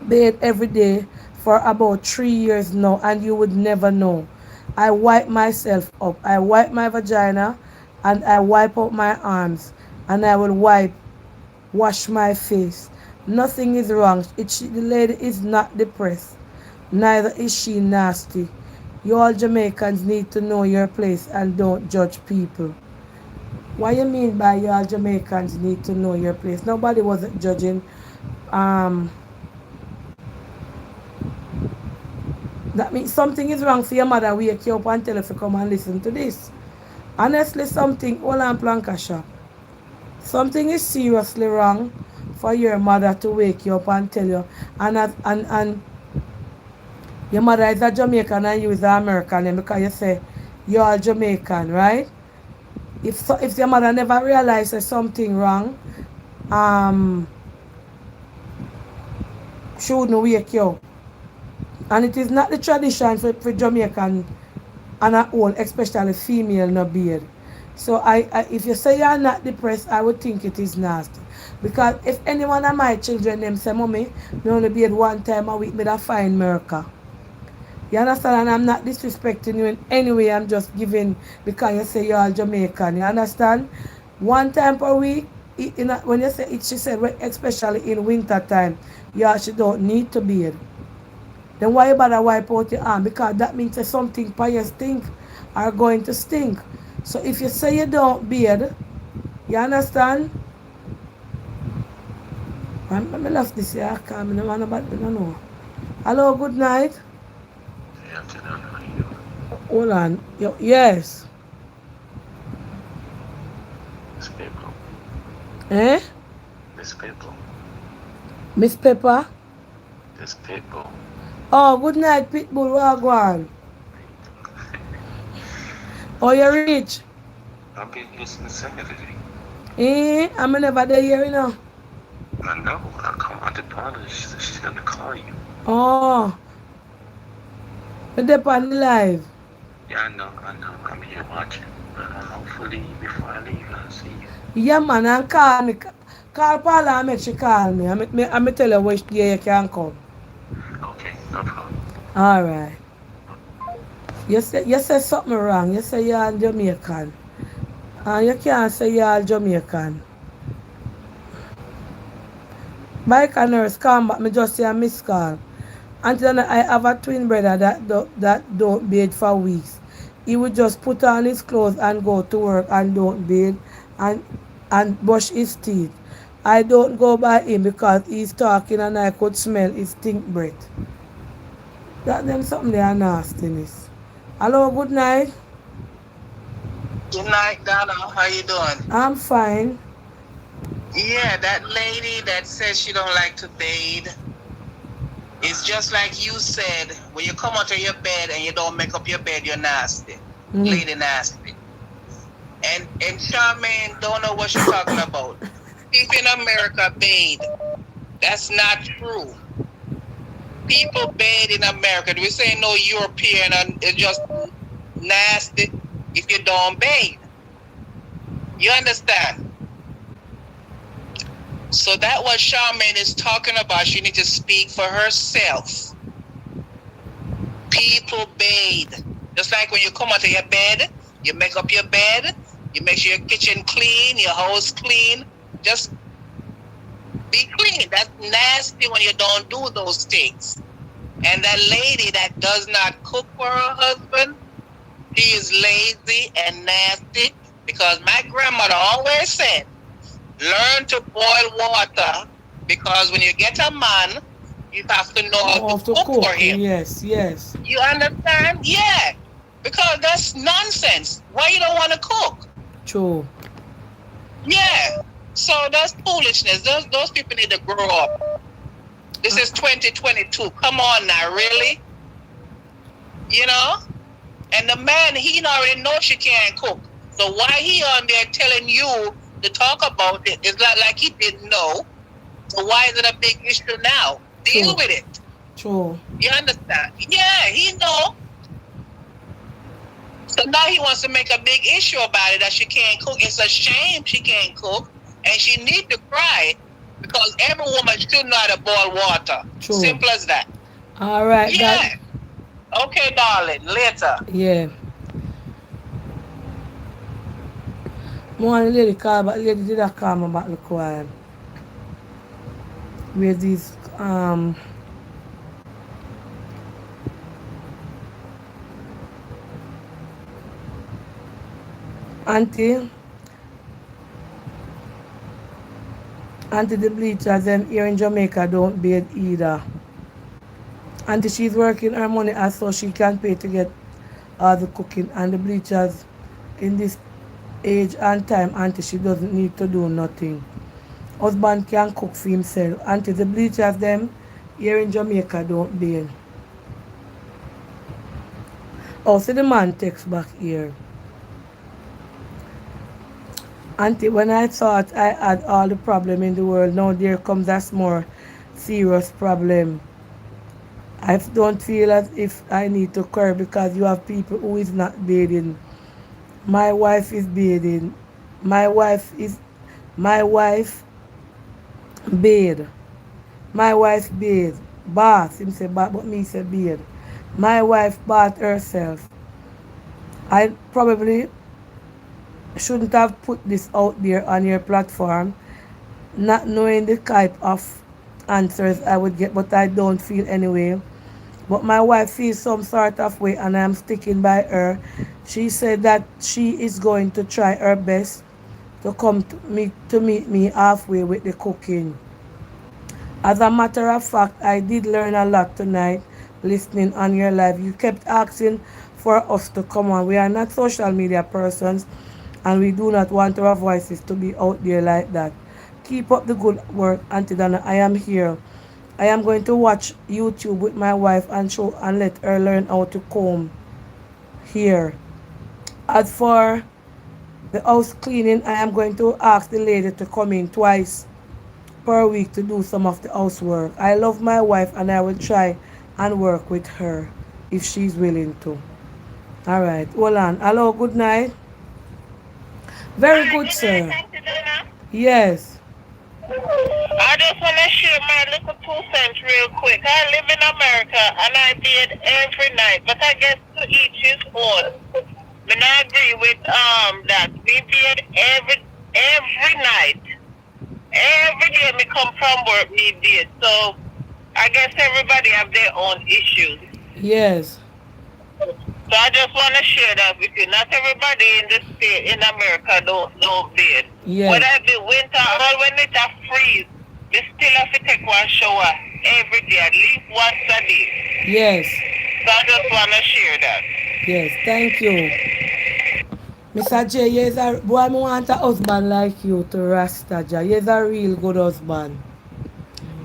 bathe every day for about 3 years now, and you would never know. I wipe myself up. I wipe my vagina and I wipe out my arms and I will wash my face. Nothing is wrong. The lady is not depressed. Neither is she nasty. You all Jamaicans need to know your place and don't judge people. What you mean by you all Jamaicans need to know your place? Nobody wasn't judging. Um, that means something is wrong for your mother wake you up and tell her to come and listen to this. Honestly, something, hold on, Plankasha. Something is seriously wrong for your mother to wake you up and tell you. And your mother is a Jamaican and you is an American and because you say you're Jamaican, right? If your mother never realizes something wrong, um, she wouldn't wake you up. And it is not the tradition for Jamaican and a whole, especially female, no beard. So if you say you're not depressed, I would think it is nasty. Because if any one of my children them say, Mommy, me only beard one time a week, me that fine miracle. You understand? And I'm not disrespecting you in any way. I'm just giving because you say you're all Jamaican. You understand? One time per week, when you say it, she said, especially in winter time, you actually don't need to bathe. Then why you bother wipe out your arm? Because that means that something by your stink are going to stink. So if you say you don't bathe, you understand? I left this here. I can't remember about it. No. Hello, good night. Hold on. Yes. Miss Pepper. Eh? Miss Pepper. Miss Pepper? Miss Pepper. Oh, good night, Pitbull. Wagwan. Oh, you rich? I've been listening Saturday. I'm never there here, you know. I know. I come out the parlor. She's gonna call you. Oh. You're there on the live. Yeah, I know. I'm here watching. But hopefully before I leave, I'll see you. Yeah, man, and call me. Call Paula and make she call me. I'm tell her which day you can come. Okay, no problem. All right. You say something wrong. You say you're Jamaican. And you can't say you're Jamaican. Bike and nurse come back. Me just say a missed call. Until then, I have a twin brother that don't bathe for weeks. He would just put on his clothes and go to work and don't bathe and brush his teeth. I don't go by him because he's talking and I could smell his stink breath. That them something they are nastiness. Hello, good night. Good night, Donna. How you doing? I'm fine. Yeah, that lady that says she don't like to bathe. It's just like you said, when you come out of your bed and you don't make up your bed, you're nasty. Lady nasty. And Charmaine don't know what she's talking about. People in America bathe. That's not true. People bathe in America. We say no European and it's just nasty if you don't bathe. You understand? So that what Charmaine is talking about. She needs to speak for herself. People bathe. Just like when you come out of your bed, you make up your bed, you make sure your kitchen clean, your house clean. Just be clean. That's nasty when you don't do those things. And that lady that does not cook for her husband, she is lazy and nasty, because my grandmother always said, learn to boil water, because when you get a man, you have to know how to cook for him. Yes, yes. You understand? Yeah. Because that's nonsense. Why you don't want to cook? True. Yeah. So that's foolishness. Those people need to grow up. This is 2022. Come on now, really? You know? And the man, he already knows she can't cook. So why he on there telling you to talk about it? It's not like he didn't know. So why is it a big issue now? Deal with it. True. You understand? Yeah, he know. So now he wants to make a big issue about it, that she can't cook. It's a shame she can't cook, and she need to cry, because every woman should know how to boil water. True. Simple as that. All right. Yeah. Okay, darling. Later. Yeah. One lady called, but lady did not call me back the choir. Where these auntie the bleachers them here in Jamaica don't bathe either. Auntie, she's working her money as so she can pay to get all the cooking, and the bleachers in this age and time, auntie, she doesn't need to do nothing. Husband can cook for himself. Auntie, the bleachers them here in Jamaica don't bathe. Oh, so the man takes back here. Auntie, when I thought I had all the problem in the world, now there comes a more serious problem. I don't feel as if I need to cry, because you have people who is not bathing. My wife is bathing. My wife bathe. My wife bathe. Bath. Him say bath, but me say bathe. My wife bath herself. I probably shouldn't have put this out there on your platform, not knowing the type of answers I would get, but I don't feel anyway. But my wife feels some sort of way, and I'm sticking by her. She said that she is going to try her best to come to meet me halfway with the cooking. As a matter of fact, I did learn a lot tonight listening on your live. You kept asking for us to come on. We are not social media persons, and we do not want our voices to be out there like that. Keep up the good work, Auntie Donna. I am here. I am going to watch YouTube with my wife and let her learn how to comb here. As for the house cleaning, I am going to ask the lady to come in twice per week to do some of the housework. I love my wife, and I will try and work with her if she's willing to. All right, hold on. Hello, good night. Very good, sir. Yes. I just want to share my little 2 cents real quick. I live in America and I bathe every night, but I guess to each his own. And I agree with that. We bathe every night. Every day me come from work, me bathe. So I guess everybody have their own issues. Yes. So I just want to share that with you. Not everybody in the state in America don't bathe. Yes. Whether it be winter or when it a freeze, we still have to take one shower every day, at least once a day. Yes. So I just want to share that. Yes, thank you. Mr. J, yes, boy, I want a husband like you to Rasta Jah. You're a real good husband.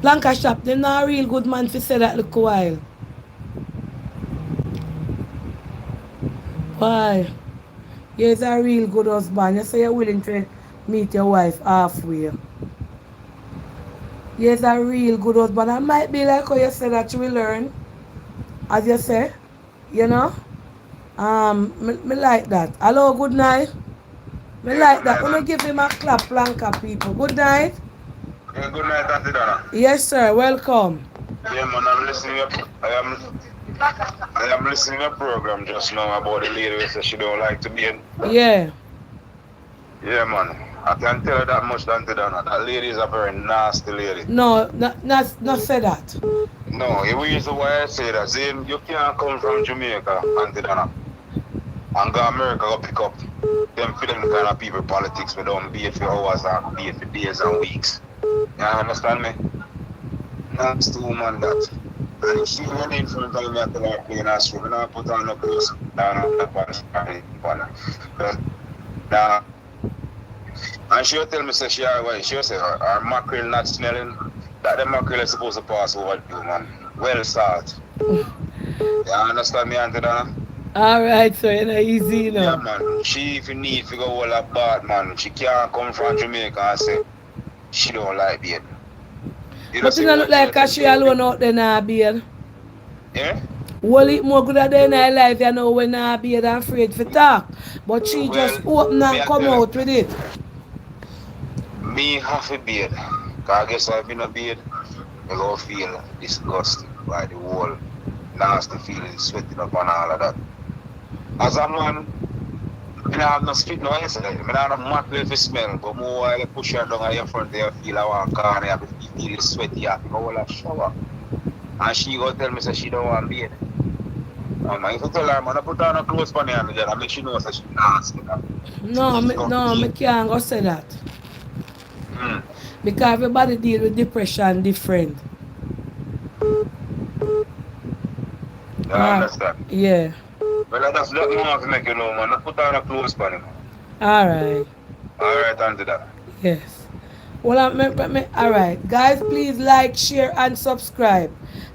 Blanca Shop, they're not a real good man to say that look a while. Why? You're a real good husband. You say you're willing to meet your wife halfway. Yes, a real good husband. I might be like how you said that you will learn, as you say, you know. Me like that. Hello, good night. Me Yeah, like good that. night, Wanna man. give him a clap, Blanca people. Good night. Yeah, good night, Auntie Donna. Yes, sir. Welcome. Yeah, man, I am listening to a program just now about the lady who says she don't like to be in. Yeah. Yeah, man. I can tell her that much, Auntie Donna. That lady is a very nasty lady. No, not say that. No, the reason why I say that, Zane, you can't come from Jamaica, Auntie Donna, and go America go pick up them for them kind of people politics we don't be it for hours and be it for days and weeks. You understand me? Nasty woman that. And if she run in front of me at the playing her stream, and I put on no clothes down on the pants. Now, and she'll tell me, say she'll say her mackerel not smelling, that the mackerel is supposed to pass over you, man. Well salt. You understand me, Auntie Donna? All right, so you know, easy, you Yeah, know. man. She, if you need to go all a bath, man, she can't come from Jamaica and say she don't like beer. You know, But it see don't look what like she'll a tell she me? alone out there now, babe. Yeah? Well, it more good at in her life, you know, when I be afraid to talk. But she just Well, open me and I come tell you, out with it. me have a beard. Cause I guess I've been a beard. I go feel disgusted by the whole nasty feeling, sweating up and all of that. As a man, I don't have no spit no answer. I don't have mackerel to smell, but more while I push her down at your front there, feel I want car, I feel sweaty, I go all a shower. And she go tell me say she don't want beard. If you tell her, man, I put on a clothes for me and I make she know that she nasty. No, She go me beard. can't go say that. Mm. Because everybody deal with depression different. You understand? Yeah. Well, that's that more to make you know, man. I put on a clothes for him. All right. Alright, Auntie Donna. Yes. Well, all right. Guys, please like, share, and subscribe.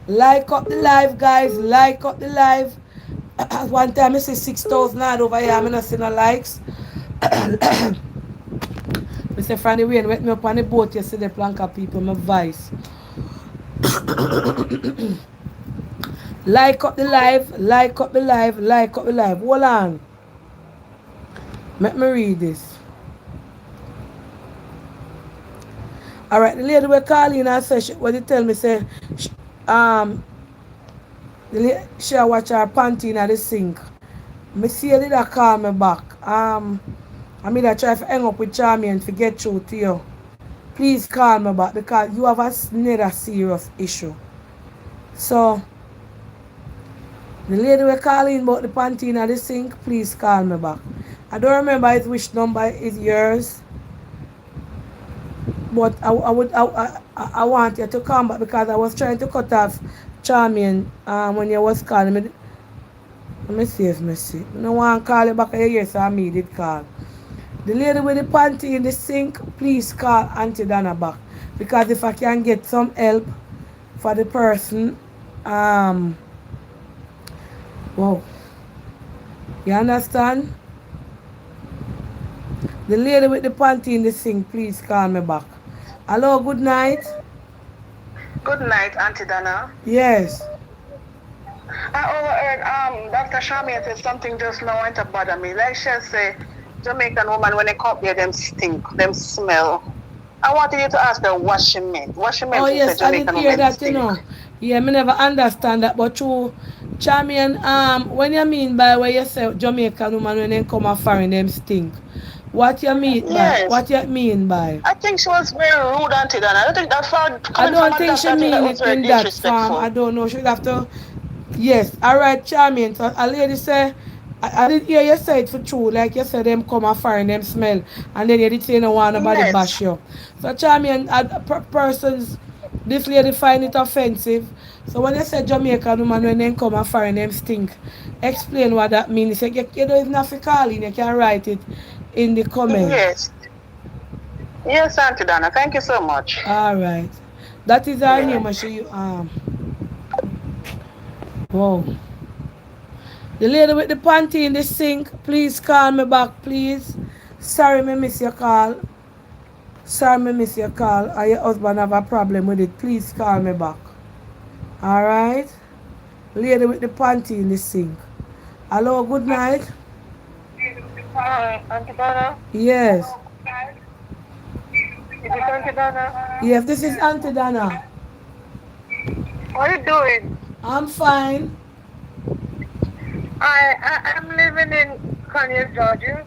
Like up the live, guys. Like up the live. One time I see 6,000 odd over here. I'm not seeing no likes. Mr. Franny Rain wet me up on the boat yesterday, Planka people, my voice. Like up the live, like up the live, like up the live. Hold on. Let me read this. Alright, the lady we call in and say, what they tell me, say, um, she watch her panty in the sink. Me see her did that call me back. I mean, I try to hang up with Charmy and to get through to you. Please call me back because you have another serious issue. So, the lady we calling about the panty in the sink, please call me back. I don't remember which number is yours, but I want you to come back because I was trying to cut off Charmian when you was calling me. Let me see if I see. I don't want to call you back. Yes, I me did call. The lady with the panty in the sink, please call Auntie Donna back. Because if I can get some help for the person, wow. You understand? The lady with the panty in the sink, please call me back. Hello, good night. Good night, Auntie Donna. Yes. I overheard Dr. Shami said something just now went to bother me. Like she say, Jamaican woman when they come here, them stink, them smell. I wanted you to ask her what she meant. What she meant Oh when she said yes, I did Jamaican hear women that, you stink. know. Yeah, me never understand that, but true. Charmian, when you mean by when you say Jamaican woman when they come and foreign them stink, what you mean by? Yes. What you mean by? I think she was very rude, Auntie Donna. I don't think that far I coming from don't a think doctor, she I think that mean was it very in that form. I disrespectful. don't know. She'd have to. Yes, all right, Charmian. So a lady say, I did hear you say it for true. Like you said, them come and foreign them smell, and then you did say you don't want nobody Yes. bash you. So Charmian, persons, this lady find it offensive. So when they say Jamaican woman when they come and foreign them stink, explain what that means. You, you don't even have to call in. You can write it in the comment. Yes. Yes, Auntie Donna. Thank you so much. All right, that is our Yeah. name. Wow. The lady with the panty in the sink, please call me back, please. Sorry, me miss your call. Sorry, me miss your call. Or your husband have a problem with it. Please call me back. Alright? Lady with the panty in the sink. Hello, good night. Hi, Auntie Donna. Yes. Is it Auntie Donna? Yes, this is Auntie Dana. What are you doing? I'm fine. I'm living in Conyers, Georgia,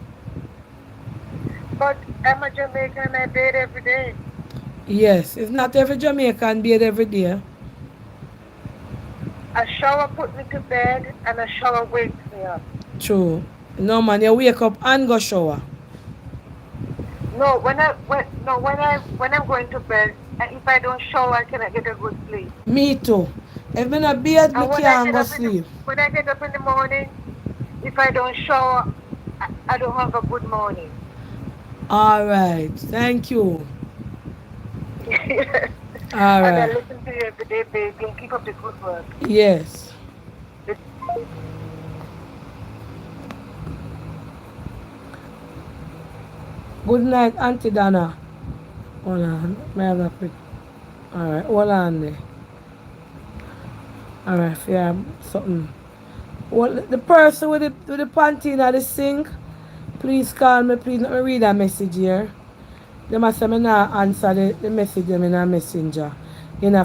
but I'm a Jamaican and I bathe every day. Yes, it's not every Jamaican bathe every day. A shower put me to bed and a shower wakes me up. True. No man, you wake up and go shower. No, when I'm going to bed, and if I don't shower, I cannot get a good sleep. Me too. If me not bathe, me And when I can't get go up in the sleep. when I get up in the morning, if I don't shower, I don't have a good morning. Alright, thank you. And I Alright. listen to you every day, baby, and keep up the good work. Yes. Good night, Auntie Dana. Hold on. May I have a quick. Alright, hold on there. Alright, yeah, something. Well, the person with the panty in the sink, please call me, please let me read a message here. They must say me not answer the message them in a messenger. In a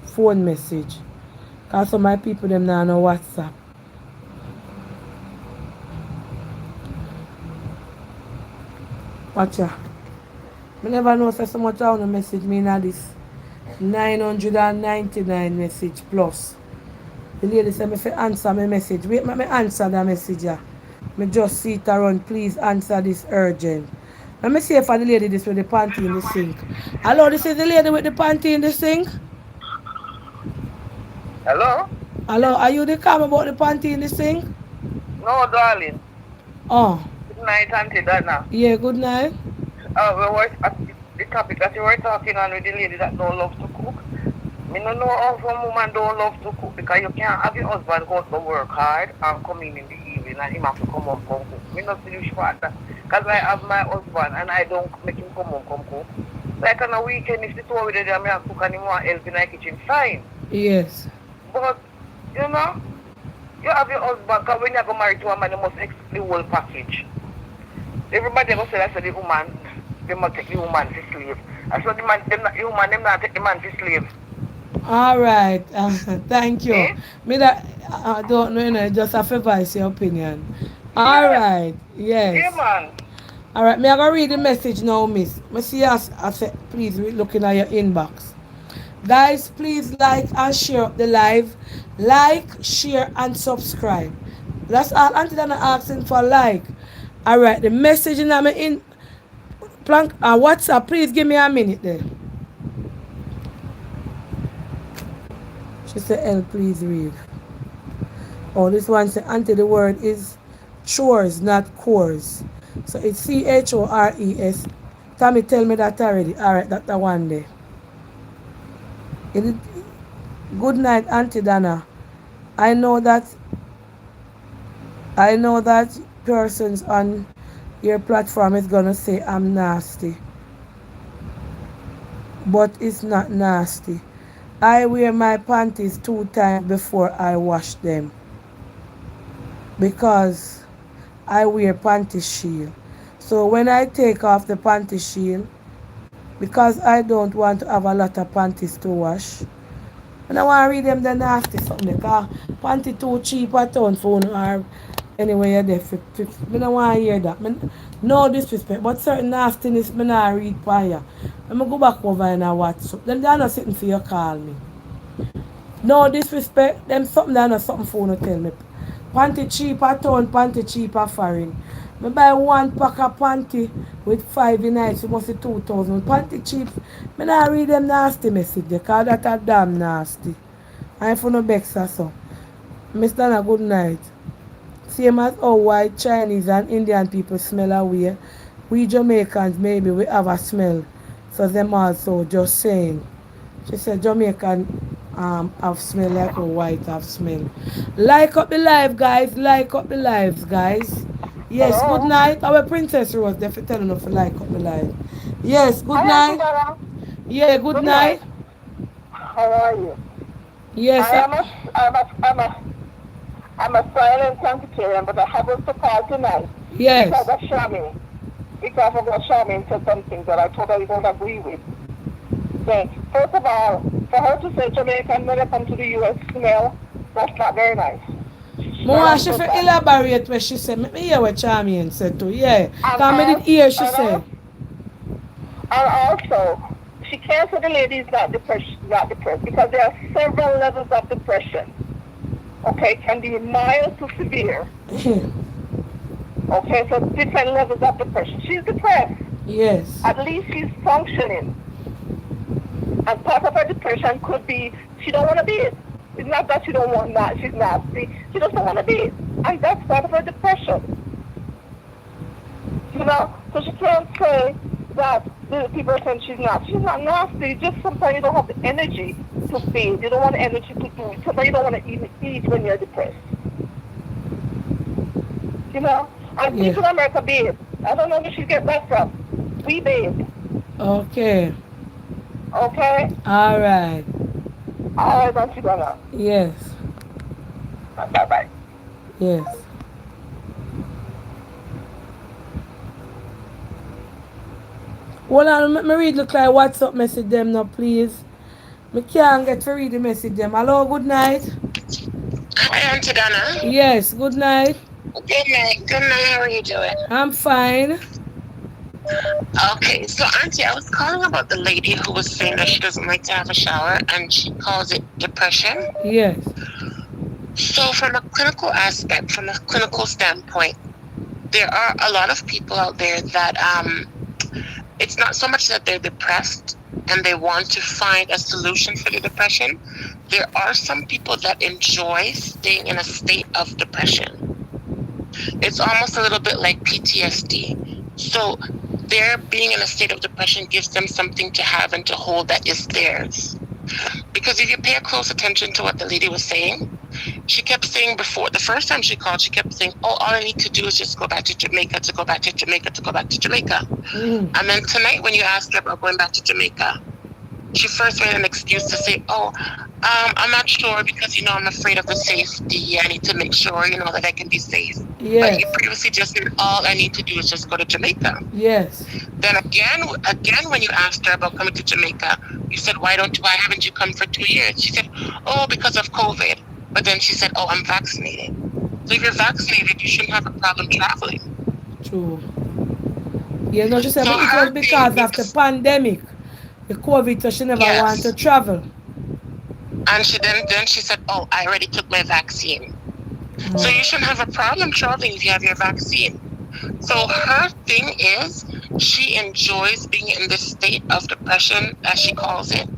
phone message. Cause some of my people them now know WhatsApp. Watch ya. I never know say so much how to message me in this 999 message plus. The lady said me fi answer my message. Wait, me answer that message ya. Me just see it around. Please answer this urgent. Let me see if the lady this with the panty in the sink. Hello, this is the lady with the panty in the sink. Hello? Hello, are you the calm about the panty in the sink? No, darling. Oh, Good night, Auntie Dana. yeah, good night. We were at the topic that you were talking on with the lady that don't love to cook. Me no know how some woman don't love to cook because you can't have your husband go to work hard and come in the evening and him have to come home come cook. Me not see you for that. Because I have my husband and I don't make him come home come cook. Like on a weekend, if the two of them there, me have cook and him want help in the kitchen, fine. Yes. But, you know, you have your husband, because when you go married to a man, you must accept the whole package. Everybody go say that the woman, they must take the woman to slave. And so the man, the woman, them not take the man to slave. All right. Thank you. Eh? Me that I don't know, just have to voice your opinion. All Yeah. right. Yes. Yeah, man. All right. Me I gonna read the message now, miss. Me see us. I said, please looking at your inbox. Guys, please like and share the live. Like, share, and subscribe. That's all. Auntie Dana asking for like. All right. The message in my in plank WhatsApp. Please give me a minute there. She said, "L, please read." Oh, this one said, "Auntie, the word is chores, not chores. So it's CHORES. Tommy, tell me that already. All right, that's the one there. It, good night, Auntie Dana. I know that persons on your platform is gonna say I'm nasty, but it's not nasty. I wear my panties 2 times before I wash them because I wear panty shield. So when I take off the panty shield, because I don't want to have a lot of panties to wash, and I want to read them the nasty something because panty too cheap a ton for one or anyway you're there. I don't want to hear that. No disrespect, but certain nastiness I not read for you. I'm going to go back over in a WhatsApp. Then they're not sitting for you call me. No disrespect, them something that not something for to tell me. Panty cheap a ton, panty cheap a foreign. I buy one pack of panty with 5 in it, it must be 2,000. Panty cheap, I not read them nasty message because that a damn nasty. I for no bex or so. Mr. Dana, good night. Same as how white, Chinese and Indian people smell away. We Jamaicans maybe we have a smell. So them also just saying. She said Jamaican have smell like a white have smell. Like up the live, guys. Like up the lives, guys. Yes, good Hello? night. Our Princess Rose, they telling us to like up the live. Yes, good Hi, Auntie night. Dara. Yeah, good Good night. night. How are you? Yes, I am a, I'm a, I'm a, I'm a silent Sanctarian, but I happen to call tonight because yes. of Charmaine. Because of what Charmaine said something that I totally don't agree with. So, first of all, for her to say Jamaican never come to the U.S. smell, that's not very nice. More Smell want and she so for bad. elaborate what she said. Let me hear what Charmian said too. Yeah. And, Cause I did also, hear she and, say. also, and also, she can't say the lady is not depressed because there are several levels of depression. Okay, can be mild to severe. Okay, so different levels of depression. She's depressed. Yes. At least she's functioning. And part of her depression could be she don't want to be it. It's not that she don't want that. She's nasty. She just don't want to be it. And that's part of her depression. You know? So she can't say that the people are saying she's not. She's not nasty. Just sometimes you don't have the energy to feed. You don't want the energy to do it. Sometimes you don't want to even eat when you're depressed. You know? And Yeah. people in America bathe. I don't know where she get that from. We bathe. Okay. Okay? All right. All right, don't you go now. Yes. Bye-bye. Yes. Hold on, let me read look like WhatsApp message them now, please. Me can't get to read the message them. Hello, good night. Hi, Auntie Donna. Yes, good night. Good night. Good night. How are you doing? I'm fine. Okay, so Auntie, I was calling about the lady who was saying that she doesn't like to have a shower and she calls it depression. Yes. So, from a clinical aspect, from a clinical standpoint, there are a lot of people out there that it's not so much that they're depressed and they want to find a solution for the depression. There are some people that enjoy staying in a state of depression. It's almost a little bit like PTSD. So their being in a state of depression gives them something to have and to hold that is theirs. Because if you pay close attention to what the lady was saying, she kept saying before, the first time she called, she kept saying, oh, all I need to do is just go back to Jamaica, to go back to Jamaica, to go back to Jamaica. And then tonight when you asked her about going back to Jamaica, she first made an excuse to say, oh, I'm not sure because, I'm afraid of the safety. I need to make sure, that I can be safe. But you Yes. previously just said, all I need to do is just go to Jamaica. Yes. Then again, when you asked her about coming to Jamaica, you said, why haven't you come for 2 years? She said, oh, because of COVID. But then she said, oh, I'm vaccinated. So if you're vaccinated, you shouldn't have a problem traveling. True. Yeah, no, she said So but it was her thing because of the is, pandemic, the COVID, so she never want to yes. travel. And then she said, oh, I already took my vaccine. So you shouldn't have a problem traveling if you have your vaccine. So her thing is she enjoys being in this state of depression, as she calls it,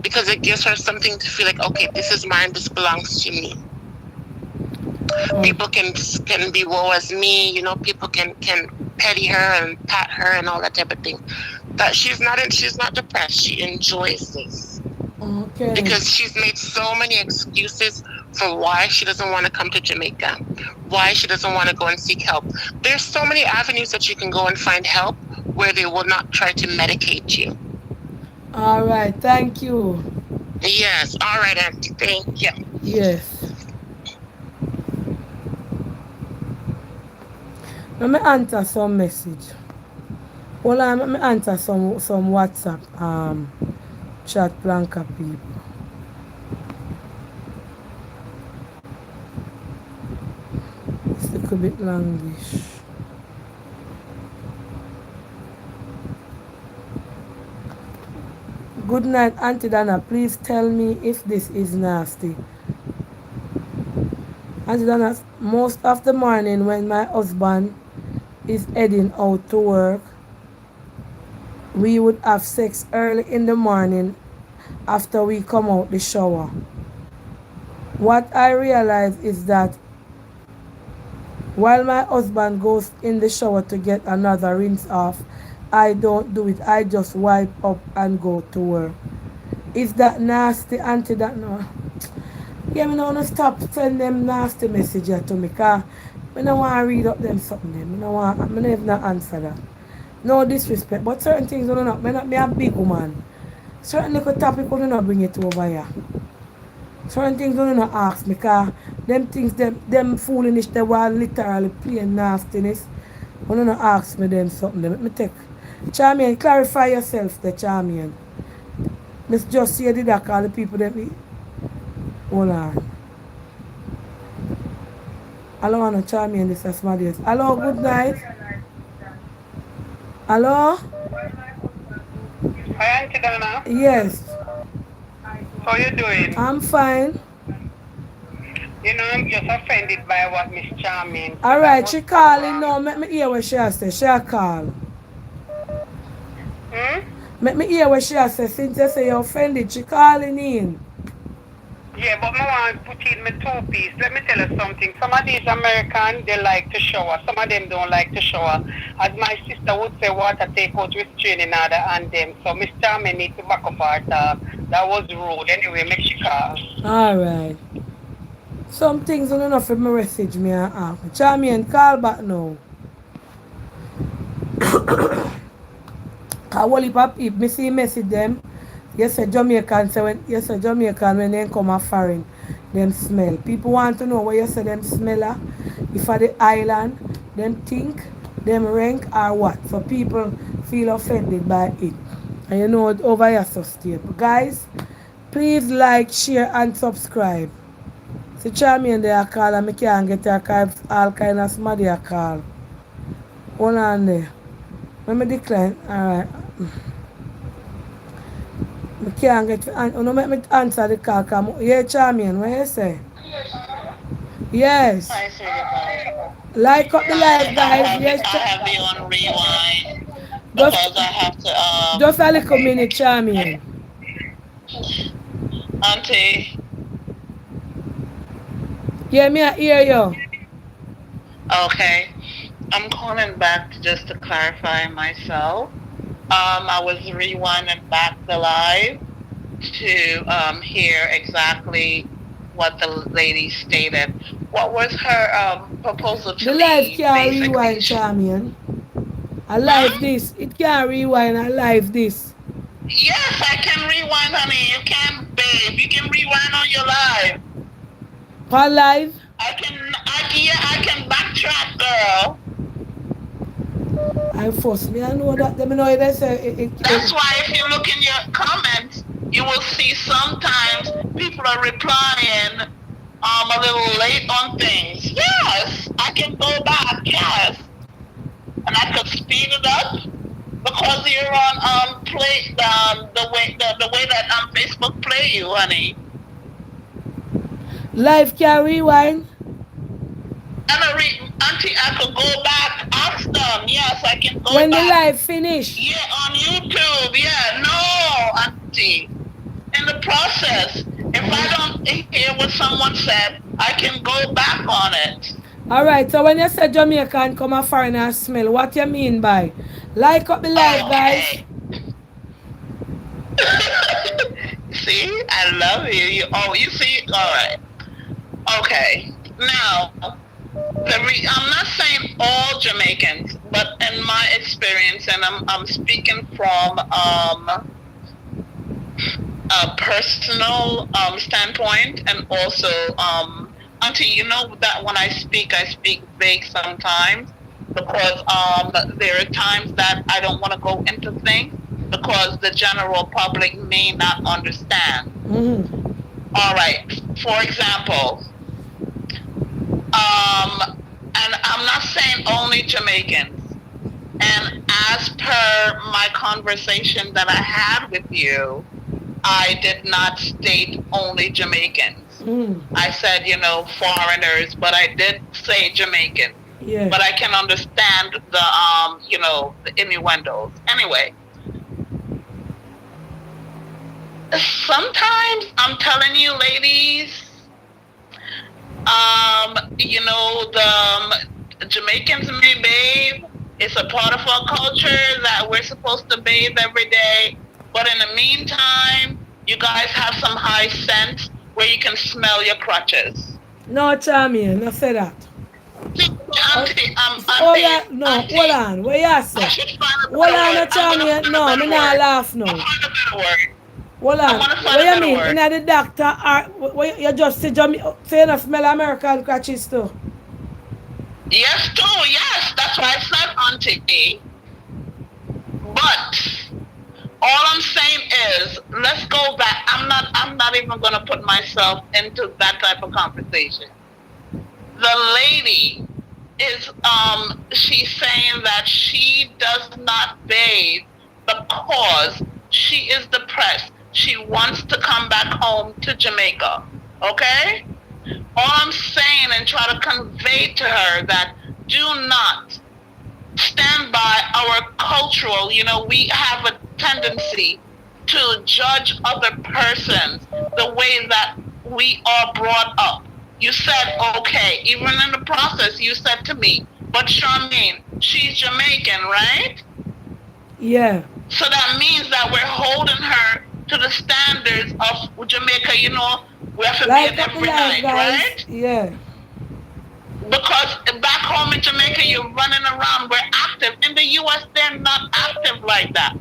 because it gives her something to feel like, okay, this is mine, this belongs to me. People can be woe as me, people can petty her and pat her and all that type of thing. But she's not depressed. She enjoys this. Okay. Because she's made so many excuses for why she doesn't want to come to Jamaica, why she doesn't want to go and seek help. There's so many avenues that you can go and find help where they will not try to medicate you. All right, thank you. Yes, all right, Auntie, thank you. Yes. Let me answer some message. Hold on, let me answer some WhatsApp chat blanca people. It's a little bit longish. Good night, Auntie Dana. Please tell me if this is nasty. Auntie Dana, most of the morning when my husband is heading out to work, we would have sex early in the morning after we come out the shower. What I realize is that while my husband goes in the shower to get another rinse off, I don't do it. I just wipe up and go to work. Is that nasty, Auntie? That no? Yeah, me don't want to stop sending them nasty messages to me because I don't want to read up them something. I don't want, I don't even answer that. No disrespect, but certain things don't not. Me a big woman. Certain little topic will not bring it over here. Certain things don't not ask me, because them things, them foolishness, they were literally plain nastiness. When not ask me them something, let me take. Charmian, clarify yourself, the Charmian. Miss just say did I call the people that me. Hold on. Hello, Anna Charmian, this is my days. Hello, good night. Hello? Hi, Auntie Donna. Yes. How you doing? I'm fine. You know, I'm just offended by what Miss Charmaine said. Alright, she calling now. Let me hear what she has said. She a call. Let me hear what she has said. Since you say you're offended, she calling in. Yeah, but I want to put in my 2 piece. Let me tell you something. Some of these Americans, they like to shower. Some of them don't like to shower. As my sister would say, water take out restraining order on them. So Miss Charmaine needs to back up her talk. That was rude. Anyway, make she call. Alright. Some things don't enough for me message me and ask me. Charmian, call back now. I will heap of people. Me see message them. You say Jamaican say when you say Jamaican when they come a foreign, them smell. People want to know what you say them smell. If at the island, them think, them rank or what. So people feel offended by it. And you know it over here so stay. But guys, please like, share and subscribe. See Charmian they are call and I can't get all kind of somebody a call. Hold on there. Let me decline. Alright. I can't get no make me answer the call. Yeah, Charmian, what you say? Yes. I say Like up the live, guys. Yes. I have you on rewind Just, because I have to just a little minute, Charmian. Auntie. Yeah, me I hear you. Okay. I'm calling back just to clarify myself. I was rewinding back the live to hear exactly what the lady stated. What was her proposal to the me? live can't rewind, Charmian. I live this. It can't rewind. I live this. Yes, I can rewind, honey. You can, babe. You can rewind on your live. For live? I can backtrack, girl. I force me. I know that. Let me know if they say That's why if you look in your comments, you will see sometimes people are replying a little late on things. Yes, I can go back. Yes, and I could speed it up because you're on play the way that Facebook play you, honey. Live can rewind. Auntie, I could go back, ask them. Yes, I can go when back. the live finish. Yeah, on YouTube. Yeah, no, Auntie. In the process, if I don't hear what someone said, I can go back on it. Alright, so when you say Jamaican come a foreigner smell, what you mean by? Like up the live, guys. See, I love you. You see, all right. Okay, now, I'm not saying all Jamaicans, but in my experience, and I'm speaking from a personal standpoint, and also, Auntie, you know that when I speak vague sometimes, because there are times that I don't want to go into things because the general public may not understand. All right, for example, and I'm not saying only Jamaicans. And as per my conversation that I had with you, I did not state only Jamaicans. I said, foreigners, but I did say Jamaican. Yeah. But I can understand the, the innuendos. Anyway, sometimes I'm telling you, ladies, the Jamaicans may bathe. It's a part of our culture that we're supposed to bathe every day. But in the meantime, you guys have some high scent where you can smell your crotches. No, Charmian, I say that. People Auntie, Oh yeah, auntie, no, auntie. hold on. What you I say? should find a Hold better on, word. no, I'm gonna Charmy. find a No, me better not word. laugh I'll now. find a better word. Hold I'm on. gonna find What a you better mean? word. In the doctor, or you just say say you smell American crutches too? Yes, too. Yes, that's why I said auntie. But all I'm saying is, let's go back. I'm not even gonna put myself into that type of conversation. The lady is she's saying that she does not bathe because she is depressed. She wants to come back home to Jamaica. Okay? All I'm saying and try to convey to her that do not stand by our cultural, we have a tendency to judge other persons the way that we are brought up. You said, okay, even in the process, you said to me, but Charmaine, she's Jamaican, right? Yeah. So that means that we're holding her to the standards of Jamaica, we have to Like bathe up the every life, night, guys. right? Yeah. Because back home in Jamaica, you're running around, we're active. In the US, they're not active like that.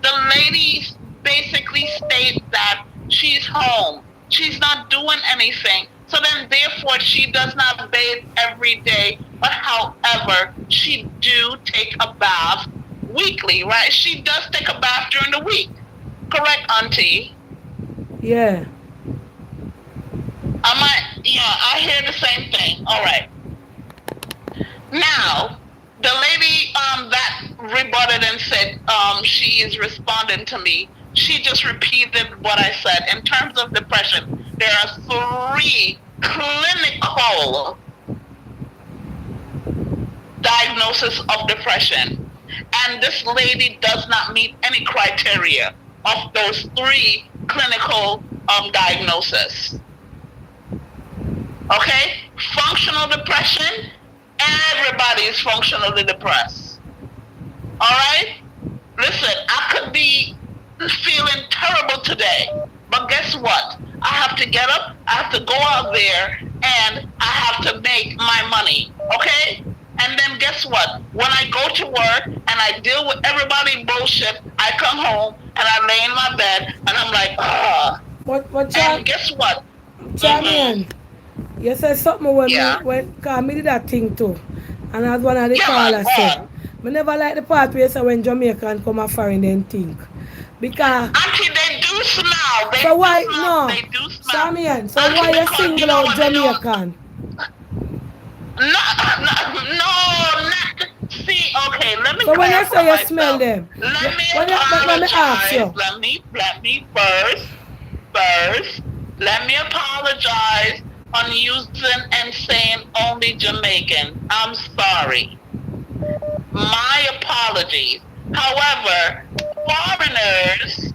The lady basically states that she's home. She's not doing anything. So then, therefore, she does not bathe every day. But however, she do take a bath weekly, right? She does take a bath during the week. Correct, Auntie? Yeah. I hear the same thing. All right. Now, the lady that rebutted and said she is responding to me, she just repeated what I said. In terms of depression, there are 3 clinical diagnoses of depression. And this lady does not meet any criteria of those 3 clinical diagnoses. Okay? Functional depression, everybody is functionally depressed. All right? Listen, I could be feeling terrible today, but guess what? I have to get up, I have to go out there, and I have to make my money. Okay? And then guess what? When I go to work and I deal with everybody bullshit, I come home and I lay in my bed and I'm like, ah. And guess what? Charmian, you said something cause me did that thing too. And as one of the callers said, me never like the part where you say when Jamaican come a foreign then think. Because Auntie, they do smell. So why They do smell. Charmian, so why you single out Jamaican? No, not. See, okay, let me So when you clarify say you myself. smell them, Let me apologize. Let me first, let me apologize on using and saying only Jamaican. I'm sorry. My apologies. However, foreigners,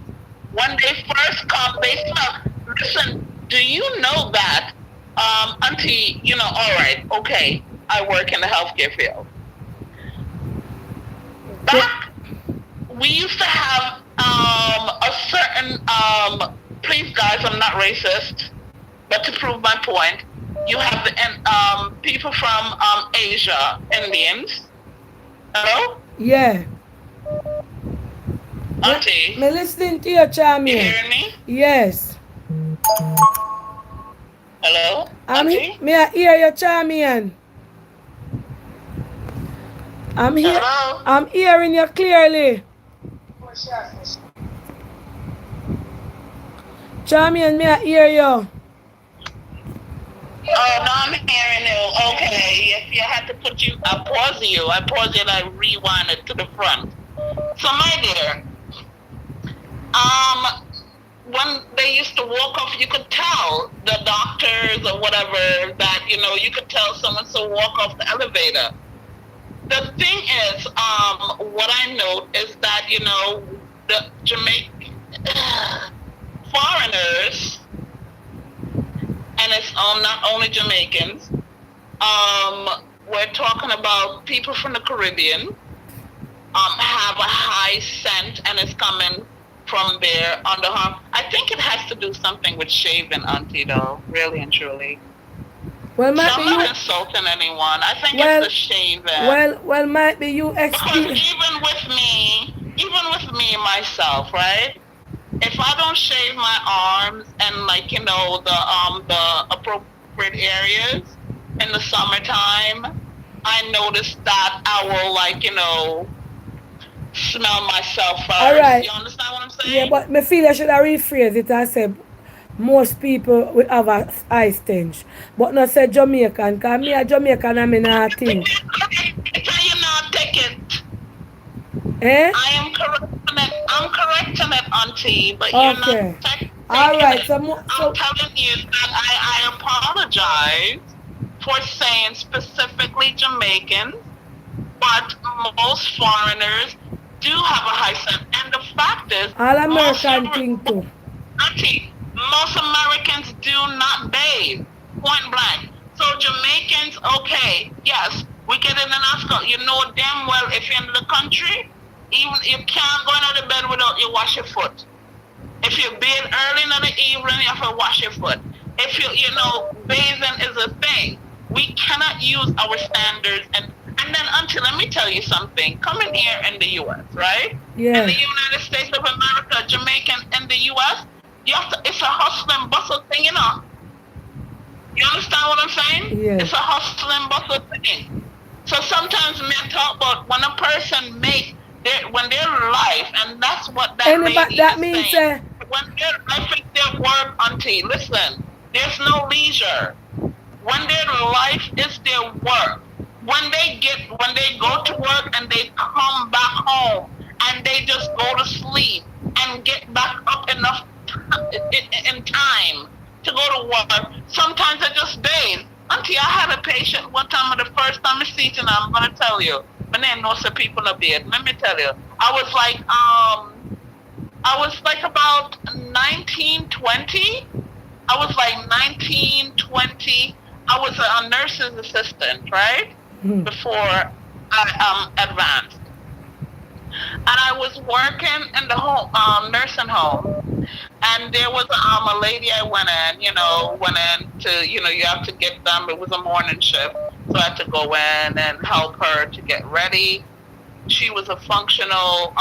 when they first come, they smell. Listen, do you know that, Auntie, all right, okay, I work in the healthcare field. Back, we used to have a certain, please guys, I'm not racist, but to prove my point, you have the people from Asia, Indians. Hello? Yeah. Auntie? Me listening to you, Charmian. You hearing me? Yes. Hello? Auntie? Me I hear you, Charmian. Hello? I'm hearing you clearly. Charmian, me I hear you. Oh, no, I'm hearing you. Okay. If you had to I pause you and I rewind it to the front. So, my dear, when they used to walk off, you could tell the doctors or whatever that, you could tell someone to walk off the elevator. The thing is, what I note is that, the Jamaican foreigners, and it's not only Jamaicans, we're talking about people from the Caribbean, have a high scent and it's coming from their underarm. I think it has to do something with shaving, Auntie, though, really and truly. Well, So might be I'm not you. insulting anyone. I think it's Well, the shame then. might be you Because experience. even with me myself, right? If I don't shave my arms and like the appropriate areas in the summertime, I notice that I will smell myself All first. right. You understand what I'm Yeah, saying? but me feel I should have rephrase it and say most people will have a eye stench. But not say Jamaican, because me a Jamaican and me not think. Can you not take it? Eh? I am correcting it. I'm correcting it, Auntie, but you're not Okay. taking Alright, it. I'm so telling you that I apologize for saying specifically Jamaicans, but most foreigners do have a high sense. And the fact is, all American thing too. Auntie, most Americans do not bathe, point blank. So Jamaicans, okay, yes, we get in an Oscar. You know damn well if you're in the country, even you can't go into the bed without you wash your foot. If you bathe early in the evening, you have to wash your foot. If bathing is a thing. We cannot use our standards and then until let me tell you something. Coming here in the US, right? Yeah. In the United States of America, Jamaican in the US, it's a hustle and bustle thing, You understand what I'm saying? Yeah. It's a hustle and bustle thing. So sometimes men talk about when a person when their life, and that's what that lady that is means saying. When their life is their work, Auntie, listen, there's no leisure. When their life is their work, when they go to work and they come back home and they just go to sleep and get back up enough in time to go to work, sometimes they just bathe. Auntie, I had a patient one time, the first time I see you, I'm going to tell you, my name knows the people a bit. Let me tell you, I was like about 19, 20. I was like 19, 20. I was a nurse's assistant, right? Before I advanced. And I was working in the home, nursing home. And there was a lady I went in to, you have to get them. It was a morning shift. So I had to go in and help her to get ready. She was a functional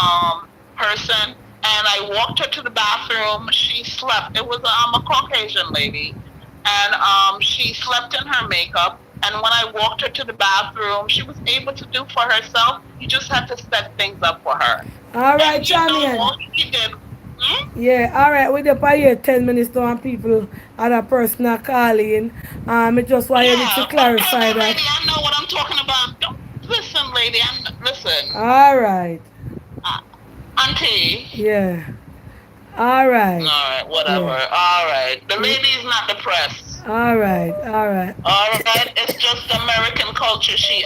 person. And I walked her to the bathroom. She slept. It was a Caucasian lady. And she slept in her makeup. And when I walked her to the bathroom, she was able to do for herself. You just had to set things up for her. All right, champion. Yeah, all right. We're up here 10 minutes now and people, other person are calling. I just wanted to clarify that. Lady, I know what I'm talking about. Don't listen, lady. Listen. All right. Auntie. Yeah. All right. All right, whatever. Yeah. All right. The lady's not depressed. All right. All right. All right. It's just American culture. She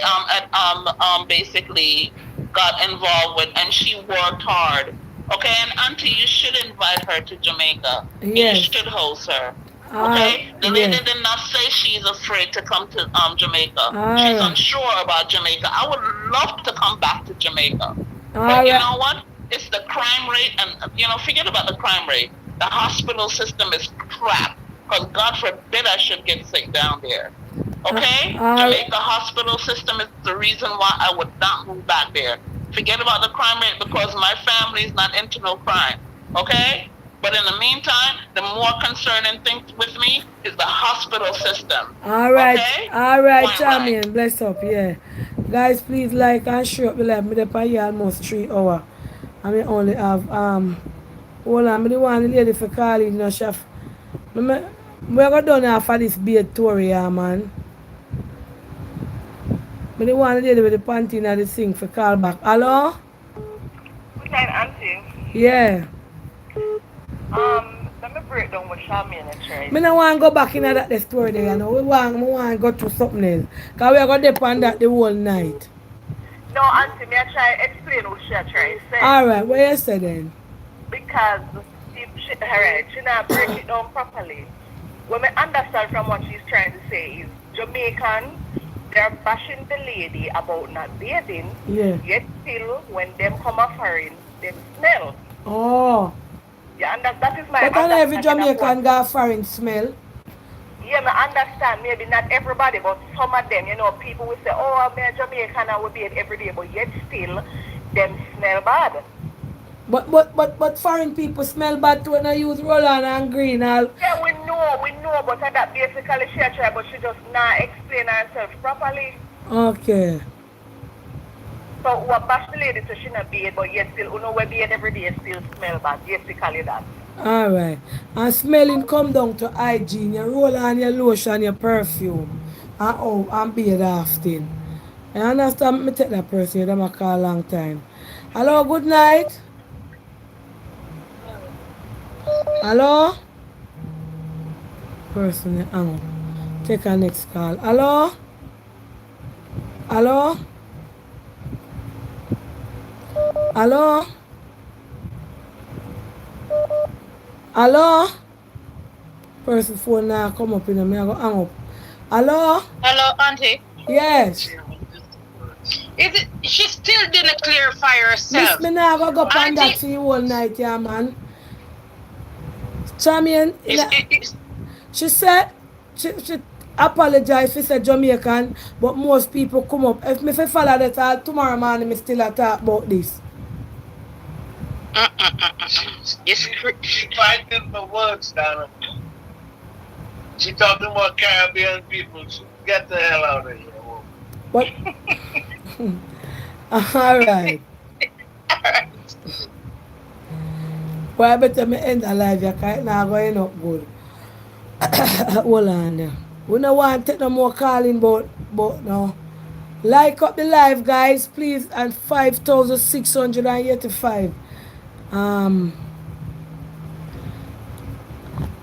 basically got involved with, and she worked hard. Okay, and Auntie, you should invite her to Jamaica. Yes. You should host her. Okay? The lady did not say she's afraid to come to Jamaica. She's unsure about Jamaica. I would love to come back to Jamaica. But you know what? It's the crime rate, and forget about the crime rate. The hospital system is crap. Because God forbid I should get sick down there. Okay? Jamaica hospital system is the reason why I would not move back there. Forget about the crime rate because my family is not into no crime. Okay? But in the meantime, the more concerning thing with me is the hospital system. All right. Okay? All right, champion. Bless up, yeah. Guys, please like and share up the live. Me up here almost 3 hours. I mean only have hold on, I the one the lady for calling, chef. We're going done after this beard tour, yeah, man. I the one the lady with the panty and the thing for call back. Hello? Good night, Auntie. Yeah. Let me break down what Charmaine is trying. I don't want to go back in that story there, you know. I want to go through something else. Because we are going to depend that the whole night. No, Auntie, me I try to explain what she trying to say. Alright, what you say then? Because she not break it down properly. What I understand from what she's trying to say is Jamaican, they're bashing the lady about not bathing, yet still when them come offering, them smell. Oh. Yeah, and that is my understanding. But every Jamaican got foreign smell. yeah, I understand. Maybe not everybody, but some of them, people will say, "Oh, I'm a Jamaican, I will be it every day," but yet still, them smell bad. But foreign people smell bad too when I use roll-on and green. All. Yeah, we know, but that basically she a try, but she just not explain herself properly. Okay. So what bash the lady so she not bathe, but yet still, we bathe every day, still smell bad. Basically that. All right. And smelling come down to hygiene. You roll on your lotion, your perfume. And bathe often. I understand me take that person, them a call long time. Hello, good night. Hello? Person hang up. Take our next call. Hello? Hello? Hello? Hello? Person phone now come up in a me I go hang up. Hello? Hello, Auntie. Yes. Is it? She still didn't clarify Miss herself. me now go up on that Auntie, for you all night, yeah man. Champion in a, she said she apologize she said Jamaican, but most people come up. If me fi follow that tomorrow morning me still a talk about this. She fighting for words, Donna. She talking about Caribbean people. Get the hell out of here. But alright. Well, I better me end the live here, cause it now going up good. Hold on there. We don't want to take no more calling, but no. Like up the live, guys, please, and 5,685. Um,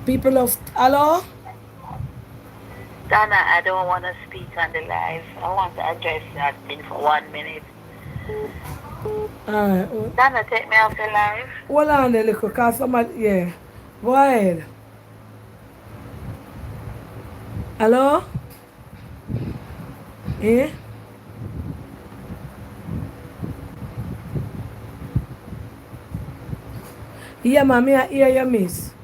people of hello. Donna, I don't want to speak on the live. I want to address that thing for 1 minute. Alright. Donna, take me off the live. Hold on there, little, cause somebody, yeah. Go ahead. Hello? Eh? Yeah, mommy, I hear you, miss.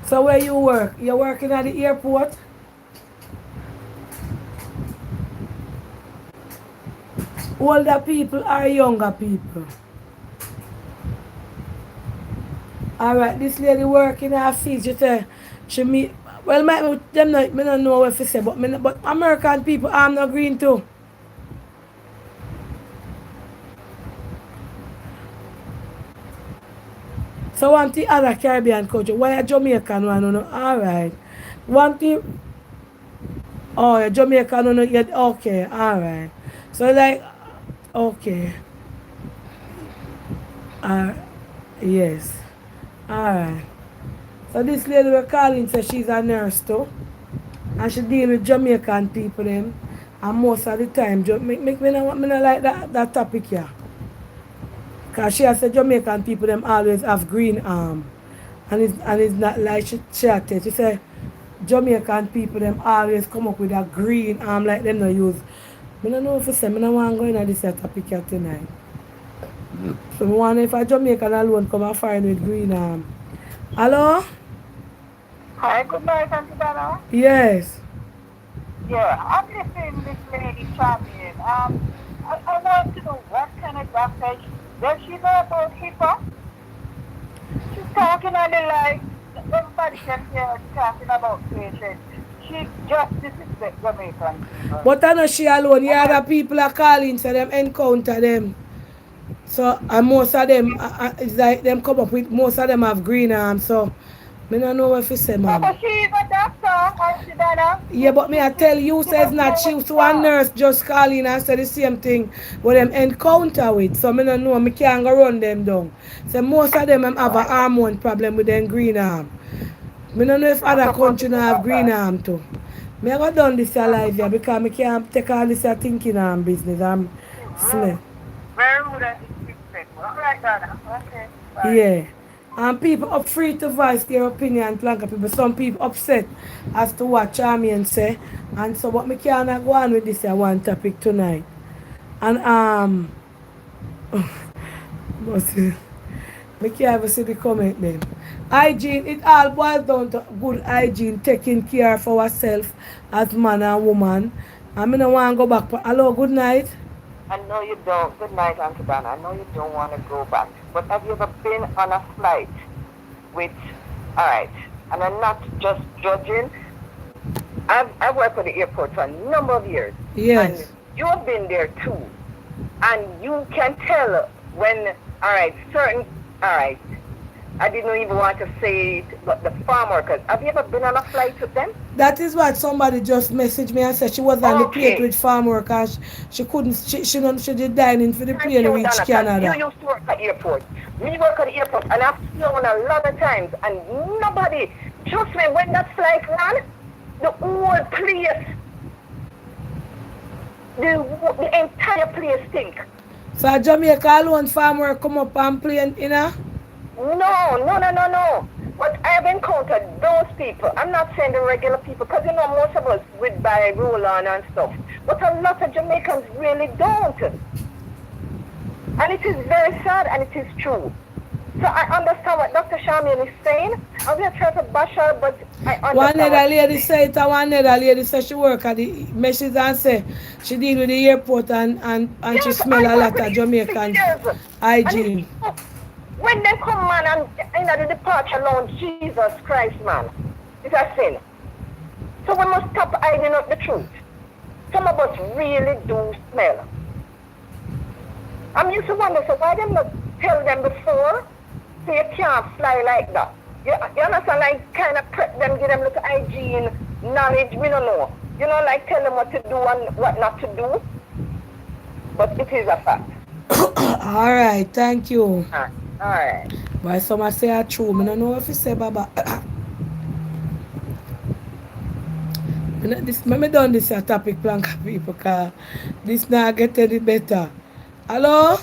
So where you work? You're working at the airport? Older people or younger people? Alright, this lady working her feet, she say she meet well them not me don't know what to say, but American people I'm not green too. So one the other Caribbean country, why a Jamaican one no? Alright. One thing oh a Jamaican no yet okay, alright. So like okay. Uh, yes. Alright. So this lady we're calling says she's a nurse too. And she deal with Jamaican people them. And most of the time, make me not like that topic here. Because she has said Jamaican people them always have green arm. And it's not like she had said. She said Jamaican people them always come up with a green arm like them no use. I don't know if I say, I don't want to go into this topic here tonight. So I wonder if a Jamaican alone come and find with green arm. Hello? Hi, good night, Auntie Donna. Yes. Yeah, I'm listening to this lady champion. I want to know what kind of doctor does she know about HIPAA? She's talking on the live. Everybody can hear her talking about patients. She just disrespects Jamaican people. But I know she alone. The other people are calling so them encounter them. So and most of them it's like them come up with most of them have green arms. So I don't know what to say, Yeah, ma'am. but she is a doctor, Auntie Donna. Yeah, but me I tell you She says doesn't not know she what to one nurse just calling and say the same thing what them encounter with. So I don't know, me can't go run them down. So most of them have a hormone problem with them green arm. I don't know if other country now have green arm too. Me I go done this alive here because I can't take all this thinking arm business. I'm smell. very rude and disrespectful. All right, Donna. Okay. Bye. Yeah. And people up free to voice their opinion, plank people. Some people upset as to what Charmian say. And so but me cannot go on with this one topic tonight. And But me can't even see the comment then. Hygiene, it all boils down to good hygiene, taking care of ourselves as man and woman. And me no want to go back. Hello, good night. I know you don't. Good night, Auntie Dana. I know you don't want to go back. But have you ever been on a flight with, all right, and I'm not just judging. I've worked at the airport for a number of years. Yes. And you've been there too. And you can tell when, all right, certain, all right, I didn't even want to say it, but the farm workers, have you ever been on a flight with them? That is what somebody just messaged me and said she was on the plane with farm workers. She couldn't, she did dining for the plane to reach Canada. You used to work at the airport. We work at the airport, and I've flown a lot of times, and nobody, trust me, when that flight ran, the whole place, the entire place stink. So Jamaica alone farm work come up and plane, you know? No. But I have encountered those people. I'm not saying the regular people, because you know most of us would buy roll-on and stuff. But a lot of Jamaicans really don't. And it is very sad, and it is true. So I understand what Dr. Charmian is saying. I'm going to try to bash her, but I understand. One other lady said it, and one other lady said she work at the meshes and say she deal with the airport and yes, she smell a lot of Jamaican hygiene. When they come, man, and in the departure lounge, Jesus Christ, man, it's a sin. So we must stop hiding up the truth. Some of us really do smell. I'm used to wonder, so why them not tell them before, so you can't fly like that? You understand, like, kind of prep them, give them little hygiene, knowledge, we don't know. You know, like, tell them what to do and what not to do. But it is a fact. All right, thank you. All right. Why some say are true? I don't know if you say Baba. Me done this a topic plank people because this now get any better. Hello?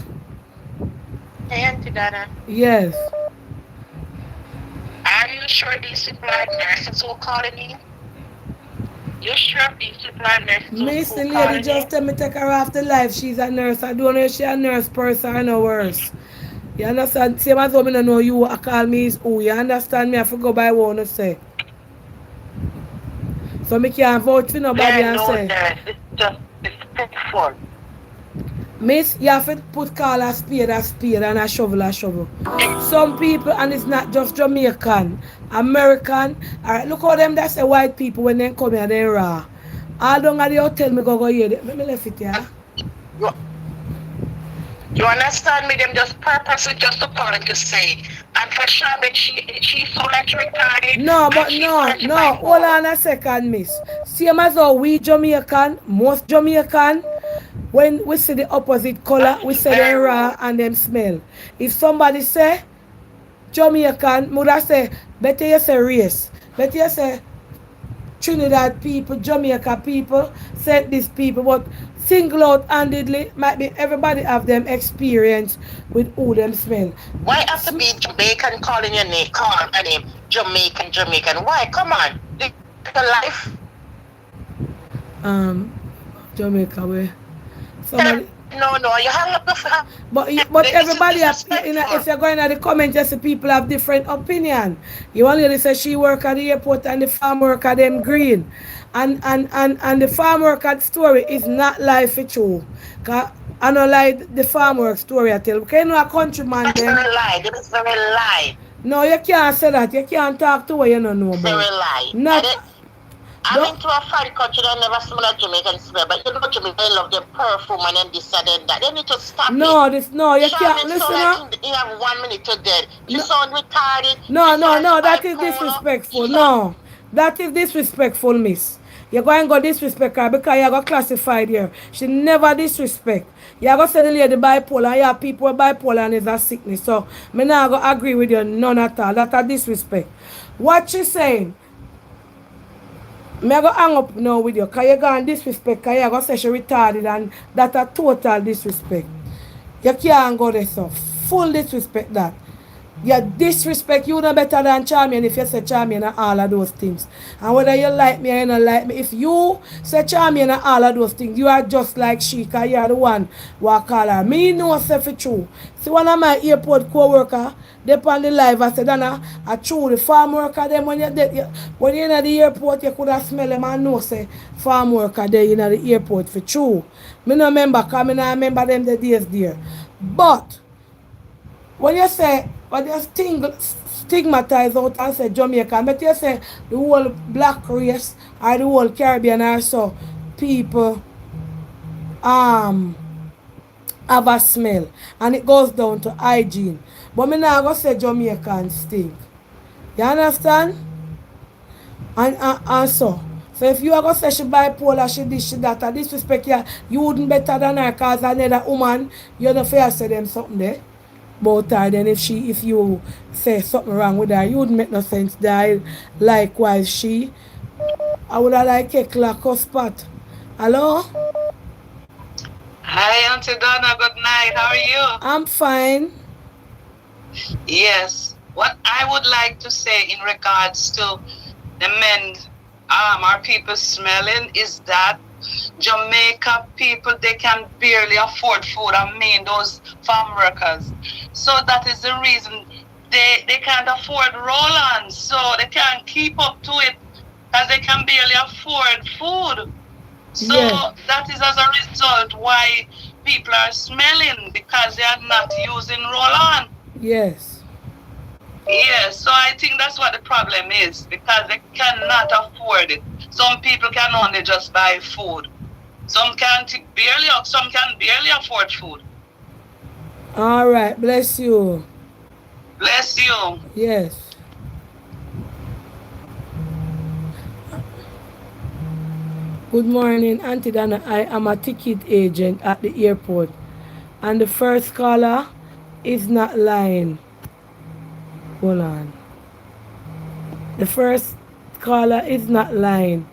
Hey, Auntie Dana. Yes. Are you sure these people are nurses who are calling you? You sure these people are nurses who Miss the calling lady just tell me take her off the life. She's a nurse. I don't know if she's a nurse person or no worse. You understand? Same as though I don't know you I call me is who. You understand me? I have to go by what I say. So I can't vouch for nobody and say. Nurse. It's just respectful. Miss, you have to call a spade and a shovel. Some people, and it's not just Jamaican, American. Alright, look how them that say white people when they come here, they raw. All down at the hotel, me go here. Let me left it here. You understand me? Them just purposely just to call and to say. And for sure that she's so much retarded. No, but no. Hold on a second, miss. Same as how we Jamaican, most Jamaican, when we see the opposite color, we say they raw and them smell. If somebody say Jamaican, would I say, better you say race. Better you say Trinidad people, Jamaica people, said these people, but single out handedly might be everybody have them experience with who them smell. Why have to be Jamaican calling your name? Call my name Jamaican. Why? Come on, live the life. Jamaica way. Somebody. No, you hang up the phone. But everybody have, if you're going at the comments, just the people have different opinion. You want to say she work at the airport and the farm work at them green. And the farm work at story is not life it's true. I don't like the farm work story I tell. Because you know a countryman That's them. very lie. That is very lie. No, you can't say that. You can't talk to what you don't know about. Very lie. Not. I'm into a foreign country that never smell a Jamaican smell, but you know Jamaica, they love their perfume and then this and then that. They need to stop it. You can't listen. Like you have 1 minute to dead. You sound retarded. No, that is disrespectful. No, that is disrespectful, miss. You're going to go disrespect her because you're going to classify here. She never disrespect. You're going to say the lady bipolar, yeah, people bipolar and it's a sickness. So, I'm not going to agree with you, none at all. That's a disrespect. What she's saying, I'm going to hang up now with you because you're going to disrespect because you're going to say she retarded and that's a total disrespect. You can't go there, so full disrespect that. You disrespect you no better than Charmian if you say Charmian and all of those things. And whether you like me or you don't like me, if you say Charmian and all of those things, you are just like she, because you are the one who call her. Me know say it true. See one of my airport co-worker, they on the live, I said, Dana, I true the farm worker, them when you're in the airport, you could have smell them and know say farm worker there in the airport for true. Me no remember, because I remember them the days there. But when you say, when you stigmatize out and say Jamaica, but you say the whole black race or the whole Caribbean or so, people um have a smell. And it goes down to hygiene. But me now go say Jamaican stink. You understand? And so. So if you are going to say she bipolar, she this, she that, and disrespect you, you wouldn't better than her because another woman, you don't fair say them something there. About her, then if you say something wrong with her, you wouldn't make no sense there. Likewise she, I would have like a clock or spot. Hello? Hi, Auntie Donna. Good night. How are you? I'm fine. Yes. What I would like to say in regards to the men, our people smelling, is that Jamaica people, they can barely afford food. I mean, those farm workers. So that is the reason they can't afford roll-ons. So they can't keep up to it because they can barely afford food. So that is as a result why people are smelling, because they are not using roll-on. Yes. Yeah, so I think that's what the problem is, because they cannot afford it. Some people can only just buy food. Some can barely afford food. All right, bless you. Bless you. Yes. Good morning, Auntie Dana. I am a ticket agent at the airport, and the first caller is not lying. Hold on. The first caller is not lying.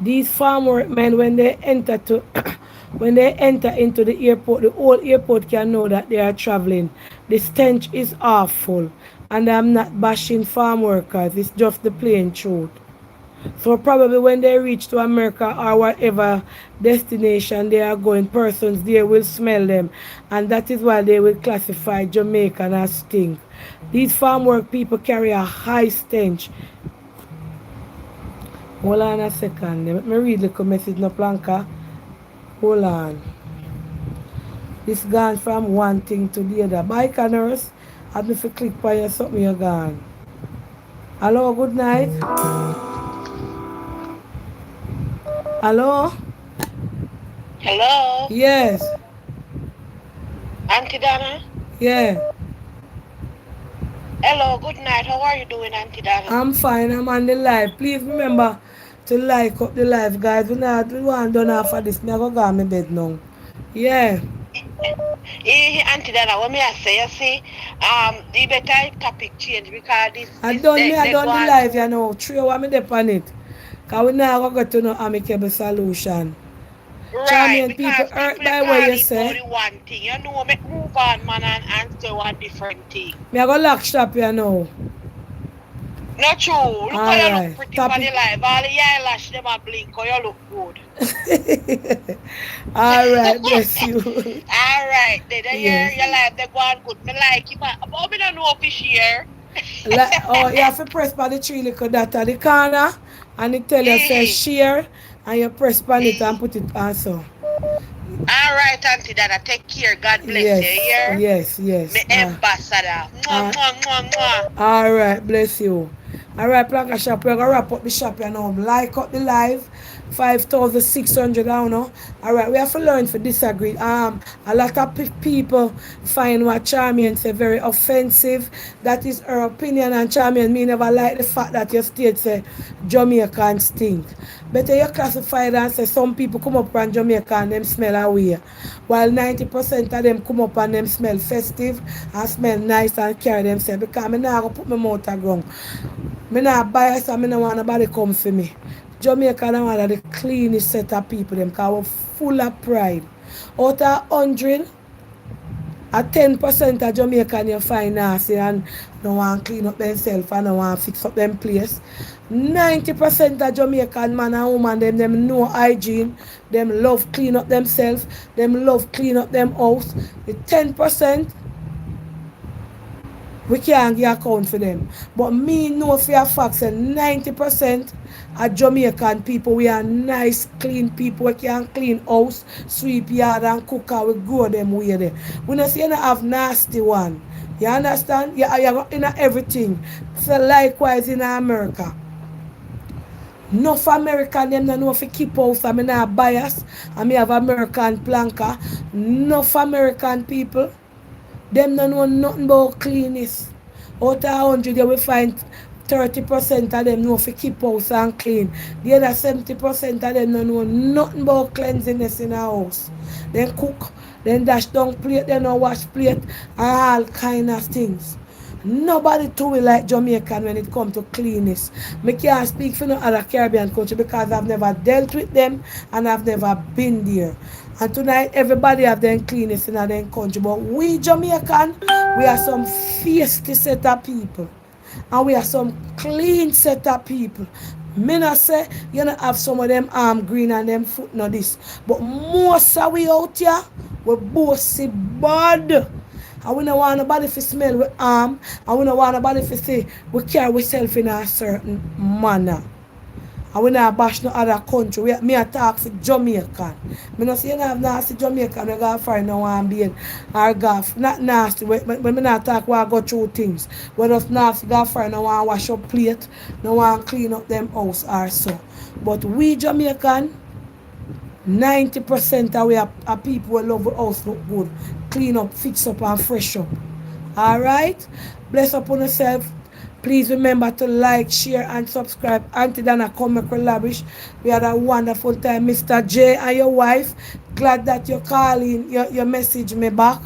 These farm workmen, when they enter to when they enter into the airport, the whole airport can know that they are traveling. The stench is awful, and I'm not bashing farm workers. It's just the plain truth. So probably when they reach to America or whatever destination they are going, persons there will smell them, and that is why they will classify Jamaican as stink. These farm work people carry a high stench. Hold on a second. Let me read the message no planka. Hold on. This gone from one thing to the other. Bike nurse. Have me to click on you something you're gone. Hello, good night. Hello? Hello? Yes. Auntie Donna? Yeah. Hello, good night. How are you doing, Auntie Donna? I'm fine. I'm on the live. Please remember to like up the live, guys. We want done after this. Me I go to my bed now. Yeah. Auntie Dana, what me I say, you see, the better topic change, because I this done they the go on live, to, you know. 3 hours me dep on it. Because we now go to no amicable solution. right, Charmian people because hurt people are by what you calling say. about the one thing. You know, make move on, man, and say one different thing. Me I go lock shop, you know. Not true. Look how you Alright. look pretty for the live. All the eyelash them a blink, how you look good. Alright, bless you. Alright, then Yes. your live they go on good. Me like it, but me don't know if it's here. Oh, you have to press by the 3 little dot at the corner, and it tell you say share, and you press by it and put it on so. Alright, Auntie Dana, take care. God bless you. Here. Yes. Me ambassador. Mwah, mwah, mwah, mwah. Alright, bless you. Alright, Planka Shop, we're going to wrap up the shop, you know. Like up the live, 5,600, I don't know. Alright, we have to learn to disagree. A lot of people find what Charmian say very offensive. That is her opinion, and Charmian, me never like the fact that your state say Jamaican stink. Better you classify it and say some people come up from Jamaica and them smell away, while 90% of them come up and them smell festive and smell nice and carry themselves. Because I now go put my mouth on ground. I not bias and I don't want nobody come for me. Jamaica is one of the cleanest set of people them, because we're full of pride. Out of 100, A 10% of Jamaican you find nasty and don't want to clean up themselves and don't want to fix up them place. 90% of Jamaican man and woman them know hygiene, them love clean up themselves, them love clean up them house. The 10% we can't give account for them. But me know for a fact that 90% of Jamaican people, we are nice, clean people. We can clean house, sweep yard and cook and we grow them way there. We don't say you don't have nasty one. You understand? You in everything. So likewise in America. Enough American them don't know if keep house. I mean not bias. I mean have American planker. Enough American people. Them don't know nothing about cleanness. Out of 100, you will find 30% of them know if keep house and clean. The other 70% of them don't know nothing about cleanliness in a house. Then cook, then dash down plate, then wash plate, and all kind of things. Nobody too will like Jamaican when it comes to cleanness. I can't speak for no other Caribbean country because I've never dealt with them and I've never been there. And tonight everybody have them cleanness in their country. But we Jamaican, we are some feisty set of people. And we are some clean set of people. Me not say you not have some of them arm green and them foot no this. But most of we out here, we bossy bad. And we don't want nobody to smell with arm. And we don't want nobody to say we carry ourselves in a certain manner. And we not bash no other country. Me talk for Jamaican. Me not say you don't have nasty Jamaican. We go find no one being or go not nasty. When me not talk we go through things. We just nasty go find no one wash up plate. No one clean up them house or so. But we Jamaican, 90% of we are people who love the house look good. Clean up, fix up and fresh up. Alright? Bless upon yourself. Please remember to like, share and subscribe. Auntie Dana come make we lavish. We had a wonderful time. Mr. J and your wife. Glad that you're calling, you message me back.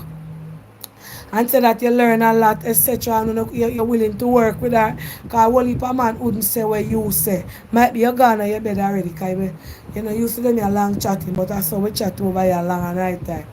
And say that you learn a lot, etc. And you're willing to work with her. Because one heap of man wouldn't say what you say. Might be you're gone and you're bed already. Because you know, used to do me a long chatting, but I saw we chat over here long and right time.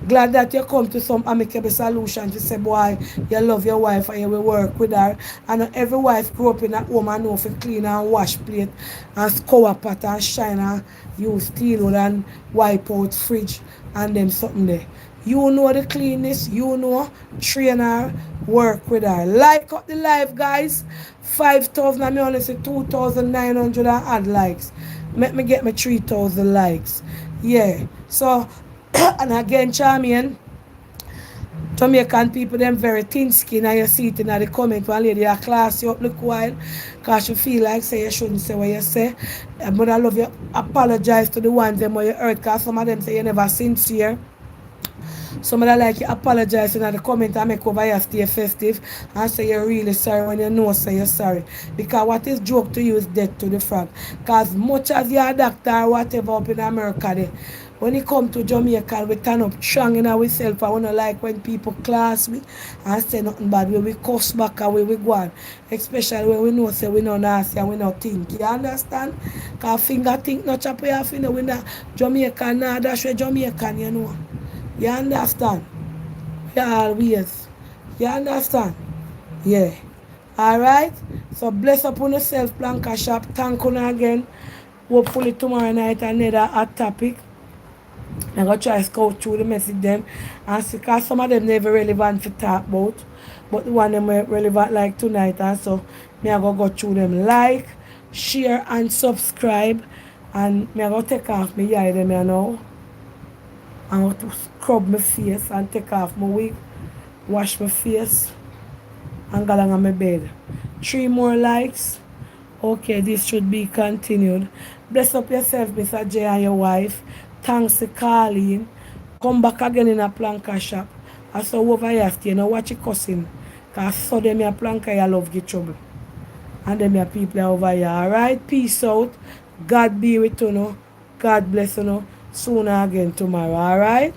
Glad that you come to some amicable solution to say, boy, you love your wife and you will work with her. And every wife grew up in a home and know to clean and wash plate and scour pot and shine and use steel wood and wipe out fridge and then something there. You know the cleanness, you know, train her, work with her. Like up the live, guys. 5,000, I mean only say 2,900 and add likes. Make me get me 3,000 likes. Yeah. So, and again, Charmian, Jamaican people, them very thin skin, and you see it in the comment, one lady a class you up look while, because you feel like say you shouldn't say what you say. But I love you, apologize to the ones them where you hurt, because some of them say you never sincere. Somebody like you apologize in the comment and make over here stay festive and say you're really sorry when you know say you're sorry. Because what is joke to you is death to the frog. Because much as you're a doctor or whatever up in America there, when it come to Jamaica, we turn up strong in ourselves. I want to like when people class me and say nothing bad. When we cuss back away, we go on. Especially when we know say we not nasty and we not think. You understand? Because finger think not chop your finger. We not Jamaican, nah, that's where Jamaican, you know. You understand? Yeah, always. You understand? Yeah. Alright? So bless upon yourself, Blanca Shop. Thank you again. Hopefully tomorrow night another hot topic. I'm going to try to scout through the message them and see, because some of them never relevant to talk about. But the one them were relevant like tonight, and so me I go through them. Like, share and subscribe. And me I go take off my eye them you know. I'm going to scrub my face and take off my wig, wash my face, and go along on my bed. 3 more likes. Okay, this should be continued. Bless up yourself, Mr. J and your wife. Thanks for calling. Come back again in a planka shop. I saw over here stay. Now watch your cousin. Because I saw them a planka, you love get trouble. And them your people over here. Alright, peace out. God be with you. God bless you. Sooner again tomorrow. Alright?